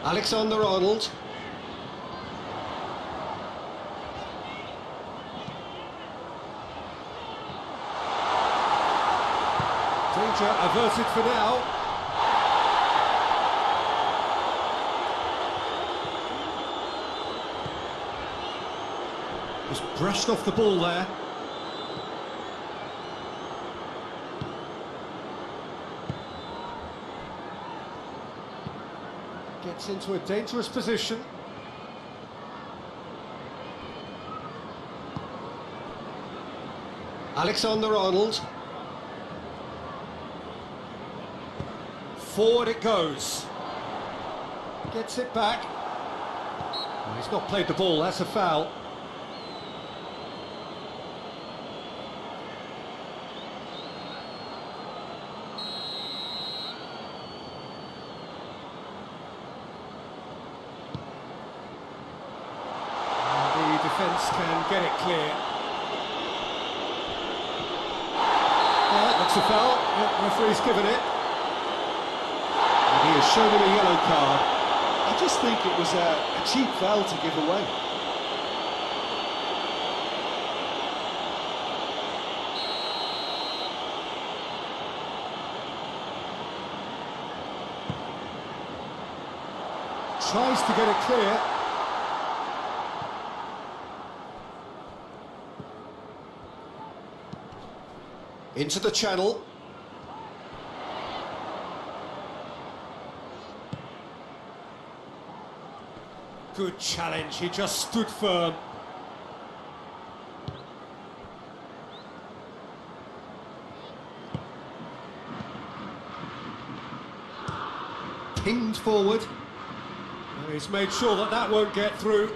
C: Alexander-Arnold.
A: Danger averted for now. Just brushed off the ball there. Gets into a dangerous position.
C: Alexander-Arnold.
A: Forward it goes. Gets it back. Well, he's not played the ball, that's a foul. Defence can get it clear. Well, that's a foul. Yep, referee's given it. And he has shown him a yellow card.
B: I just think it was a cheap foul to give away.
A: Tries to get it clear.
C: Into the channel.
A: Good challenge, he just stood firm. Pinged forward. And he's made sure that that won't get through.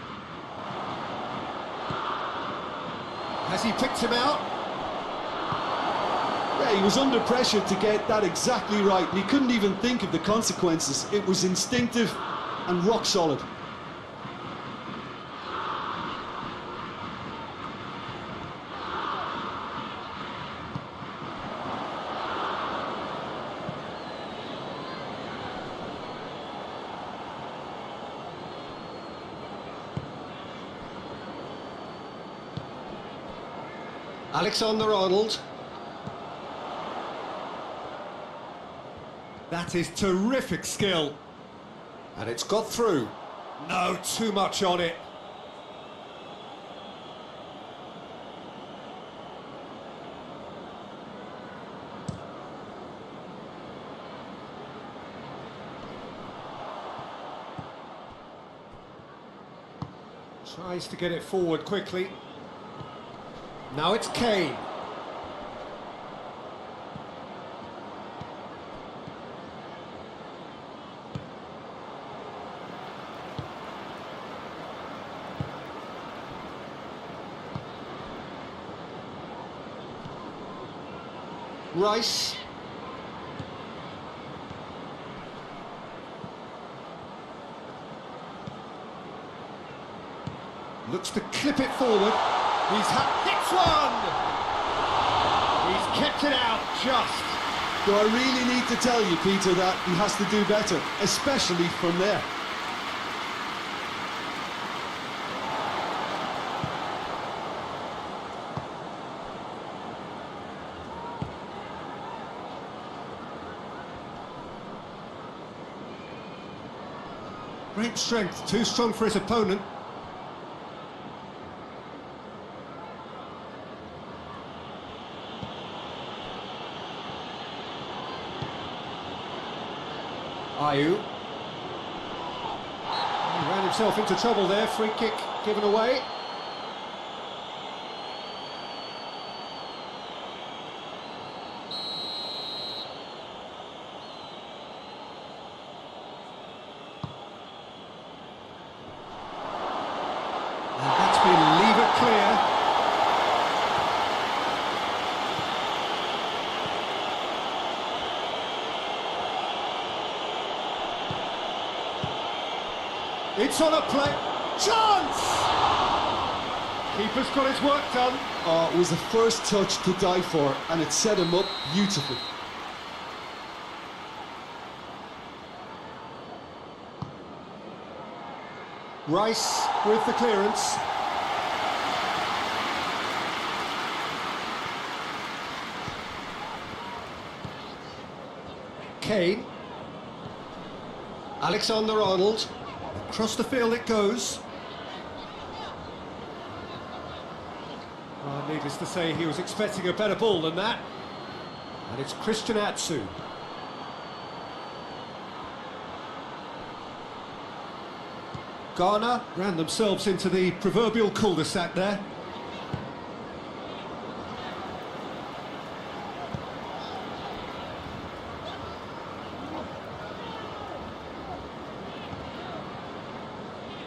A: Has he picked him out?
B: Yeah, he was under pressure to get that exactly right, and he couldn't even think of the consequences. It was instinctive and rock solid.
C: Alexander-Arnold.
A: That is terrific skill.
C: And it's got through.
A: No, too much on it. Tries to get it forward quickly. Now it's Kane.
C: Rice.
A: Looks to clip it forward. Hits one! He's kept it out just.
B: Do I really need to tell you, Peter, that he has to do better, especially from there?
A: Great strength, too strong for his opponent. Ayew. He ran himself into trouble there, free kick given away. And that's been lever clear. It's on a play. Chance! Keeper's got his work done.
B: Oh, it was the first touch to die for, and it set him up beautifully.
A: Rice with the clearance. Kane.
C: Alexander-Arnold.
A: Across the field it goes. Needless to say, he was expecting a better ball than that. And it's Christian Atsu. Ghana ran themselves into the proverbial cul-de-sac there.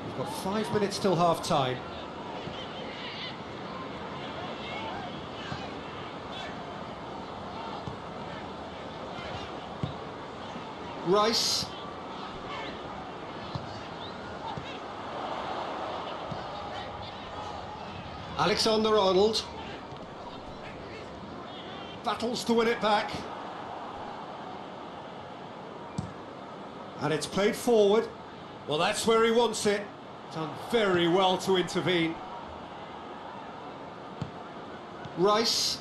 A: We've got 5 minutes till half-time.
C: Rice. Alexander-Arnold.
A: Battles to win it back. And it's played forward. Well, that's where he wants it. Done very well to intervene.
C: Rice.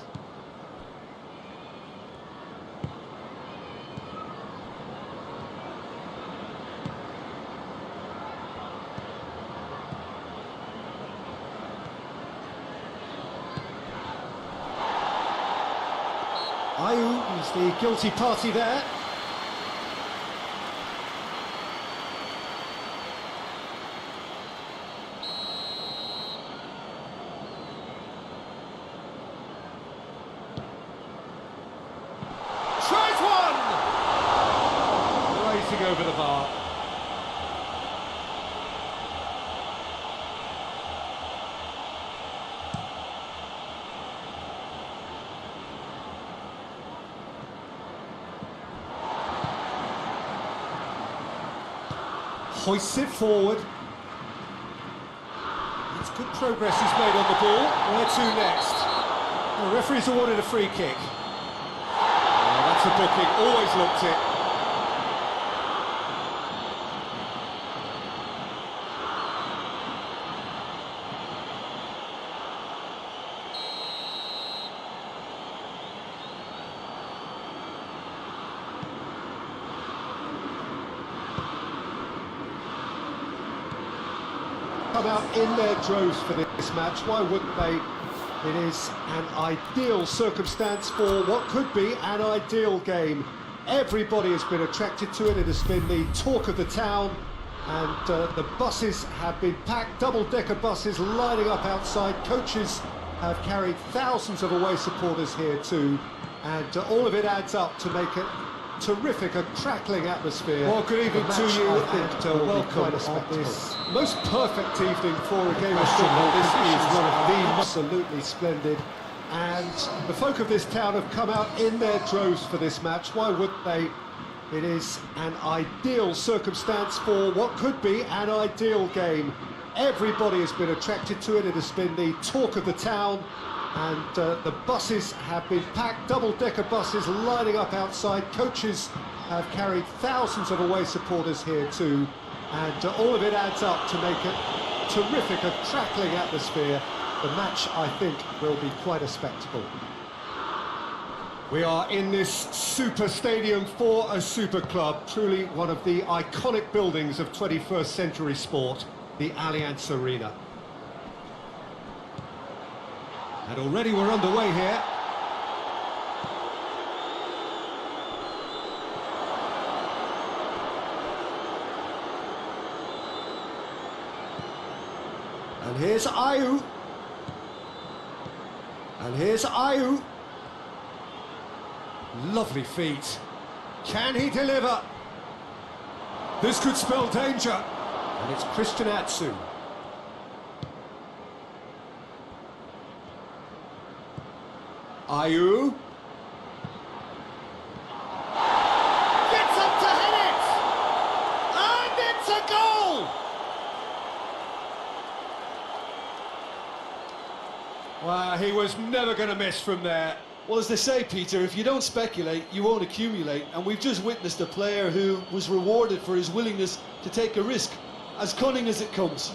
A: Ayew is the guilty party there. hoists it forward. It's good progress he's made on the ball. Where to next? The referee's awarded a free kick. Oh, that's a booking, always looked it.
D: Come out in their droves for this match, why wouldn't they? It is an ideal circumstance for what could be an ideal game. Everybody has been attracted to it, it has been the talk of the town, and the buses have been packed, double-decker buses lining up outside. Coaches have carried thousands of away supporters here too, and all of it adds up to make it terrific, a crackling atmosphere.
A: Well, good evening to you,
D: and welcome on this most perfect evening for a game of
A: Question
D: football. This
A: mark.
D: is one of the absolutely splendid, and the folk of this town have come out in their droves for this match. Why wouldn't they? It is an ideal circumstance for what could be an ideal game. Everybody has been attracted to it, it has been the talk of the town, and the buses have been packed, double-decker buses lining up outside. Coaches have carried thousands of away supporters here too, and all of it adds up to make it terrific, a crackling atmosphere. The match, I think, will be quite a spectacle.
A: We are in this super stadium for a super club, truly one of the iconic buildings of 21st century sport, the Allianz Arena. And already we're underway here. And here's Ayew. And here's Ayew. Lovely feet. Can he deliver? This could spell danger. And it's Christian Atsu. Ayew. Gets up to head it! And it's a goal! Well, he was never going to miss from there.
B: Well, as they say, Peter, if you don't speculate, you won't accumulate. And we've just witnessed a player who was rewarded for his willingness to take a risk, as cunning as it comes.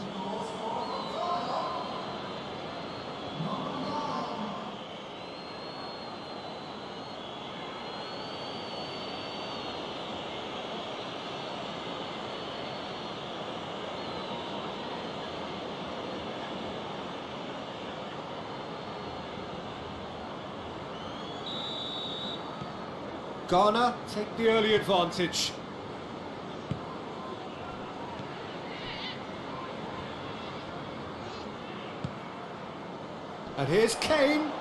A: Ghana take the early advantage. And here's Kane.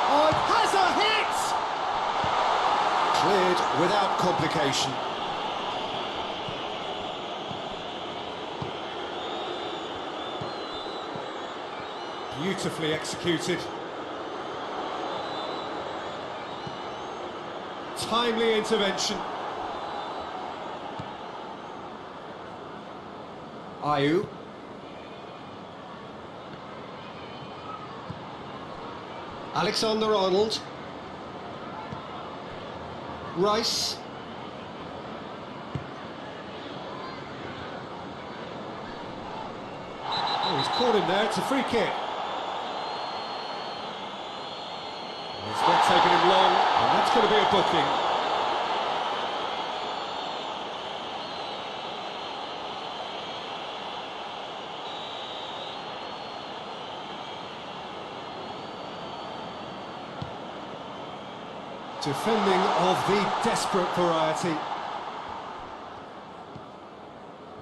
A: Oh, it has a hit!
C: Cleared without complication.
A: Beautifully executed. Timely intervention. Ayew.
C: Alexander-Arnold. Rice.
A: Oh, he's caught him there, it's a free kick. It's not taking him long, and that's going to be a booking. Defending of the desperate variety.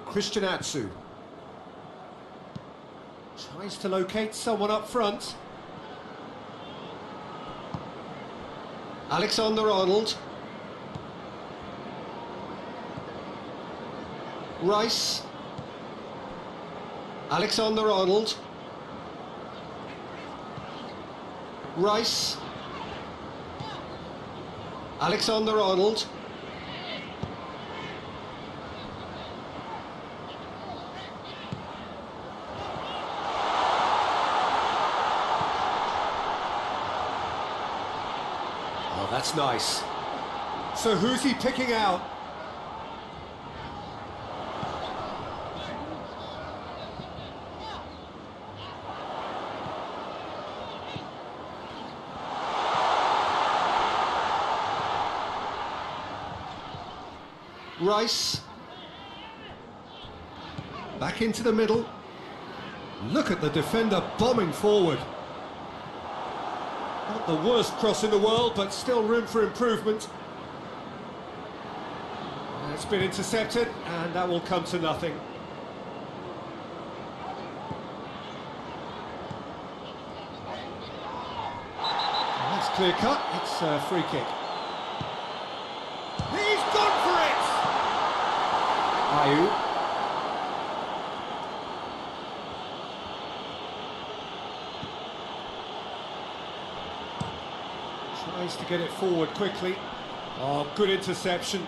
A: Christian Atsu tries to locate someone up front.
C: Alexander-Arnold. Rice. Alexander-Arnold. Rice. Alexander-Arnold. Oh, that's nice.
D: So who's he picking out? Rice. Back into the middle. Look at the defender bombing forward. Not the worst cross in the world, but still room for improvement. It's been intercepted, and that will come to nothing. That's clear cut. It's a free kick. He's gone for it!
C: Ayew.
D: Tries to get it forward quickly. Oh, good interception.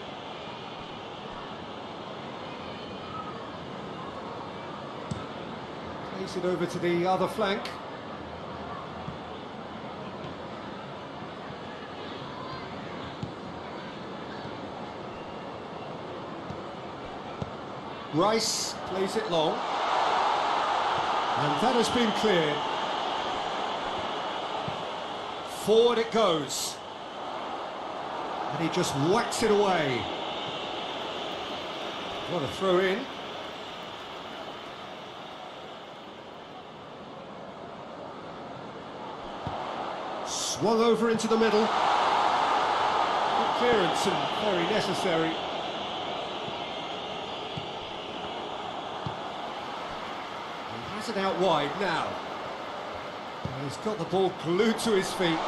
D: Plays it over to the other flank. Rice plays it long. And that has been cleared. Forward it goes. And he just whacks it away. What a throw in. Swung over into the middle. Good clearance and very necessary. He has it out wide now. And he's got the ball glued to his feet.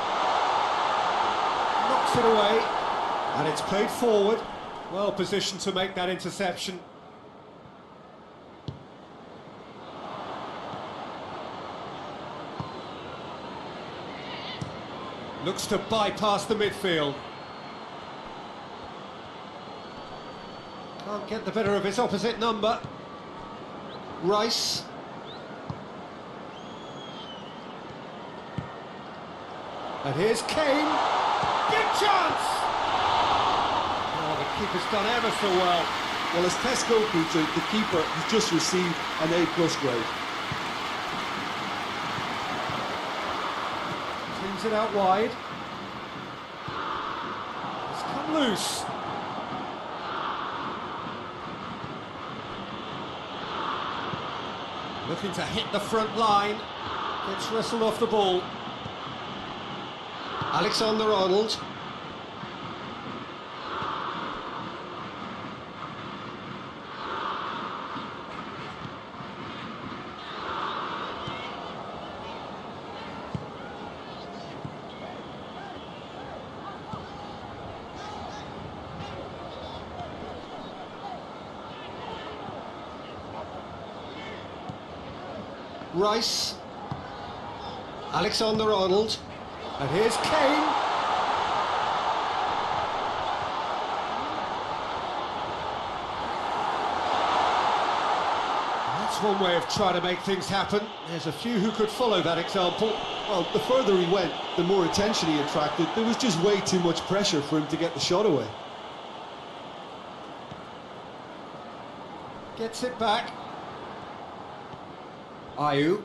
D: Knocks it away. And it's played forward. Well positioned to make that interception. Looks to bypass the midfield. Can't get the better of his opposite number. Rice. And here's Kane. Big chance! Oh, the keeper's done ever so well.
B: Well, as test goalkeeper, the keeper has just received an A+ grade.
D: Cleans it out wide. It's come loose. Looking to hit the front line. Gets wrestled off the ball. Alexander-Arnold. Rice. Alexander-Arnold. And here's Kane. That's one way of trying to make things happen. There's a few who could follow that example.
B: Well, the further he went, the more attention he attracted. There was just way too much pressure for him to get the shot away.
D: Gets it back.
C: Ayew.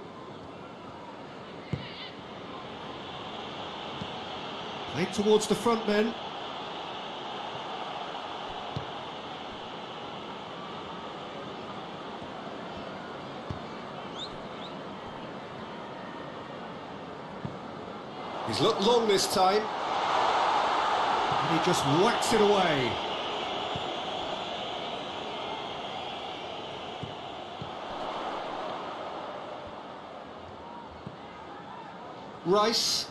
D: Played towards the front men. He's looked long this time. And he just whacks it away. Rice.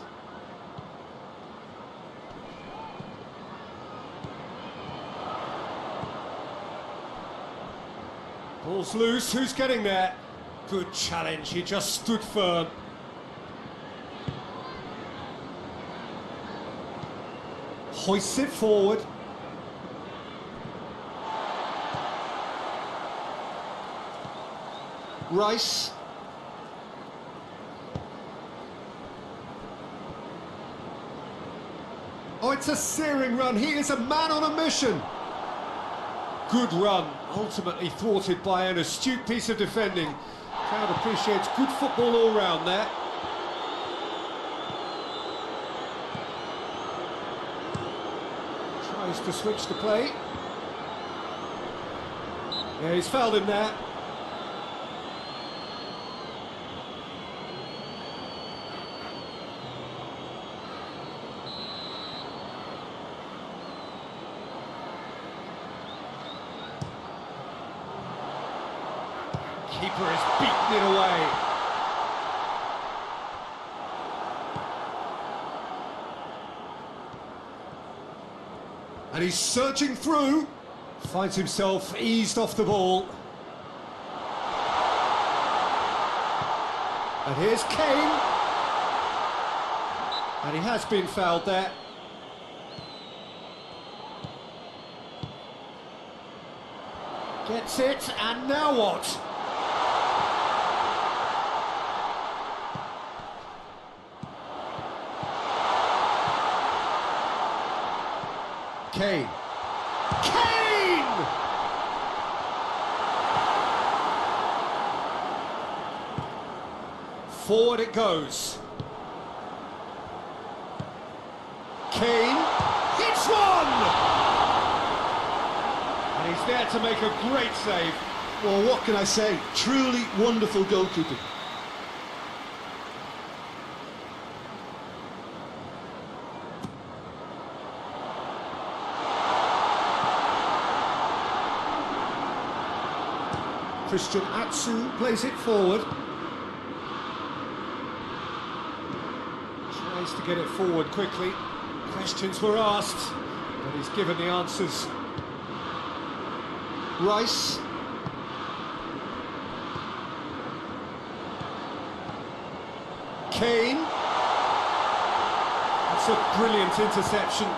D: Ball's loose, who's getting there? Good challenge, he just stood firm. Hoists it forward. Rice. Oh, it's a searing run. He is a man on a mission. Good run, ultimately thwarted by an astute piece of defending. Crowd appreciates good football all round there. Tries to switch the play. Yeah, he's fouled him there. Keeper has beaten it away. And he's searching through. Finds himself eased off the ball. And here's Kane. And he has been fouled there. Gets it, and now what? Kane. Kane! Forward it goes. Kane hits one! And he's there to make a great save.
B: Well, what can I say? Truly wonderful goalkeeping.
D: Christian Atsu plays it forward. Tries to get it forward quickly. Questions were asked, but he's given the answers. Rice. Kane. That's a brilliant interception.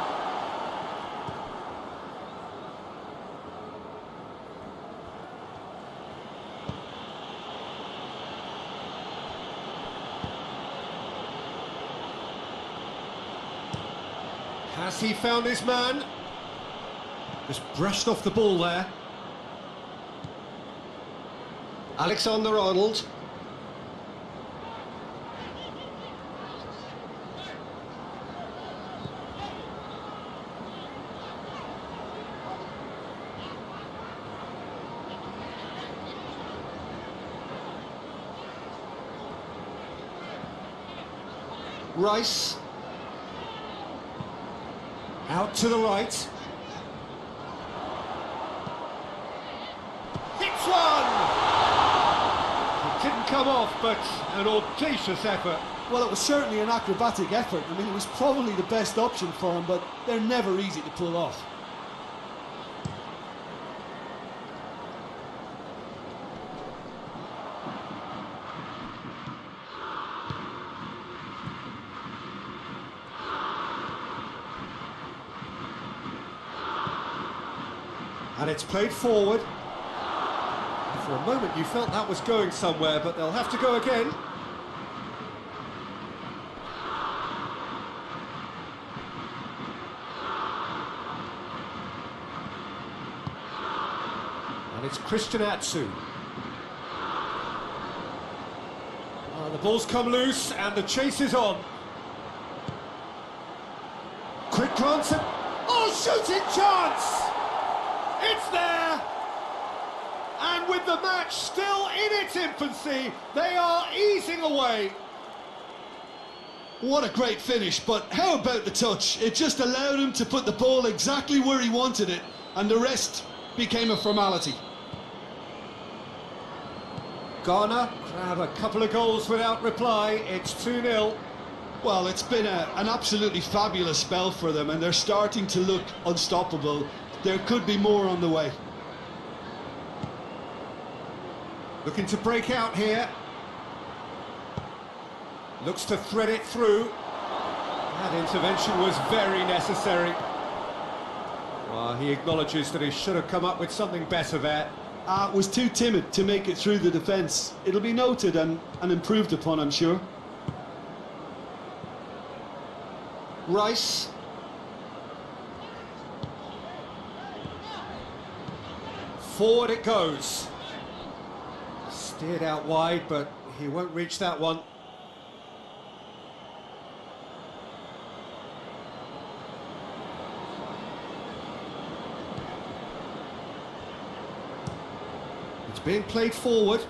D: Has he found his man? Just brushed off the ball there. Alexander-Arnold. Rice. Out to the right. Hits one! It didn't come off, but an audacious effort.
B: Well, it was certainly an acrobatic effort. I mean, it was probably the best option for him, but they're never easy to pull off.
D: And it's played forward. For a moment you felt that was going somewhere, but they'll have to go again. And it's Christian Atsu. The ball's come loose and the chase is on. Quick glance at... Oh, shooting chance! It's there! And with the match still in its infancy, they are easing away.
B: What a great finish, but how about the touch? It just allowed him to put the ball exactly where he wanted it, and the rest became a formality.
D: Ghana grab a couple of goals without reply. It's 2-0.
B: Well, it's been an absolutely fabulous spell for them, and they're starting to look unstoppable. There could be more on the way.
D: Looking to break out here. Looks to thread it through. That intervention was very necessary. Well, he acknowledges that he should have come up with something better there.
B: Was too timid to make it through the defence. It'll be noted and improved upon, I'm sure.
D: Rice. Forward it goes. Steered out wide, but he won't reach that one. It's being played forward.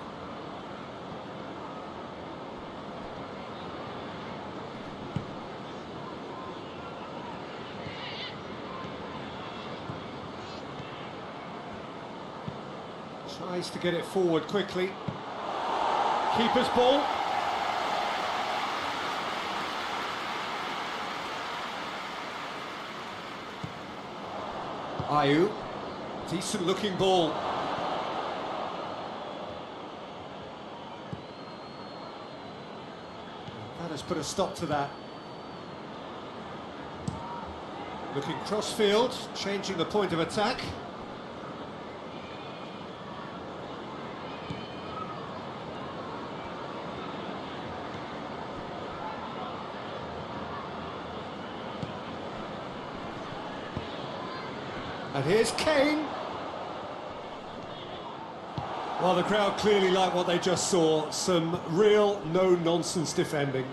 D: Tries to get it forward quickly. Keeper's ball. Ayew. Decent looking ball. That has put a stop to that. Looking cross-field, changing the point of attack. And here's Kane. Well, the crowd clearly like what they just saw. Some real no-nonsense defending.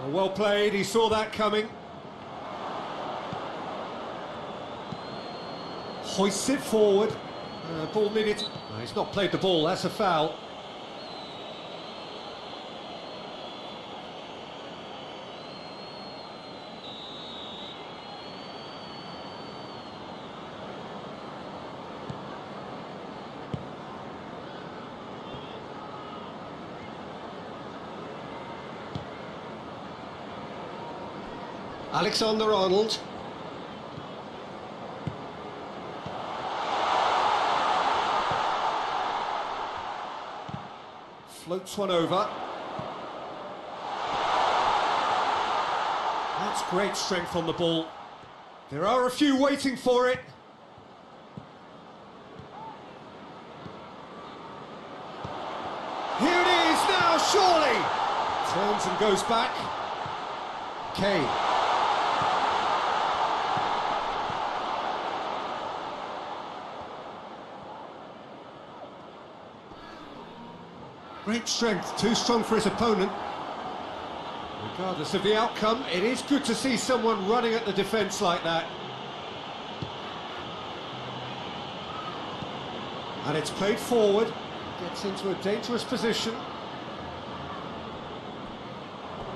D: Well played, he saw that coming. Hoists it forward. Ball needed. No, he's not played the ball, that's a foul. Alexander-Arnold. Floats one over. That's great strength on the ball. There are a few waiting for it. Here it is now, surely! Turns and goes back. Kane. Great strength, too strong for his opponent. Regardless of the outcome, it is good to see someone running at the defence like that. And it's played forward, gets into a dangerous position.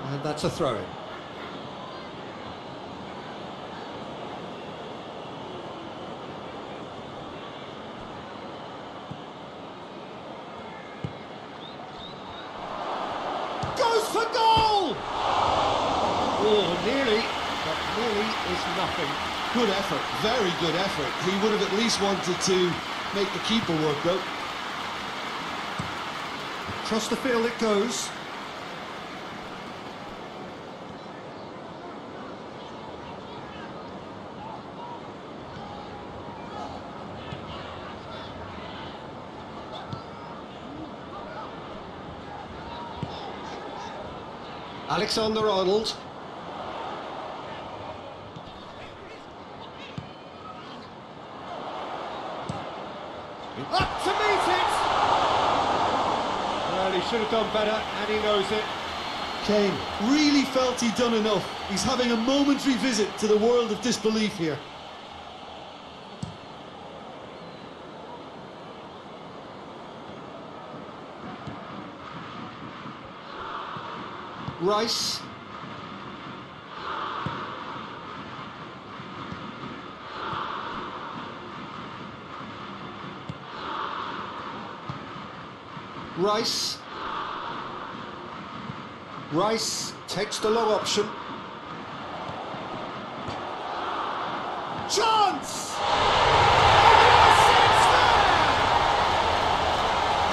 D: And that's a throw-in. Goes for goal! Oh, nearly, but nearly is nothing.
B: Good effort, very good effort. He would have at least wanted to make the keeper work though.
D: Across the field it goes. Alexander-Arnold. Up to meet it! Well, he should have done better, and he knows it.
B: Kane really felt he'd done enough. He's having a momentary visit to the world of disbelief here.
D: Rice. Rice. Rice takes the long option. Chance!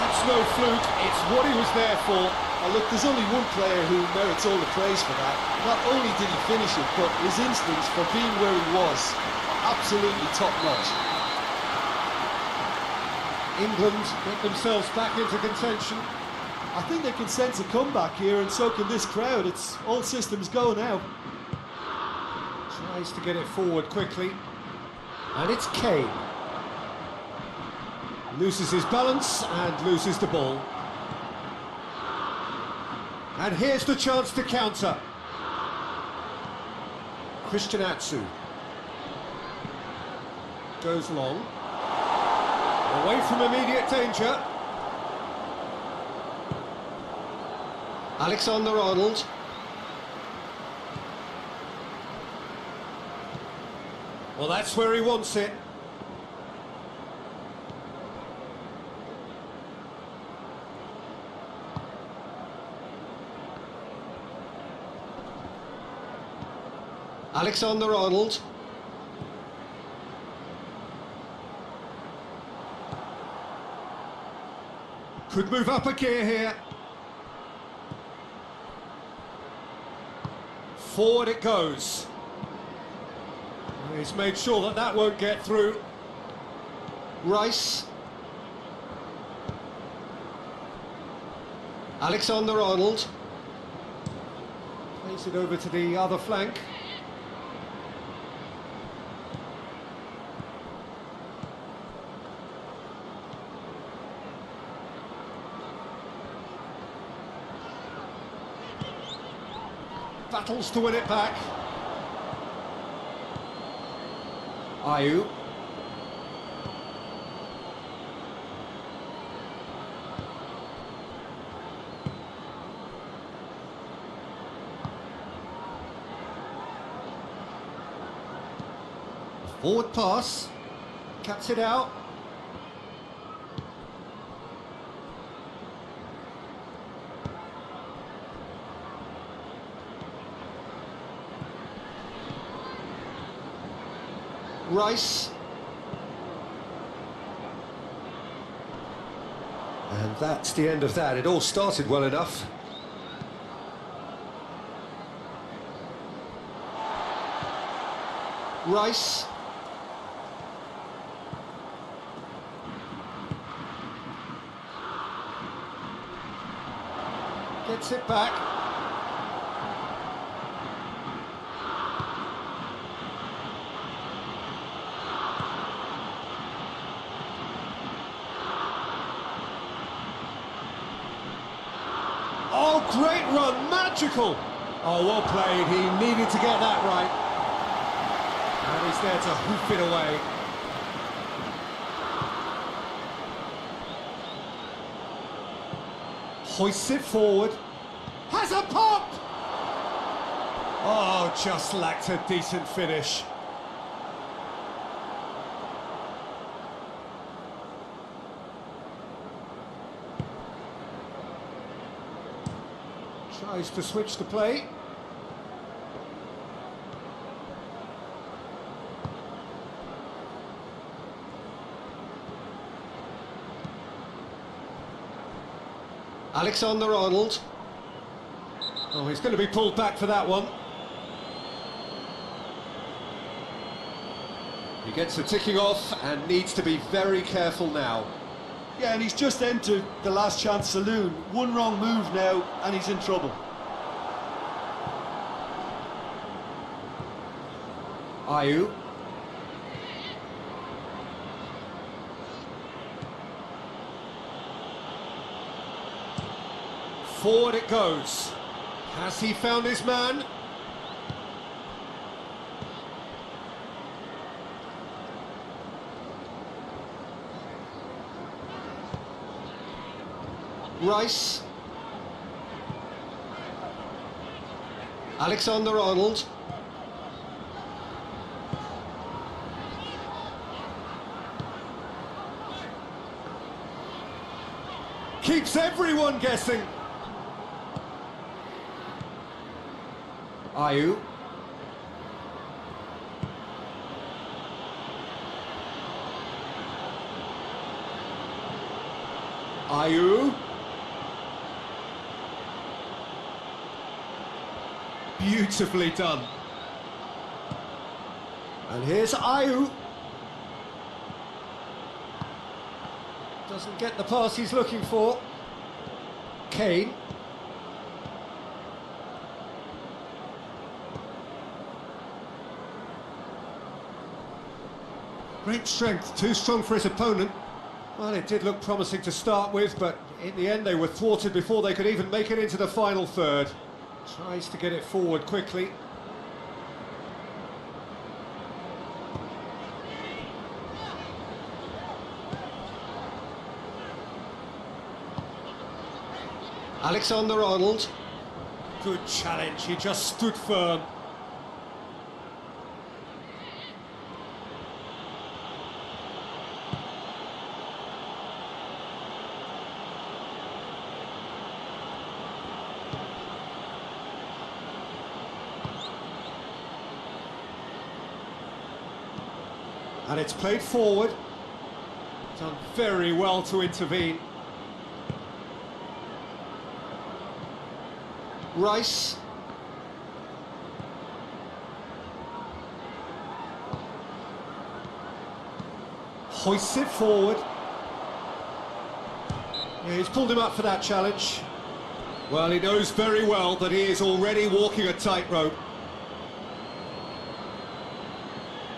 D: That's no fluke, it's what he was there for.
B: Oh, look, there's only one player who merits all the praise for that. Not only did he finish it, but his instincts for being where he was, absolutely top-notch.
D: England get themselves back into contention.
B: I think they can sense a comeback here, and so can this crowd. It's all systems go now.
D: Tries to get it forward quickly. And it's Kane. Loses his balance and loses the ball. And here's the chance to counter. Christian Atsu. Goes long. Away from immediate danger. Alexander-Arnold. Well, that's where he wants it. Alexander-Arnold. Could move up a gear here. Forward it goes. He's made sure that that won't get through. Rice. Alexander-Arnold. Plays it over to the other flank. Battles to win it back. Ayew. Forward pass. Cuts it out. Rice. And that's the end of that. It all started well enough. Rice. Gets it back. Oh, great run, magical! Oh, well played, he needed to get that right. And he's there to hoof it away. Hoists it forward. Has a pop! Oh, just lacked a decent finish. Tries to switch the play. Alexander-Arnold. Oh, he's going to be pulled back for that one. He gets the ticking off and needs to be very careful now.
B: Yeah, and he's just entered the last chance saloon. One wrong move now, and he's in trouble.
D: Ayew. Forward it goes. Has he found his man? Rice. Alexander-Arnold. Keeps everyone guessing. Ayew. Ayew. Beautifully done. And here's Ayew. Doesn't get the pass he's looking for. Kane. Great strength, too strong for his opponent. Well, it did look promising to start with, but in the end they were thwarted before they could even make it into the final third. Tries to get it forward quickly. Alexander-Arnold. Good challenge, he just stood firm. And it's played forward. Done very well to intervene. Rice. Hoists it forward. Yeah, he's pulled him up for that challenge. Well, he knows very well that he is already walking a tightrope.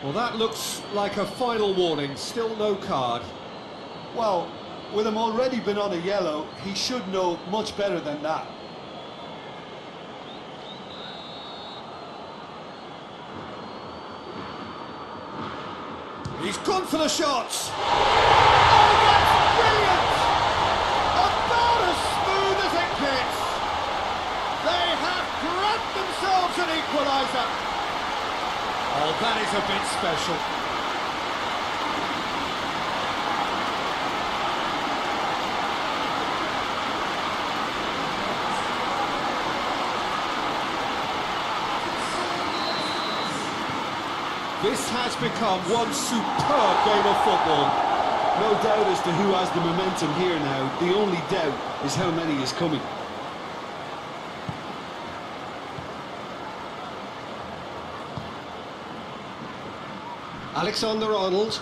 D: Well, that looks like a final warning, still no card.
B: Well, with him already been on a yellow, he should know much better than that.
D: He's gone for the shots! Oh, that's brilliant! About as smooth as it gets! They have grabbed themselves an equaliser! Oh, that is a bit special. This has become one superb game of football.
B: No doubt as to who has the momentum here now. The only doubt is how many is coming.
D: Alexander-Arnold.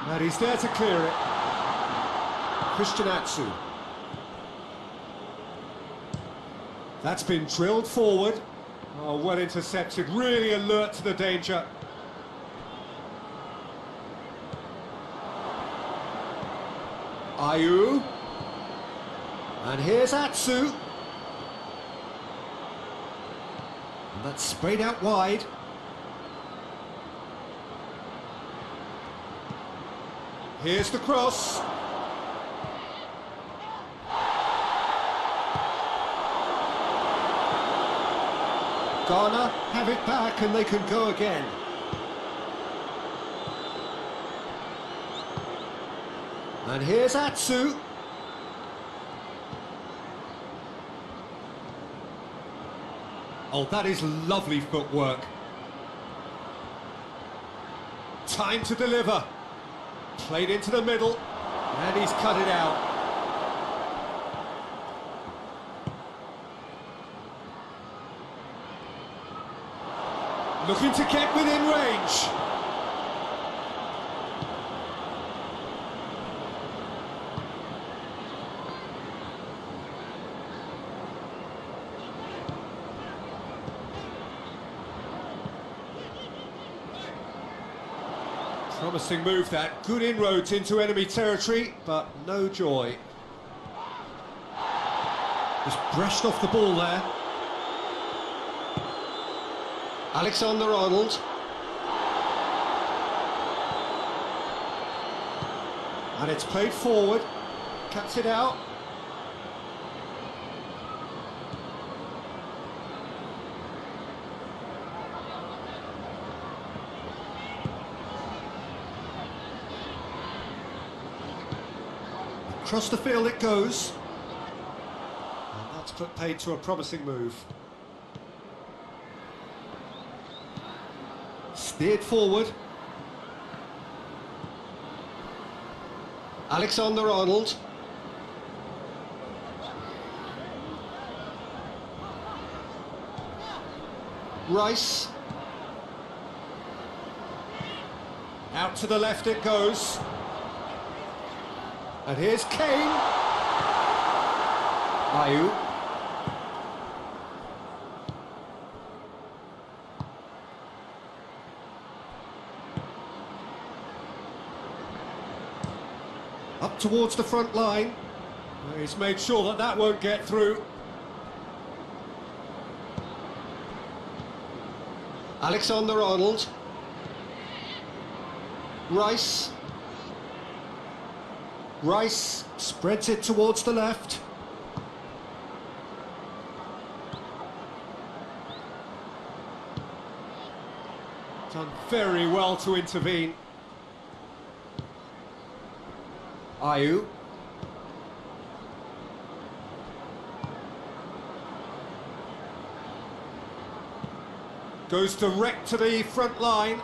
D: And he's there to clear it. Christian Atsu. That's been drilled forward. Oh, well intercepted, really alert to the danger. Ayew. And here's Atsu. And that's sprayed out wide. Here's the cross. Ghana have it back and they can go again. And here's Atsu. Oh, that is lovely footwork. Time to deliver. Played into the middle, and he's cut it out. Looking to get within range. Promising move that, good inroads into enemy territory, but no joy. Just brushed off the ball there. Alexander-Arnold. And it's played forward, cuts it out. Across the field it goes. And that's put paid to a promising move. Steered forward. Alexander-Arnold. Rice. Out to the left it goes. And here's Kane. Ayew. Up towards the front line. He's made sure that that won't get through. Alexander-Arnold. Rice. Rice spreads it towards the left. Done very well to intervene. Ayew. Goes direct to the front line.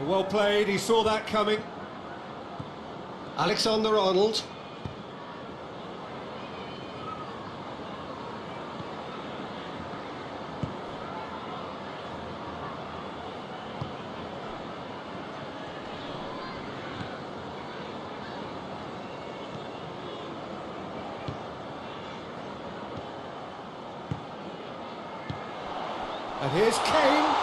D: Well played, he saw that coming. Alexander-Arnold. And here's Kane.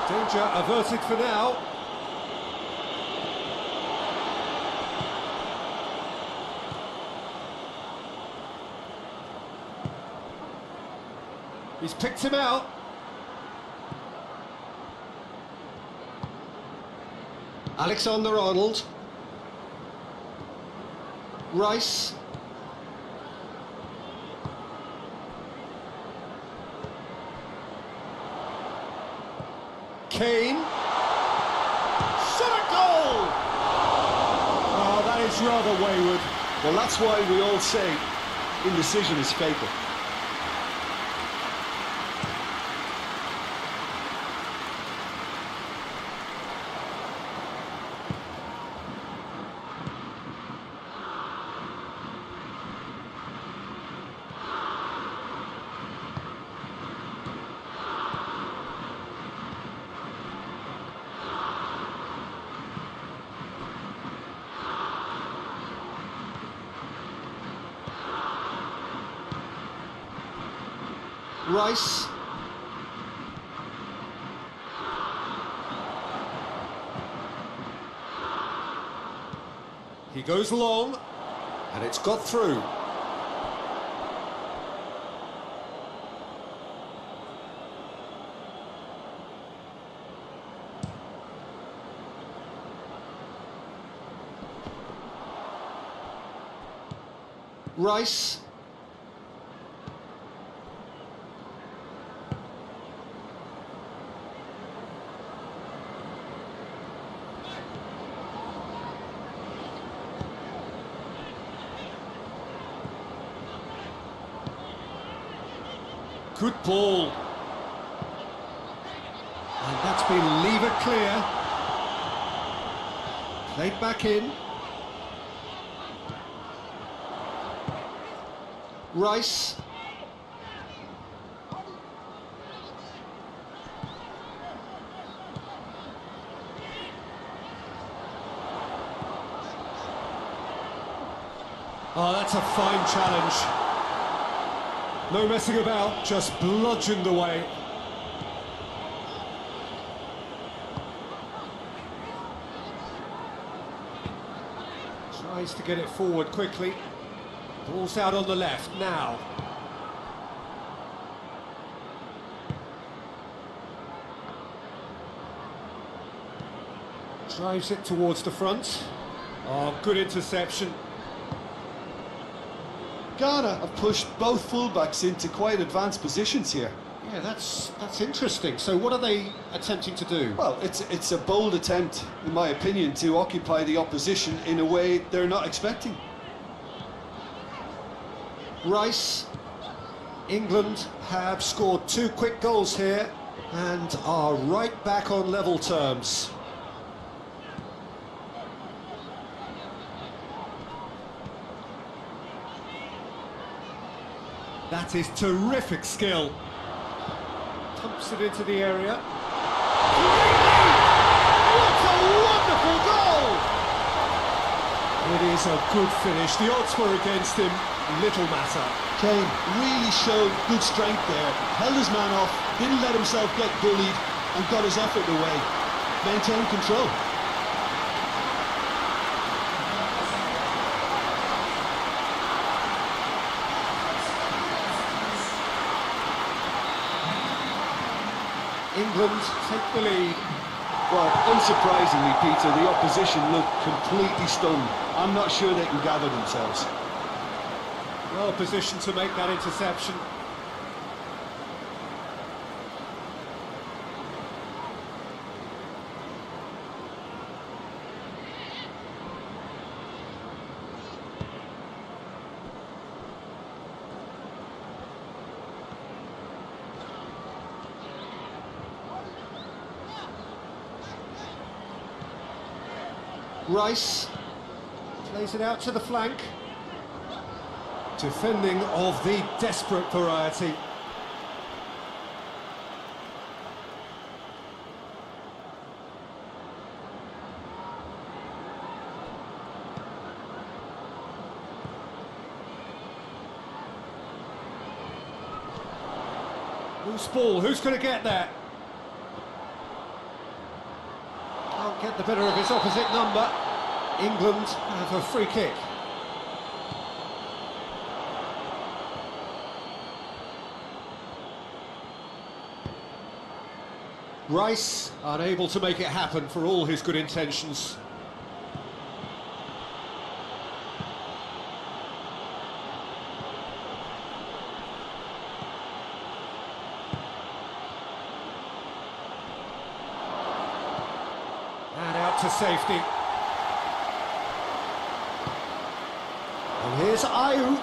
D: Danger averted for now. He's picked him out. Alexander-Arnold. Rice. Kane. Shot a goal! Oh, that is rather wayward.
B: Well, that's why we all say indecision is fatal.
D: Rice. He goes long, and it's got through. Rice. Good ball. And that's been lever clear. Played back in. Rice. Oh, that's a fine challenge. No messing about, just bludgeoned away. Tries to get it forward quickly. Ball's out on the left now. Drives it towards the front. Oh, good interception.
B: Ghana have pushed both fullbacks into quite advanced positions here.
D: Yeah, that's interesting. So what are they attempting to do?
B: Well, it's a bold attempt, in my opinion, to occupy the opposition in a way they're not expecting.
D: Rice. England have scored 2 quick goals here and are right back on level terms. That is terrific skill. Loops it into the area. What a wonderful goal! It is a good finish. The odds were against him. Little matter.
B: Kane really showed good strength there, held his man off, didn't let himself get bullied, and got his effort away. Maintained control.
D: England take the lead.
B: Well, unsurprisingly, Peter, the opposition looked completely stunned. I'm not sure they can gather themselves.
D: Well positioned to make that interception. Rice plays it out to the flank. Defending of the desperate variety. Loose ball, who's going to get that? Can't get the better of his opposite number. England have a free kick. Rice unable to make it happen for all his good intentions. And out to safety. And here's Ayew.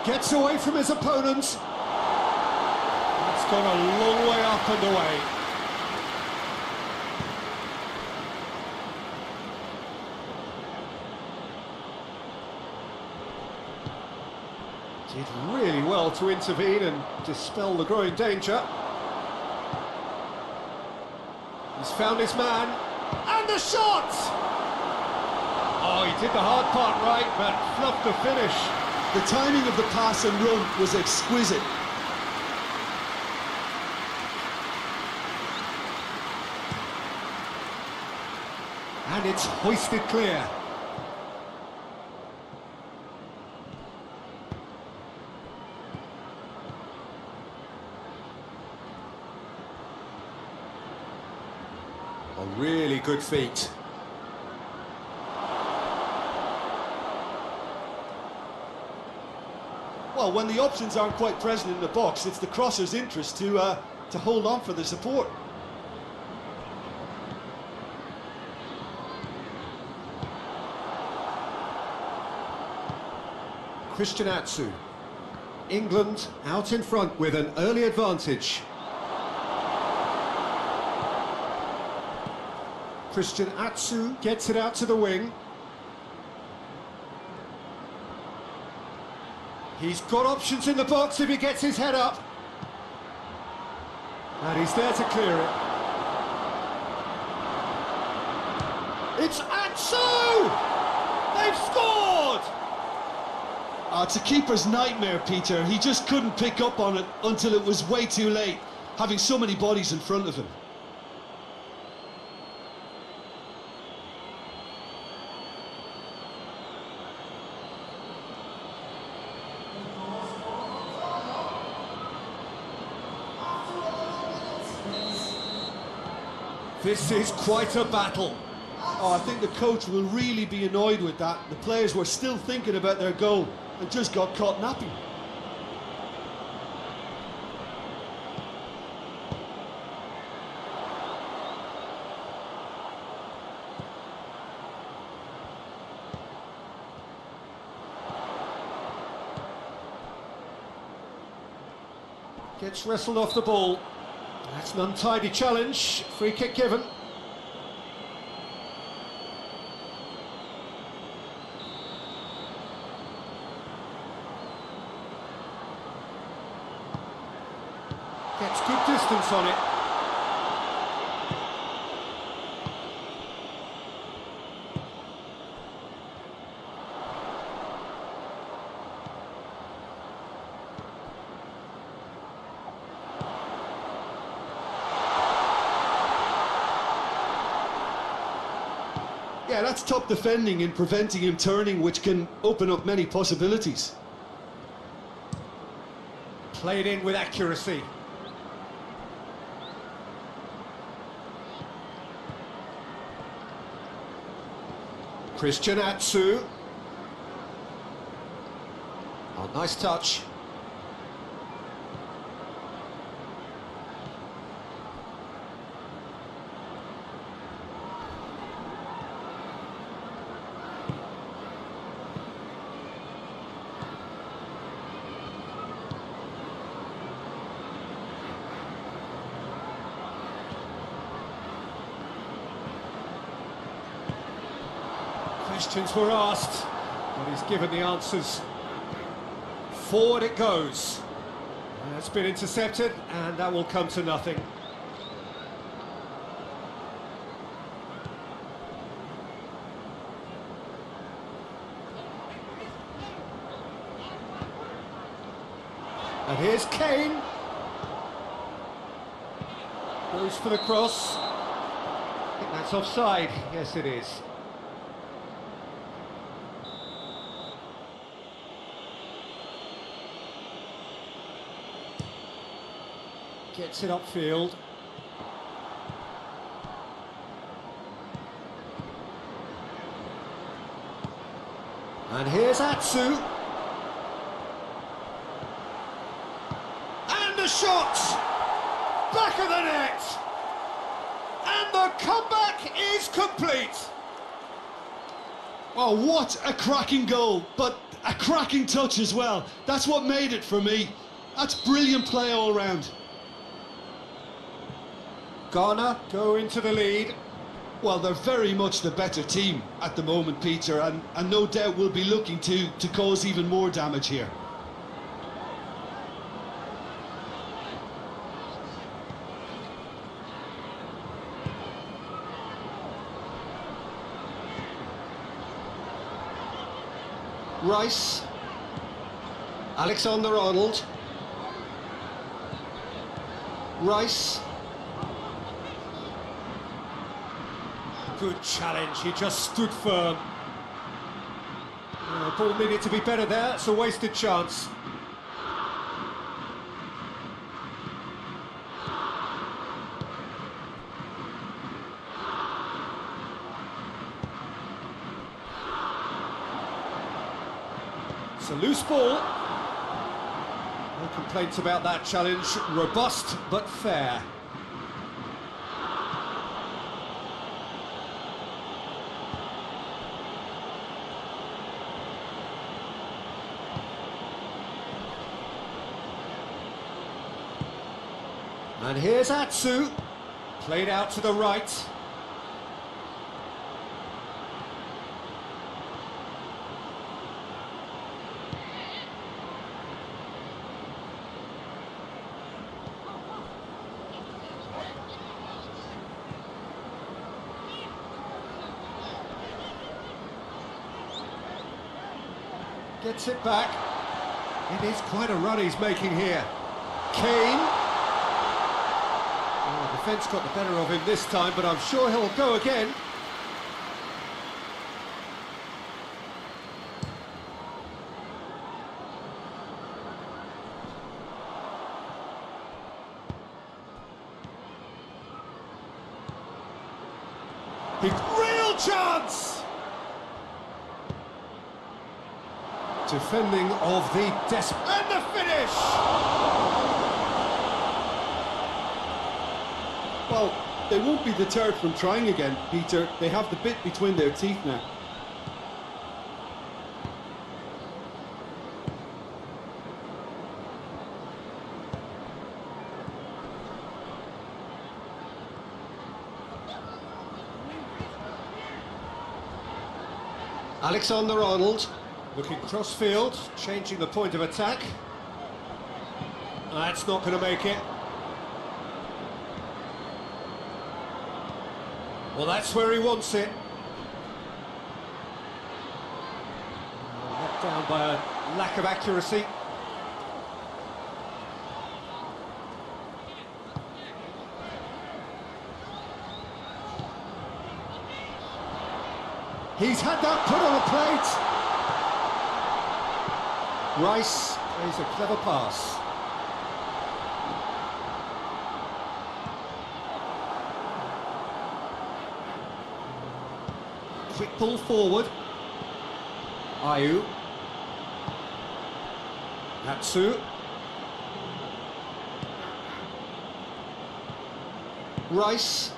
D: Gets away from his opponent. It's gone a long way up and away. Did really well to intervene and dispel the growing danger. He's found his man, and the shot! Oh, he did the hard part right, but fluffed the finish.
B: The timing of the pass and run was exquisite.
D: And it's hoisted clear. A really good feat.
B: Well, when the options aren't quite present in the box, it's the crosser's interest to hold on for the support.
D: Christian Atsu. England out in front with an early advantage. Christian Atsu gets it out to the wing. He's got options in the box if he gets his head up. And he's there to clear it. It's Atsu! They've scored!
B: It's a keeper's nightmare, Peter. He just couldn't pick up on it until it was way too late, having so many bodies in front of him.
D: This is quite a battle.
B: Oh, I think the coach will really be annoyed with that. The players were still thinking about their goal and just got caught napping.
D: Gets wrestled off the ball. That's an untidy challenge. Free kick given.
A: Gets good distance on it.
B: Yeah, that's top defending and preventing him turning, which can open up many possibilities.
A: Played in with accuracy. Christian Atsu. Oh, nice touch. Questions were asked, but he's given the answers. Forward it goes. It's been intercepted, and that will come to nothing. And here's Kane. Goes for the cross. I think that's offside. Yes, it is. Gets it upfield. And here's Atsu. And the shot! Back of the net! And the comeback is complete!
B: Oh, what a cracking goal, but a cracking touch as well. That's what made it for me. That's brilliant play all round.
A: Ghana go into the lead.
B: Well, they're very much the better team at the moment, Peter, and no doubt will be looking to cause even more damage here.
C: Rice. Alexander-Arnold. Rice.
A: Good challenge, he just stood firm. The ball needed to be better there, it's a wasted chance. It's a loose ball. No complaints about that challenge, robust but fair. And here's Atsu, played out to the right. Gets it back. It is quite a run he's making here. Kane. Oh, the defence got the better of him this time, but I'm sure he'll go again. Real chance! Defending of the and the finish!
B: Well, they won't be deterred from trying again, Peter. They have the bit between their teeth now.
C: Alexander-Arnold.
A: Looking cross-field, changing the point of attack. That's not going to make it. Well, that's where he wants it. Let down by a lack of accuracy. He's had that put on a plate. Rice plays a clever pass. Quick ball forward. Ayu. Natsu. Rice.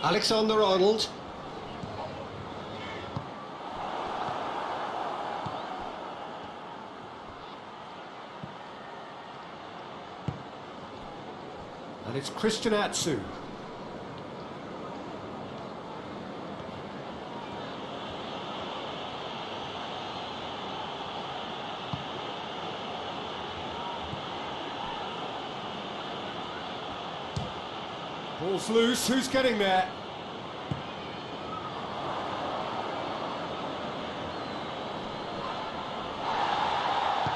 A: Alexander-Arnold. And it's Christian Atsu. Ball's loose, who's getting there?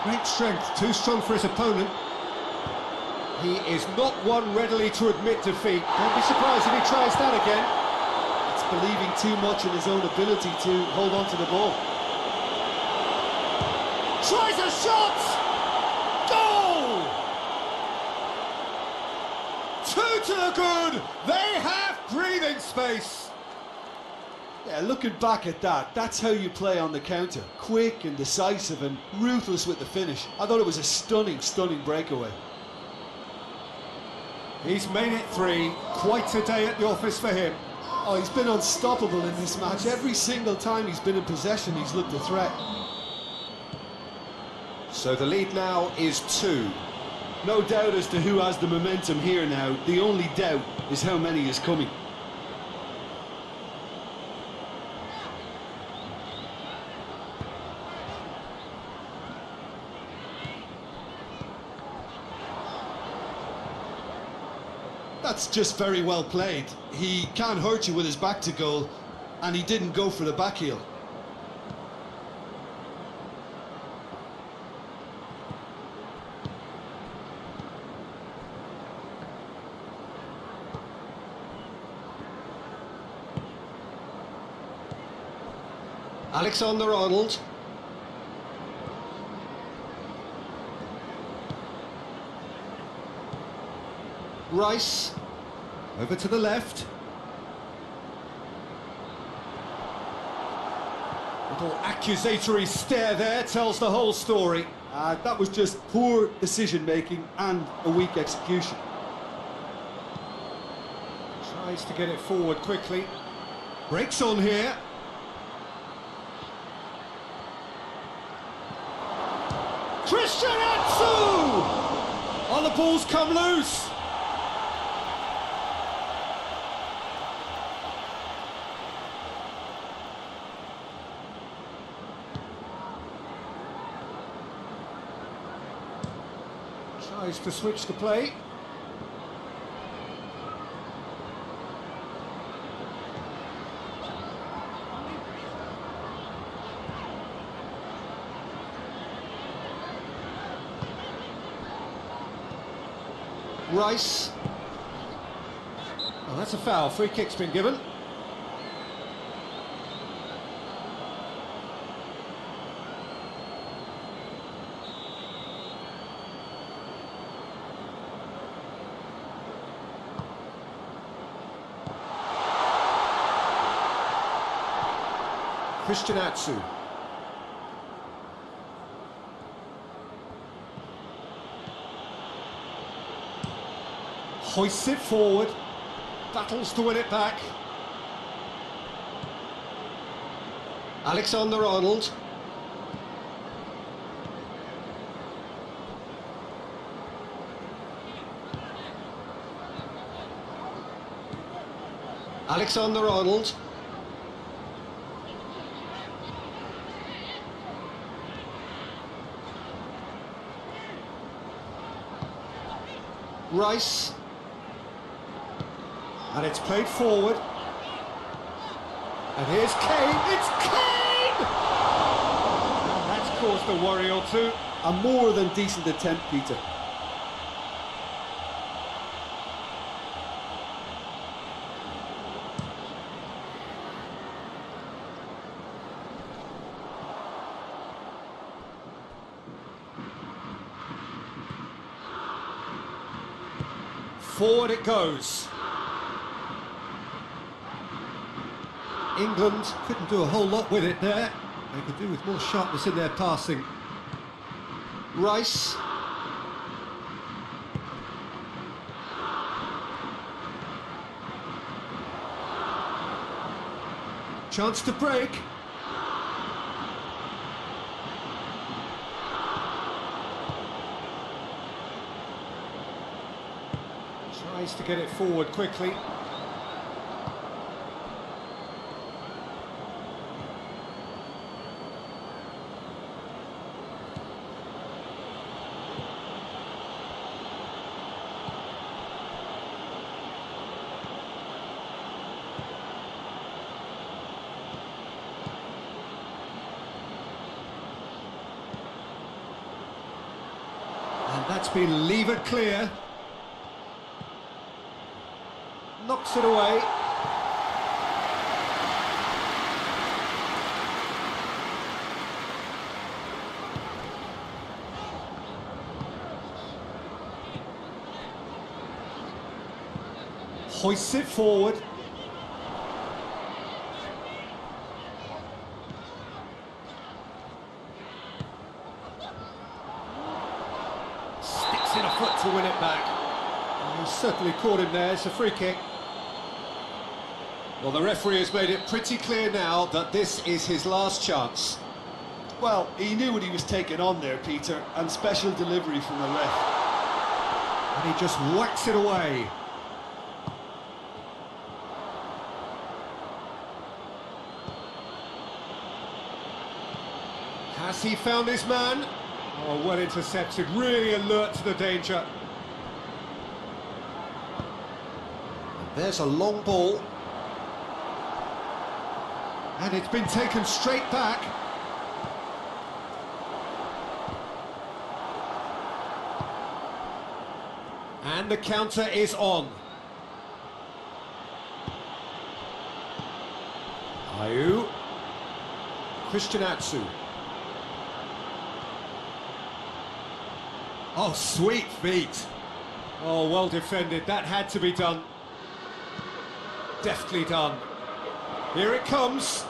A: Great strength, too strong for his opponent. He is not one readily to admit defeat. Don't be surprised if he tries that again.
B: It's believing too much in his own ability to hold on to the ball.
A: Tries a shot! Goal! 2 to the good! They have breathing space!
B: Yeah, looking back at that, that's how you play on the counter. Quick and decisive and ruthless with the finish. I thought it was a stunning, stunning breakaway.
A: He's made it 3. Quite a day at the office for him.
B: Oh, he's been unstoppable in this match. Every single time he's been in possession, he's looked a threat.
C: So the lead now is 2.
B: No doubt as to who has the momentum here now. The only doubt is how many is coming. That's just very well played. He can't hurt you with his back to goal, and he didn't go for the back heel.
C: Alexander-Arnold.
A: Rice. Over to the left. Little accusatory stare there tells the whole story.
B: That was just poor decision-making and a weak execution.
A: Tries to get it forward quickly. Breaks on here. Christian Atsu! Oh, the ball's come loose. Tries to switch the play. Rice. Oh, that's a foul. Free kick's been given. Christian Atsu. Hoists it forward, battles to win it back.
C: Alexander-Arnold.
D: Alexander-Arnold. Rice. And it's played forward. And here's Kane. It's Kane! And that's caused a worry or two.
B: A more than decent attempt, Peter.
D: Forward it goes. England couldn't do a whole lot with it there. They could do with more sharpness in their passing. Rice. Chance to break. Tries to get it forward quickly. And that's been levered clear. Knocks it away. Hoists it forward. Sticks in a foot to win it back. He certainly caught him there. It's a free kick. Well, the referee has made it pretty clear now that this is his last chance.
B: Well, he knew what he was taking on there, Peter, and special delivery from the ref.
D: And he just whacks it away. Has he found his man? Oh, well intercepted, really alert to the danger. And there's a long ball. And it's been taken straight back. And the counter is on. Ayew. Christian Atsu. Oh, sweet feet. Oh, well defended. That had to be done. Deftly done. Here it comes.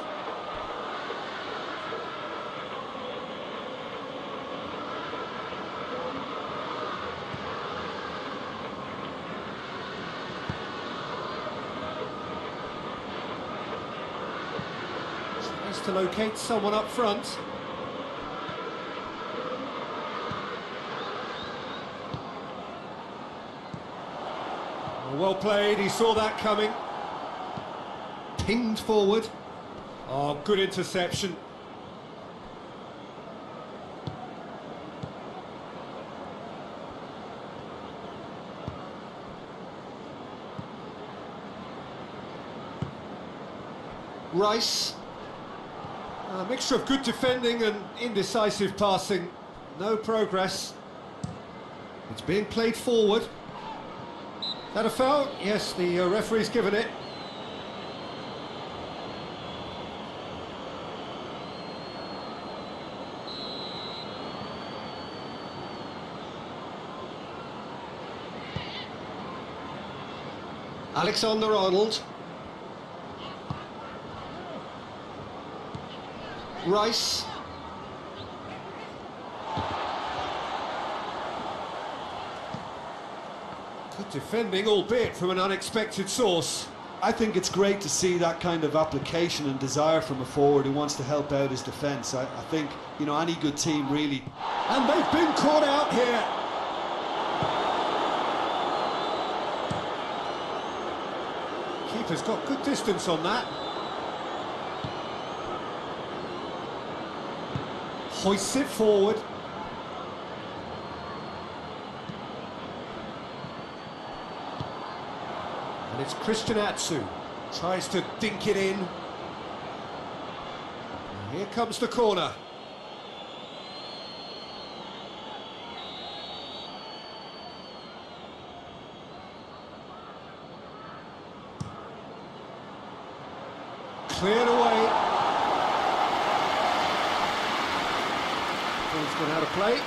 D: Tries to locate someone up front. Well played, he saw that coming. Pinged forward. Oh, good interception. Rice. A mixture of good defending and indecisive passing. No progress. It's being played forward. That a foul? Yes, the referee's given it. Alexander-Arnold. Rice. Good defending, albeit from an unexpected source.
B: I think it's great to see that kind of application and desire from a forward who wants to help out his defence. I think, you know, any good team really...
D: And they've been caught out here. Keeper's got good distance on that. Hoists it forward. And it's Christian Atsu. Tries to dink it in. Here comes the corner. Cleared away. Ball's gone out of play.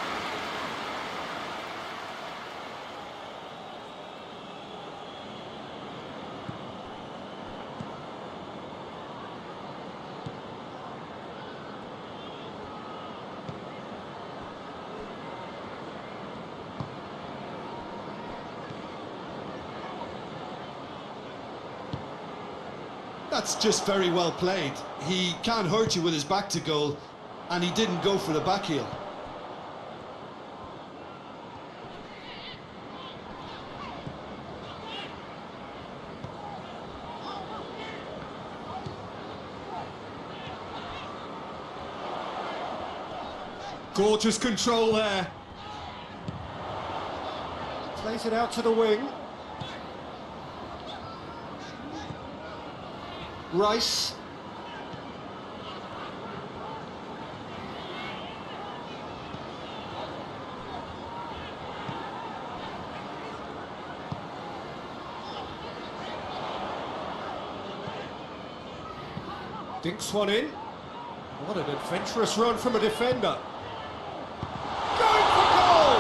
B: That's just very well played. He can't hurt you with his back to goal, and he didn't go for the back heel.
D: Gorgeous control there. Plays it out to the wing. Rice. Dinks one in. What an adventurous run from a defender. Going for goal!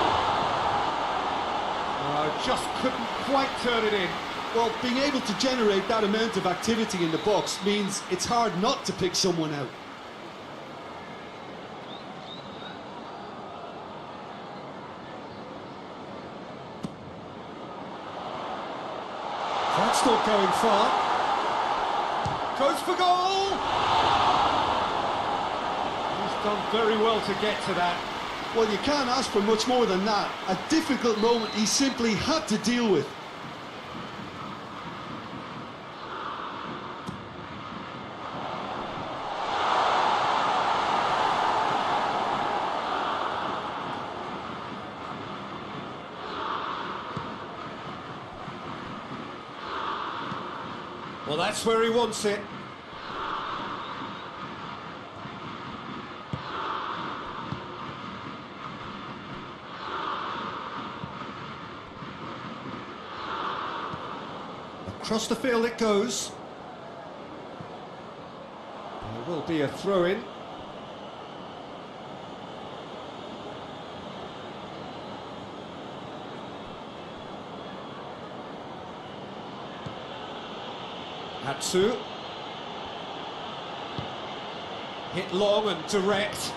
D: Just couldn't quite turn it in.
B: Well, being able to generate that amount of activity in the box means it's hard not to pick someone out.
D: That's not going far. Goes for goal! He's done very well to get to that.
B: Well, you can't ask for much more than that. A difficult moment he simply had to deal with.
D: Well, that's where he wants it. Across the field it goes. There will be a throw-in. Atsu. Hit long and direct.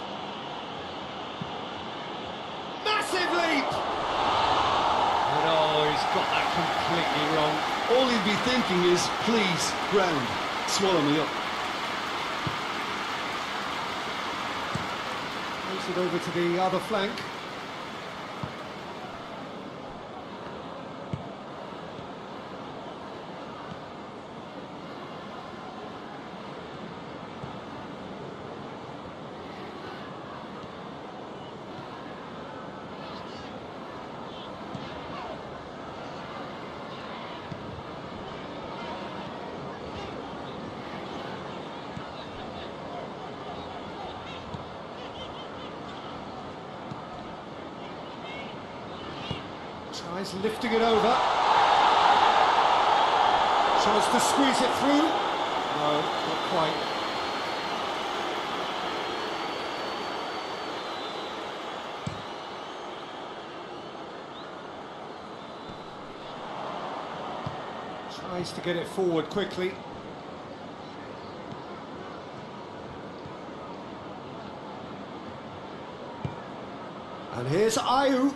D: Massive leap! And oh, he's got that completely wrong.
B: All he'd be thinking is, please, ground, swallow me up.
D: Moves it over to the other flank. Tries lifting it over. Tries to squeeze it through. No, not quite. Tries to get it forward quickly. And here's Ayu.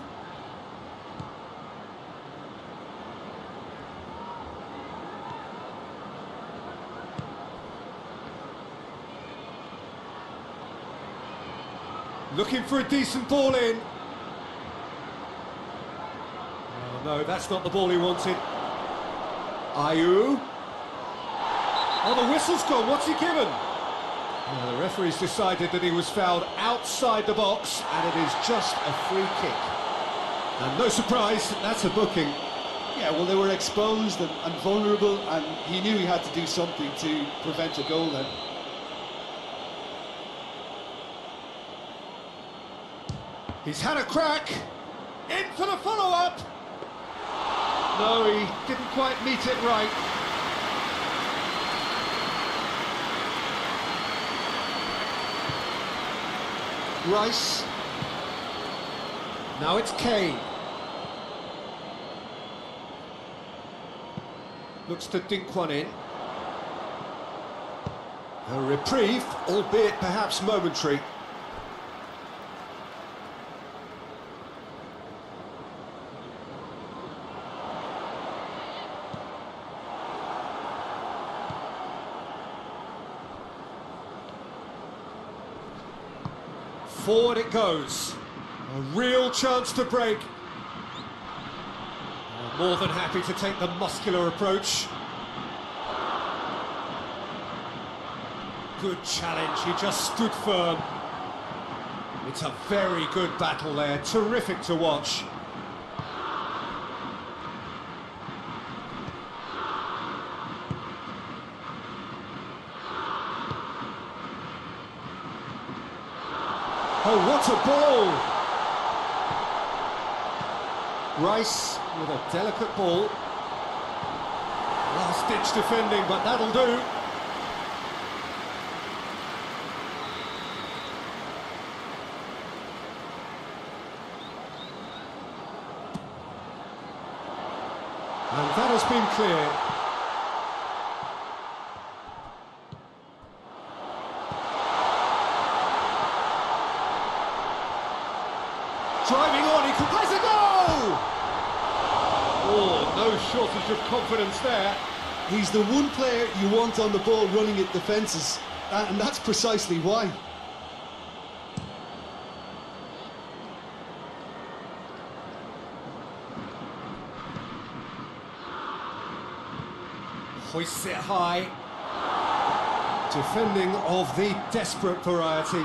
D: Looking for a decent ball in. Oh no, that's not the ball he wanted. Ayu. Oh, the whistle's gone. What's he given? The referee's decided that he was fouled outside the box, and it is just a free kick. And no surprise, that's a booking.
B: Yeah, well, they were exposed and vulnerable, and he knew he had to do something to prevent a goal then.
D: He's had a crack. In for the follow-up. No, he didn't quite meet it right. Rice. Now it's Kane. Looks to dink one in. A reprieve, albeit perhaps momentary. Forward it goes. A real chance to break. More than happy to take the muscular approach. Good challenge, he just stood firm. It's a very good battle there, terrific to watch. Oh, what a ball! Rice with a delicate ball. Last-ditch defending, but that'll do. And that has been clear. Driving on, he has a goal! Oh, no shortage of confidence there.
B: He's the one player you want on the ball running at defences, and that's precisely why.
D: Hoists it high. Defending of the desperate variety.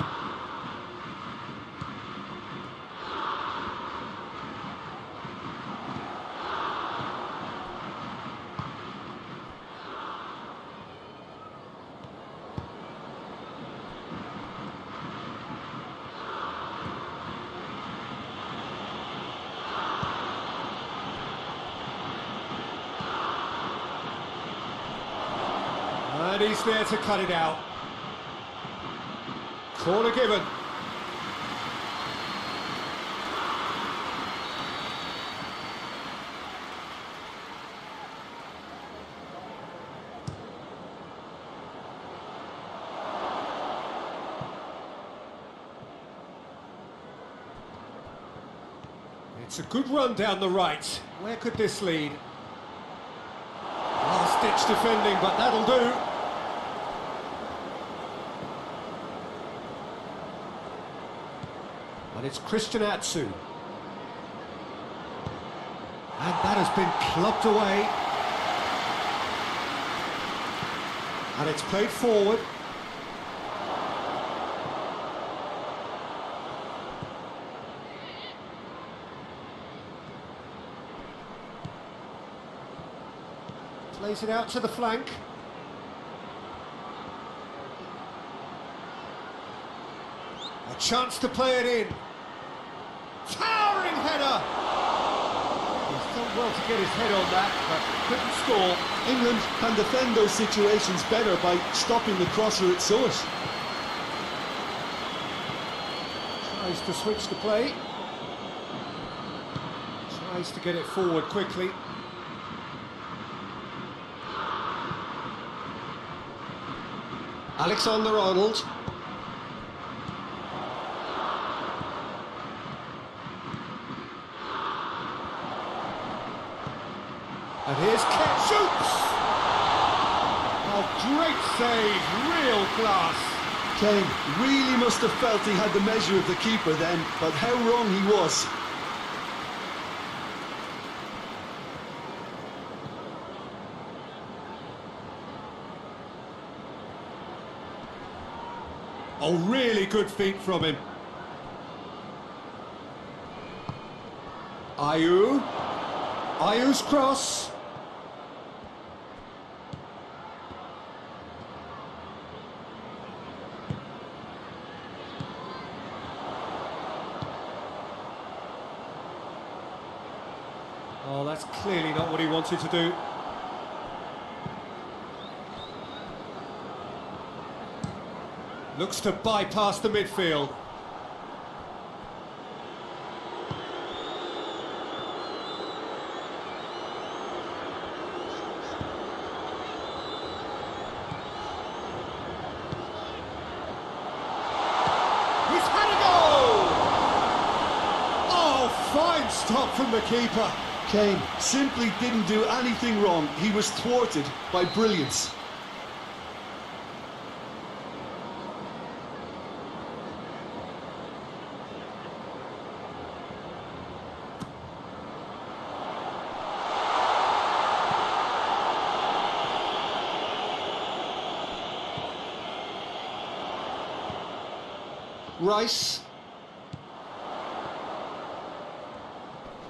D: And he's there to cut it out. Corner given. It's a good run down the right. Where could this lead? Last-ditch defending, but that'll do. And it's Christian Atsu. And that has been clubbed away. And it's played forward. Plays it out to the flank. A chance to play it in. Towering header! He's done well to get his head on that, but couldn't score.
B: England can defend those situations better by stopping the crosser at source.
D: Tries to switch the play. Tries to get it forward quickly. Alexander-Arnold. And here's Kane, shoots! Oh, great save, real class.
B: Kane really must have felt he had the measure of the keeper then, but how wrong he was.
D: Oh, really good feet from him. Ayu's cross. Oh, that's clearly not what he wanted to do. Looks to bypass the midfield. He's had a goal! Oh, fine stop from the keeper.
B: Kane simply didn't do anything wrong. He was thwarted by brilliance.
D: Rice.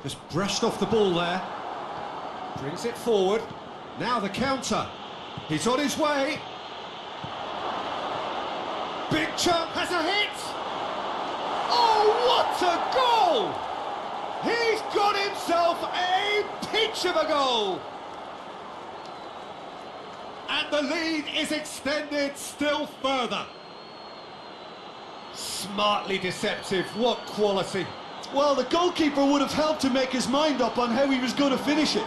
D: Just brushed off the ball there. Brings it forward. Now the counter. He's on his way. Big chunk has a hit. Oh, what a goal! He's got himself a peach of a goal. And the lead is extended still further. Smartly deceptive, what quality.
B: Well, the goalkeeper would have helped to make his mind up on how he was going to finish it.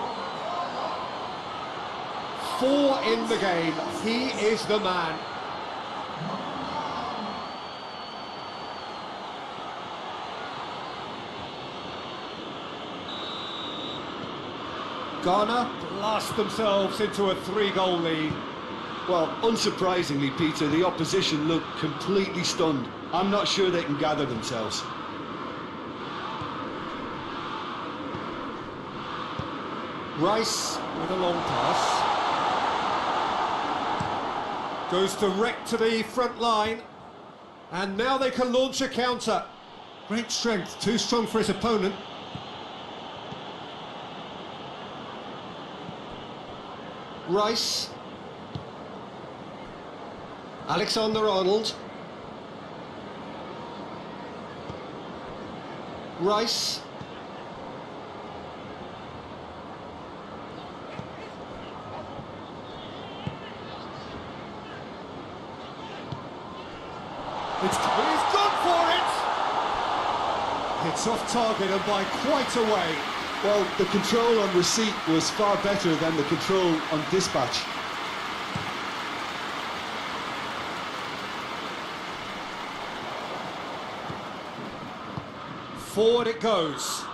D: 4 in the game, he is the man. Ghana blast themselves into a 3-goal lead.
B: Well, unsurprisingly, Peter, the opposition looked completely stunned. I'm not sure they can gather themselves.
D: Rice with a long pass. Goes direct to the front line. And now they can launch a counter. Great strength, too strong for his opponent. Rice. Alexander-Arnold. Rice. He's gone for it! It's off target and by quite a way.
B: Well, the control on receipt was far better than the control on dispatch.
D: Forward it goes.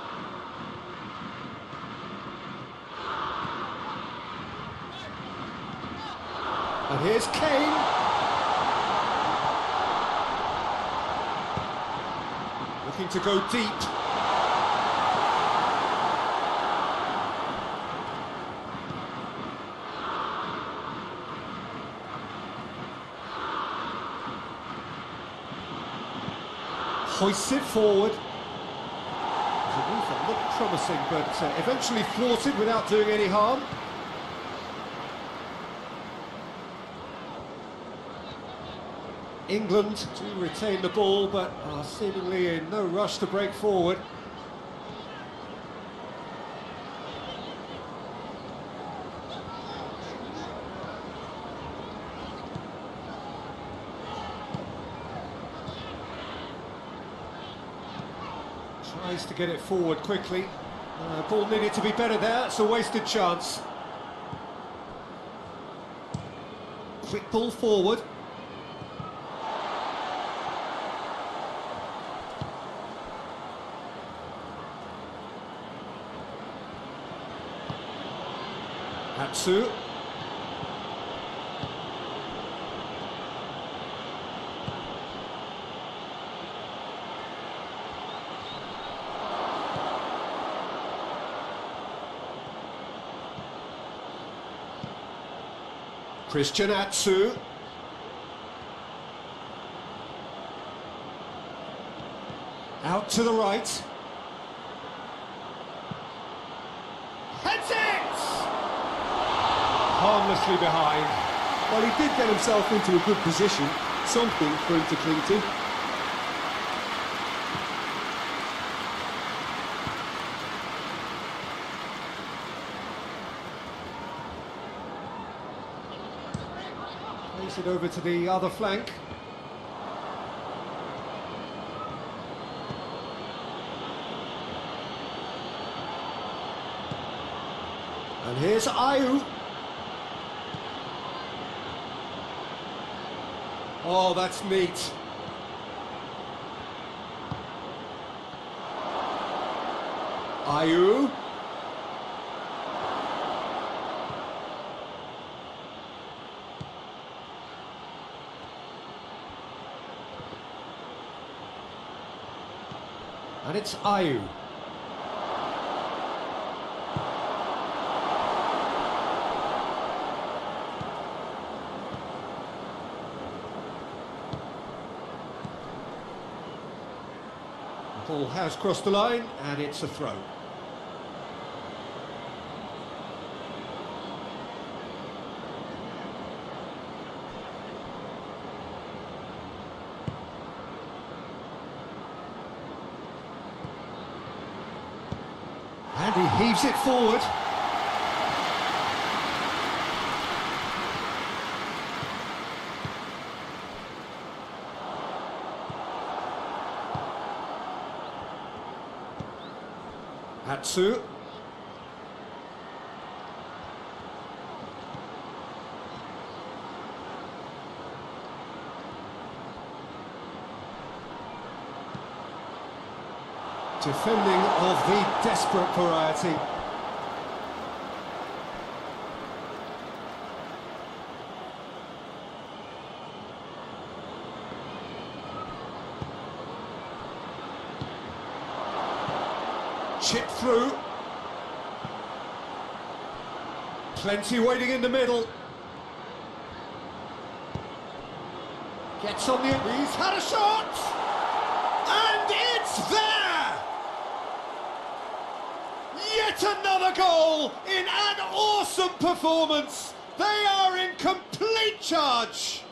D: And here's Kane. Looking to go deep. Hoists it forward. The move that looked promising, but eventually thwarted without doing any harm. England do retain the ball, but are seemingly in no rush to break forward. Tries to get it forward quickly. Ball needed to be better there, it's a wasted chance. Quick ball forward. Atsu. Christian Atsu. Out to the right.
A: Heads it! Harmlessly behind.
B: Well, he did get himself into a good position, something for him to cling to.
D: Plays it over to the other flank. And here's Ayew. Oh, that's neat. Ayew. And it's Ayew. The ball has crossed the line, and it's a throw. And he heaves it forward. Atsu. Defending of the desperate variety. Chip through. Plenty waiting in the middle. Gets on the...
A: He's had a shot! And it's there! Yet another goal in an awesome performance. They are in complete charge.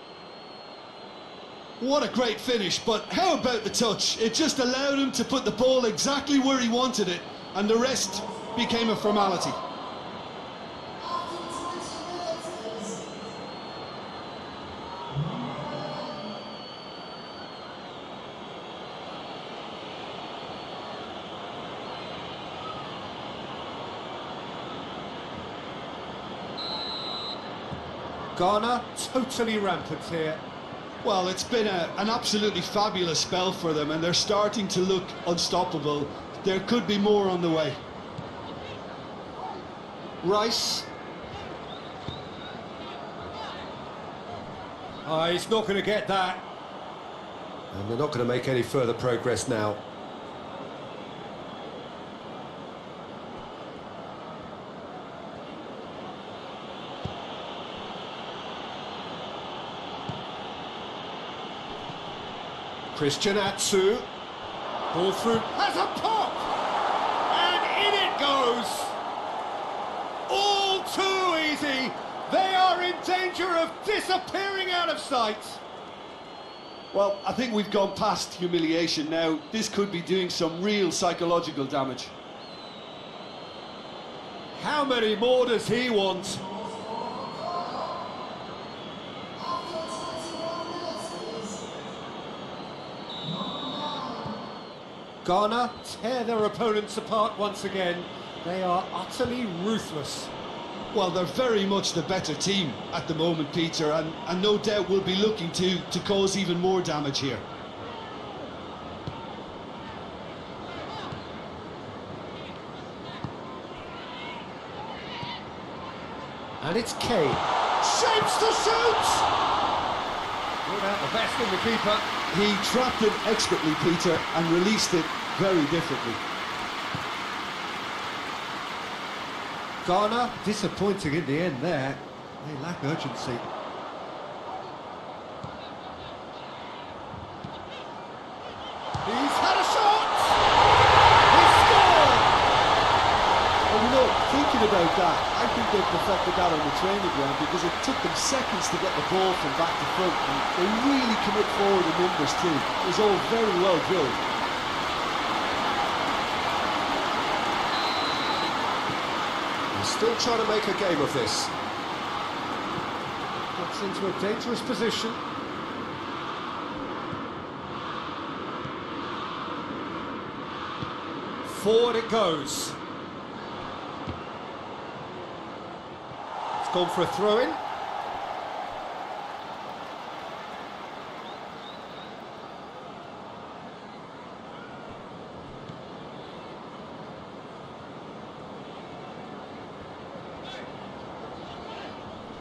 B: What a great finish, but how about the touch? It just allowed him to put the ball exactly where he wanted it, and the rest became a formality.
D: Ghana totally rampant here.
B: Well, it's been an absolutely fabulous spell for them, and they're starting to look unstoppable. There could be more on the way.
D: Rice. He's not going to get that.
C: And they're not going to make any further progress now.
D: Christian Atsu. Ball through.
A: Has a pop! And in it goes! All too easy! They are in danger of disappearing out of sight!
B: Well, I think we've gone past humiliation now. This could be doing some real psychological damage.
D: How many more does he want? Ghana tear their opponents apart once again. They are utterly ruthless.
B: Well, they're very much the better team at the moment, Peter, and no doubt will be looking to cause even more damage here.
D: And it's Kane.
A: Shapes to shoot!
D: Brought out the best in the keeper.
B: He trapped it expertly, Peter, and released it very differently.
D: Ghana disappointing in the end there. They lack urgency.
A: He's had a shot!
B: thinking about that, I think they perfected that on the training ground because it took them seconds to get the ball from back to front, and they really commit forward in numbers too. It was all very well drilled.
D: They're still trying to make a game of this. Gets into a dangerous position.
A: Forward it goes. It's gone for a throw-in.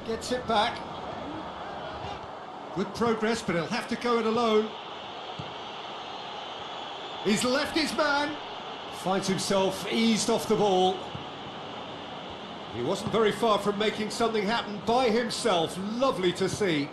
A: Gets it back. Good progress, but he'll have to go it alone. He's left his man. Finds himself eased off the ball. He wasn't very far from making something happen by himself. Lovely to see.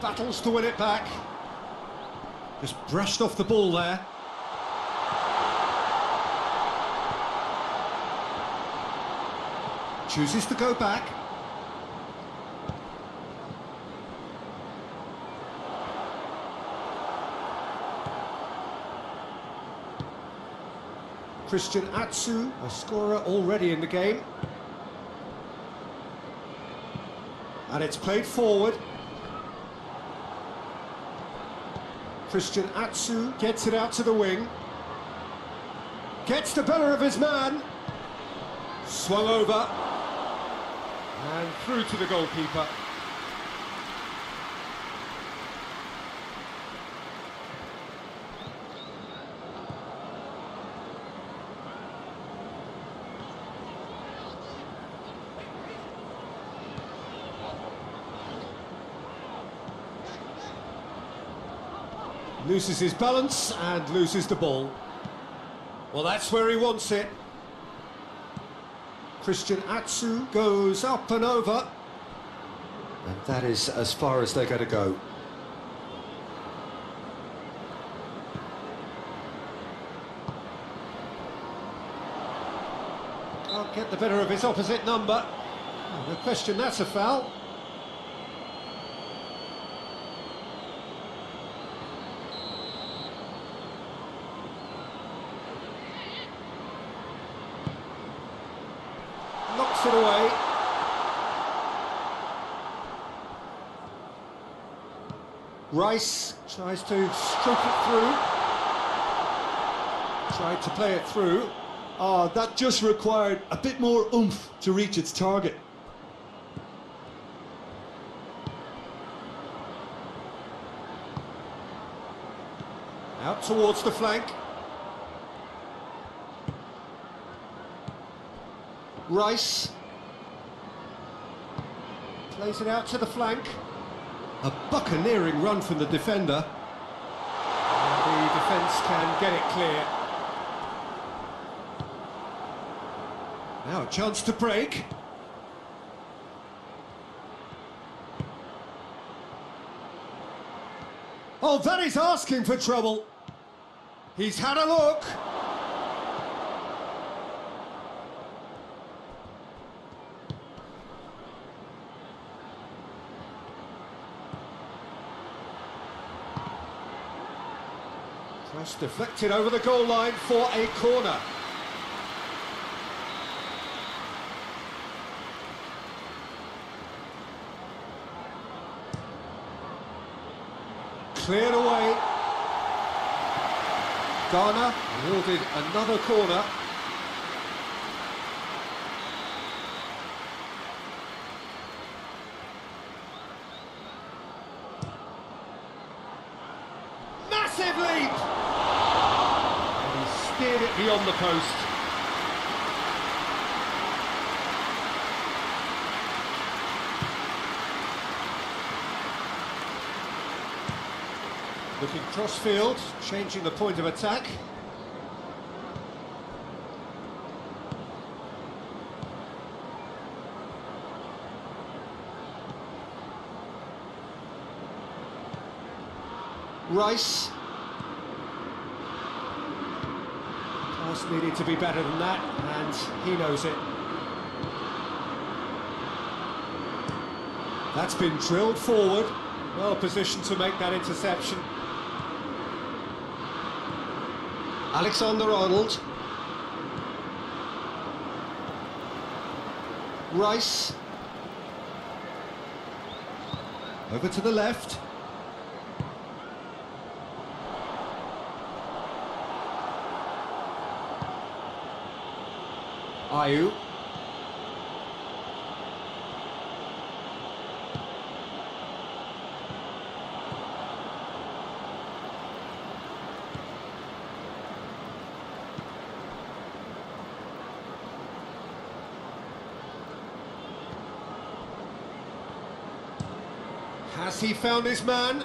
A: Battles to win it back. Just brushed off the ball there. Chooses to go back. Christian Atsu, a scorer already in the game. And it's played forward. Christian Atsu gets it out to the wing. Gets the better of his man. Swung over. And through to the goalkeeper. Loses his balance and loses the ball. Well, that's where he wants it. Christian Atsu goes up and over.
C: And that is as far as they're going to go.
D: Can't get the better of his opposite number. No question that's a foul. Knocks it away. Rice tries to stroke it through. Tried to play it through.
B: Oh, that just required a bit more oomph to reach its target.
D: Out towards the flank. Rice plays it out to the flank. A buccaneering run from the defender. And the defence can get it clear. Now a chance to break. Oh, that is asking for trouble. He's had a look. Cross deflected over the goal line for a corner. Cleared away. Ghana awarded another corner. Massive leap! And he steered it beyond the post. Looking cross-field, changing the point of attack. Rice. Pass needed to be better than that, and he knows it. That's been drilled forward. Well positioned to make that interception. Alexander-Arnold. Rice. Over to the left. Ayew. Has he found his man?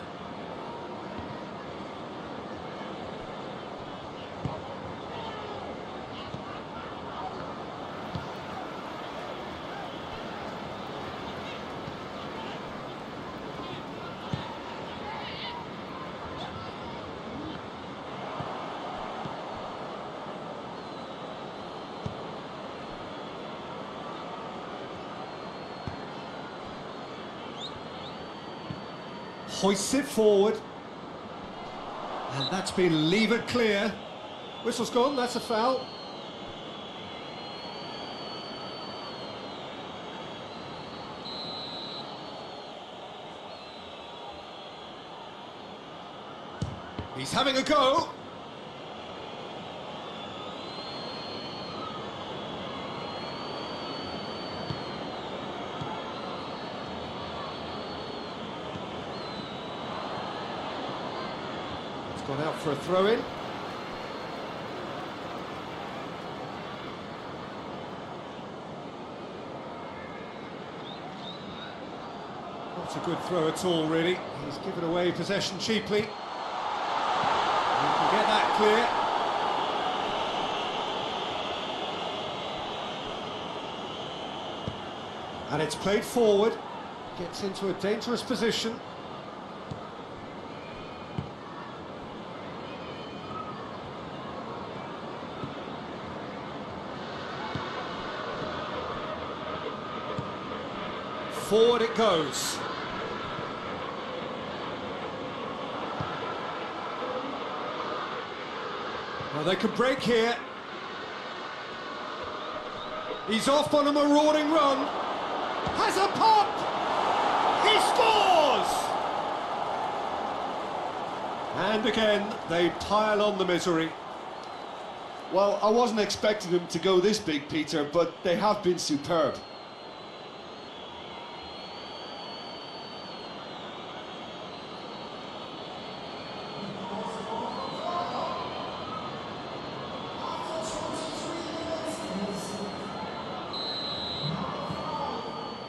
D: Hoists it forward, and that's been levered clear. Whistle's gone, that's a foul. He's having a go. Gone out for a throw-in. Not a good throw at all, really. He's given away possession cheaply. He can get that clear. And it's played forward. Gets into a dangerous position. Forward it goes. Well, they could break here. He's off on a marauding run. Has a pop! He scores! And again, they pile on the misery.
B: Well, I wasn't expecting them to go this big, Peter, but they have been superb.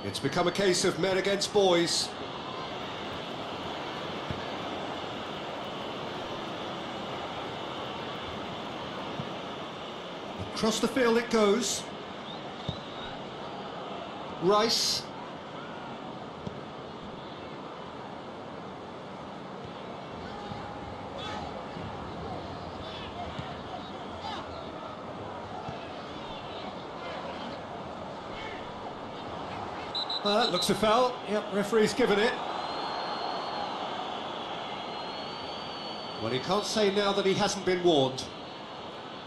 D: It's become a case of men against boys. Across the field it goes. Rice. That looks a foul. Yep, referee's given it. Well, he can't say now that he hasn't been warned.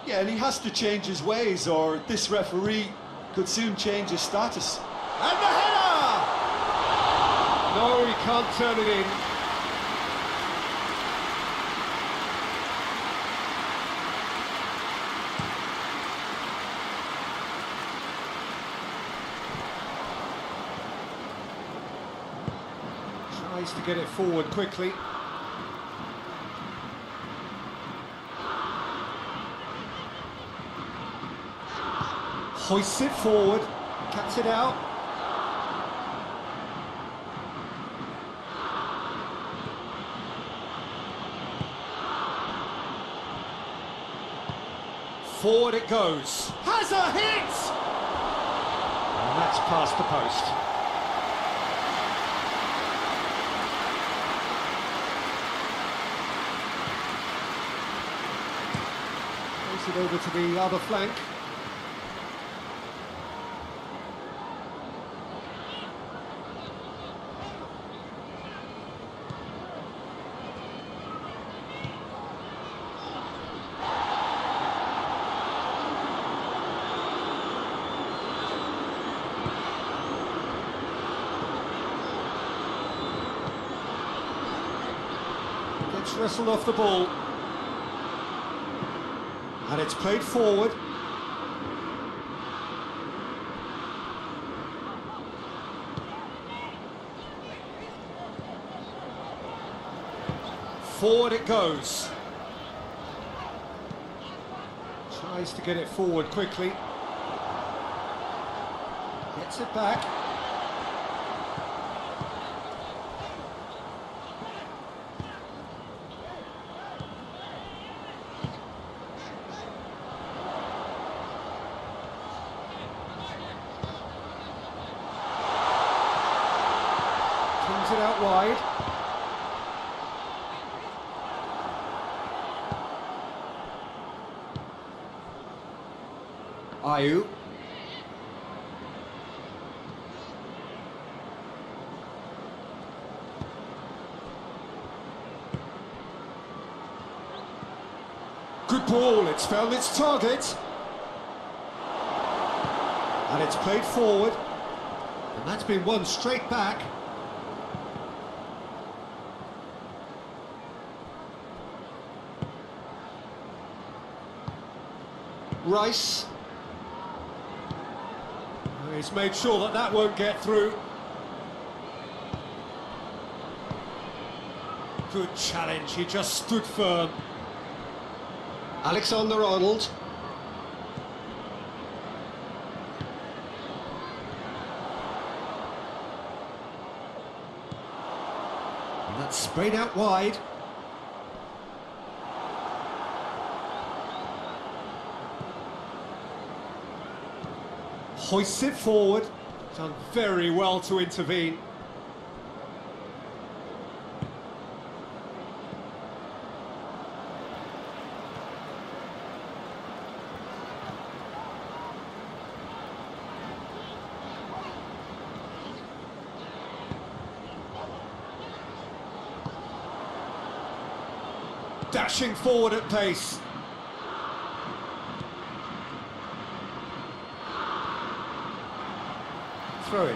B: Yeah, and he has to change his ways, or this referee could soon change his status.
D: And the header! No, he can't turn it in. Tries to get it forward quickly. Hoists it forward, cuts it out.
A: Forward it goes. Has a hit! And that's past the post. Plays it over to the other flank. Gets wrestled off the ball. And it's played forward. Forward it goes. Tries to get it forward quickly. Gets it back. Comes it out wide. Ayu. Good ball, it's found its target. And it's played forward. And that's been won straight back. Rice. He's made sure that that won't get through. Good challenge, he just stood firm.
D: Alexander-Arnold. And that's sprayed out wide. Hoists it forward. Done very well to intervene. Dashing forward at pace. Throw it.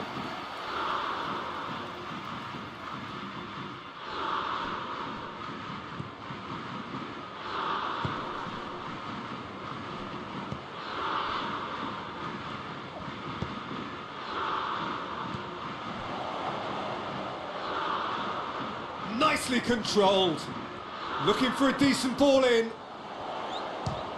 D: Nicely controlled. Looking for a decent ball in.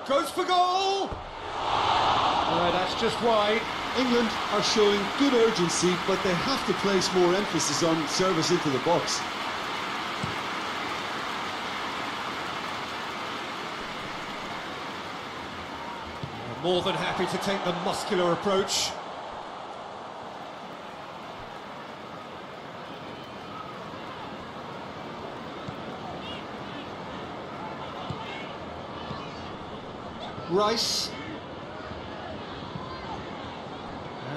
D: Goes for goal. No, that's just wide.
B: England are showing good urgency, but they have to place more emphasis on service into the box.
A: More than happy to take the muscular approach. Rice.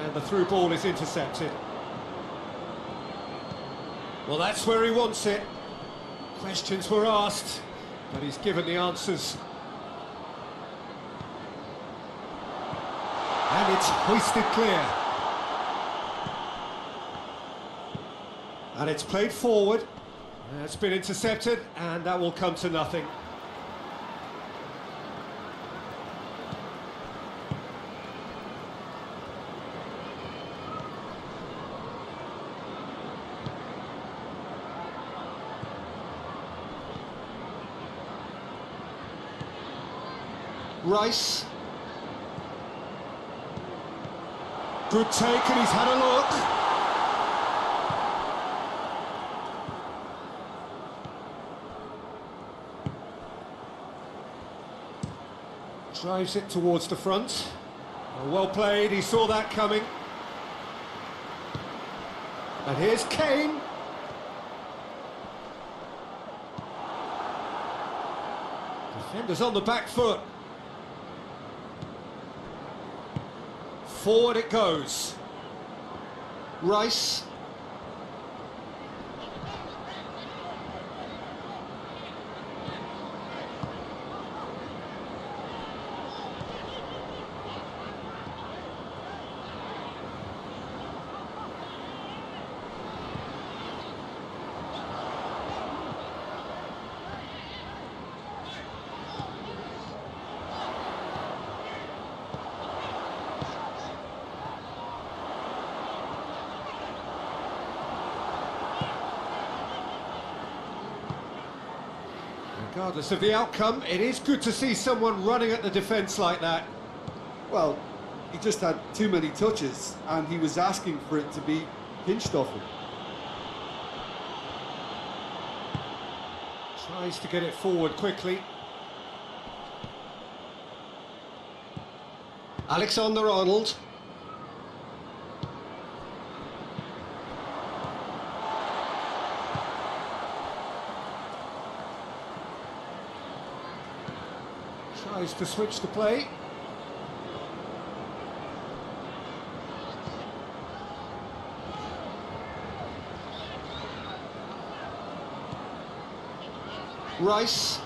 A: And the through ball is intercepted. Well, that's where he wants it. Questions were asked, but he's given the answers. And it's hoisted clear. And it's played forward. It's been intercepted, and that will come to nothing. Rice. Good take, and he's had a look. Drives it towards the front. Well played, he saw that coming. And here's Kane. Defenders on the back foot. Forward it goes.
D: Rice.
A: Regardless of the outcome, it is good to see someone running at the defence like that.
B: Well, he just had too many touches and he was asking for it to be pinched off him.
A: Tries to get it forward quickly.
D: Alexander-Arnold.
A: Tries to switch the play.
D: Rice.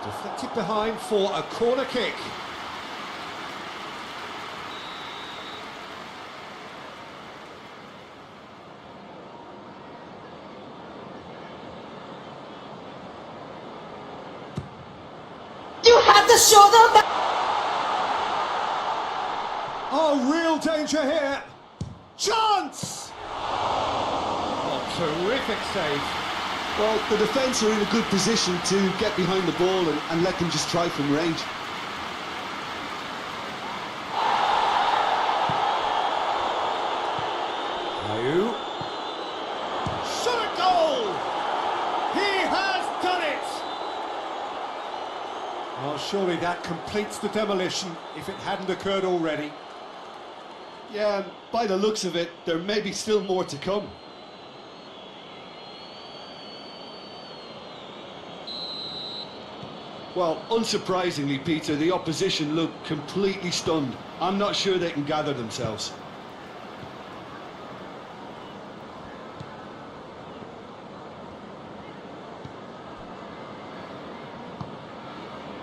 A: Deflected behind for a corner kick.
E: You have to show them that.
A: Oh, real danger here. Chance! Oh, terrific save.
B: Well, the defence are in a good position to get behind the ball and let them just try from range.
A: Ayew. Shot a goal! He has done it! Well, surely that completes the demolition if it hadn't occurred already.
B: Yeah, by the looks of it, there may be still more to come. Well, unsurprisingly, Peter, the opposition look completely stunned. I'm not sure they can gather themselves.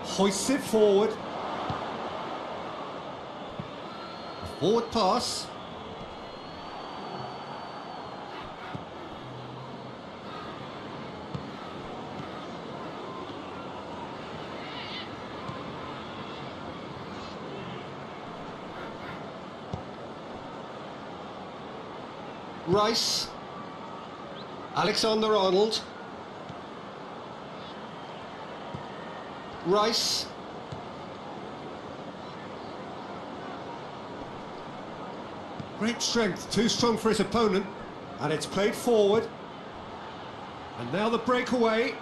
A: Hoists it forward. Forward pass.
D: Rice. Alexander-Arnold. Rice.
A: Great strength, too strong for his opponent. And it's played forward. And now the breakaway.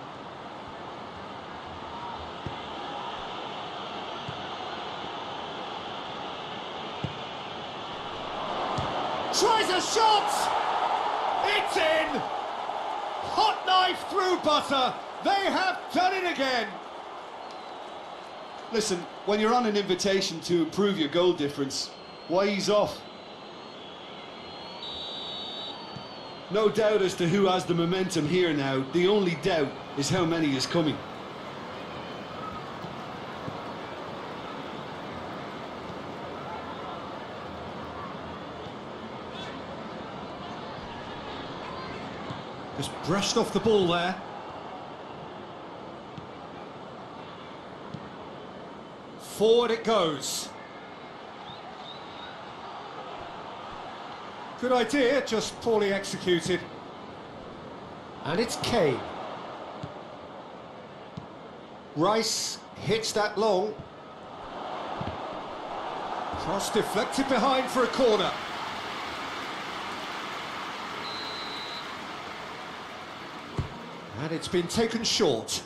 A: Tries a shot! It's in! Hot knife through butter. They have done it again.
B: Listen, when you're on an invitation to improve your goal difference, why ease off? No doubt as to who has the momentum here now. The only doubt is how many is coming.
A: Just brushed off the ball there. Forward it goes. Good idea, just poorly executed. And it's Kane.
D: Rice hits that long. Cross deflected behind for a corner. And it's been taken short.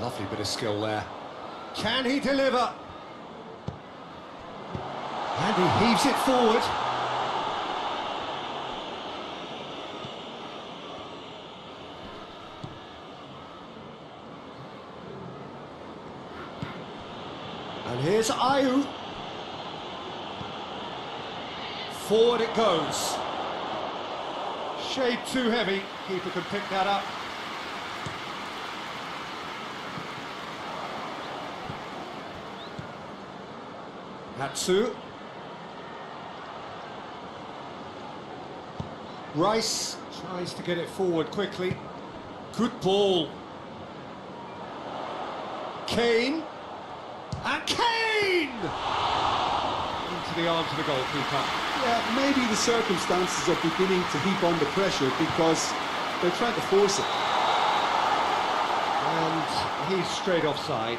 D: Lovely bit of skill there. Can he deliver? And he heaves it forward. And here's Ayew. Forward it goes. Shade too heavy. Keeper can pick that up. Hatsu. Rice tries to get it forward quickly. Good ball. Kane. And Kane! Into the arms of the goalkeeper.
B: Yeah, maybe the circumstances are beginning to heap on the pressure because they're trying to force it.
D: And he's straight offside.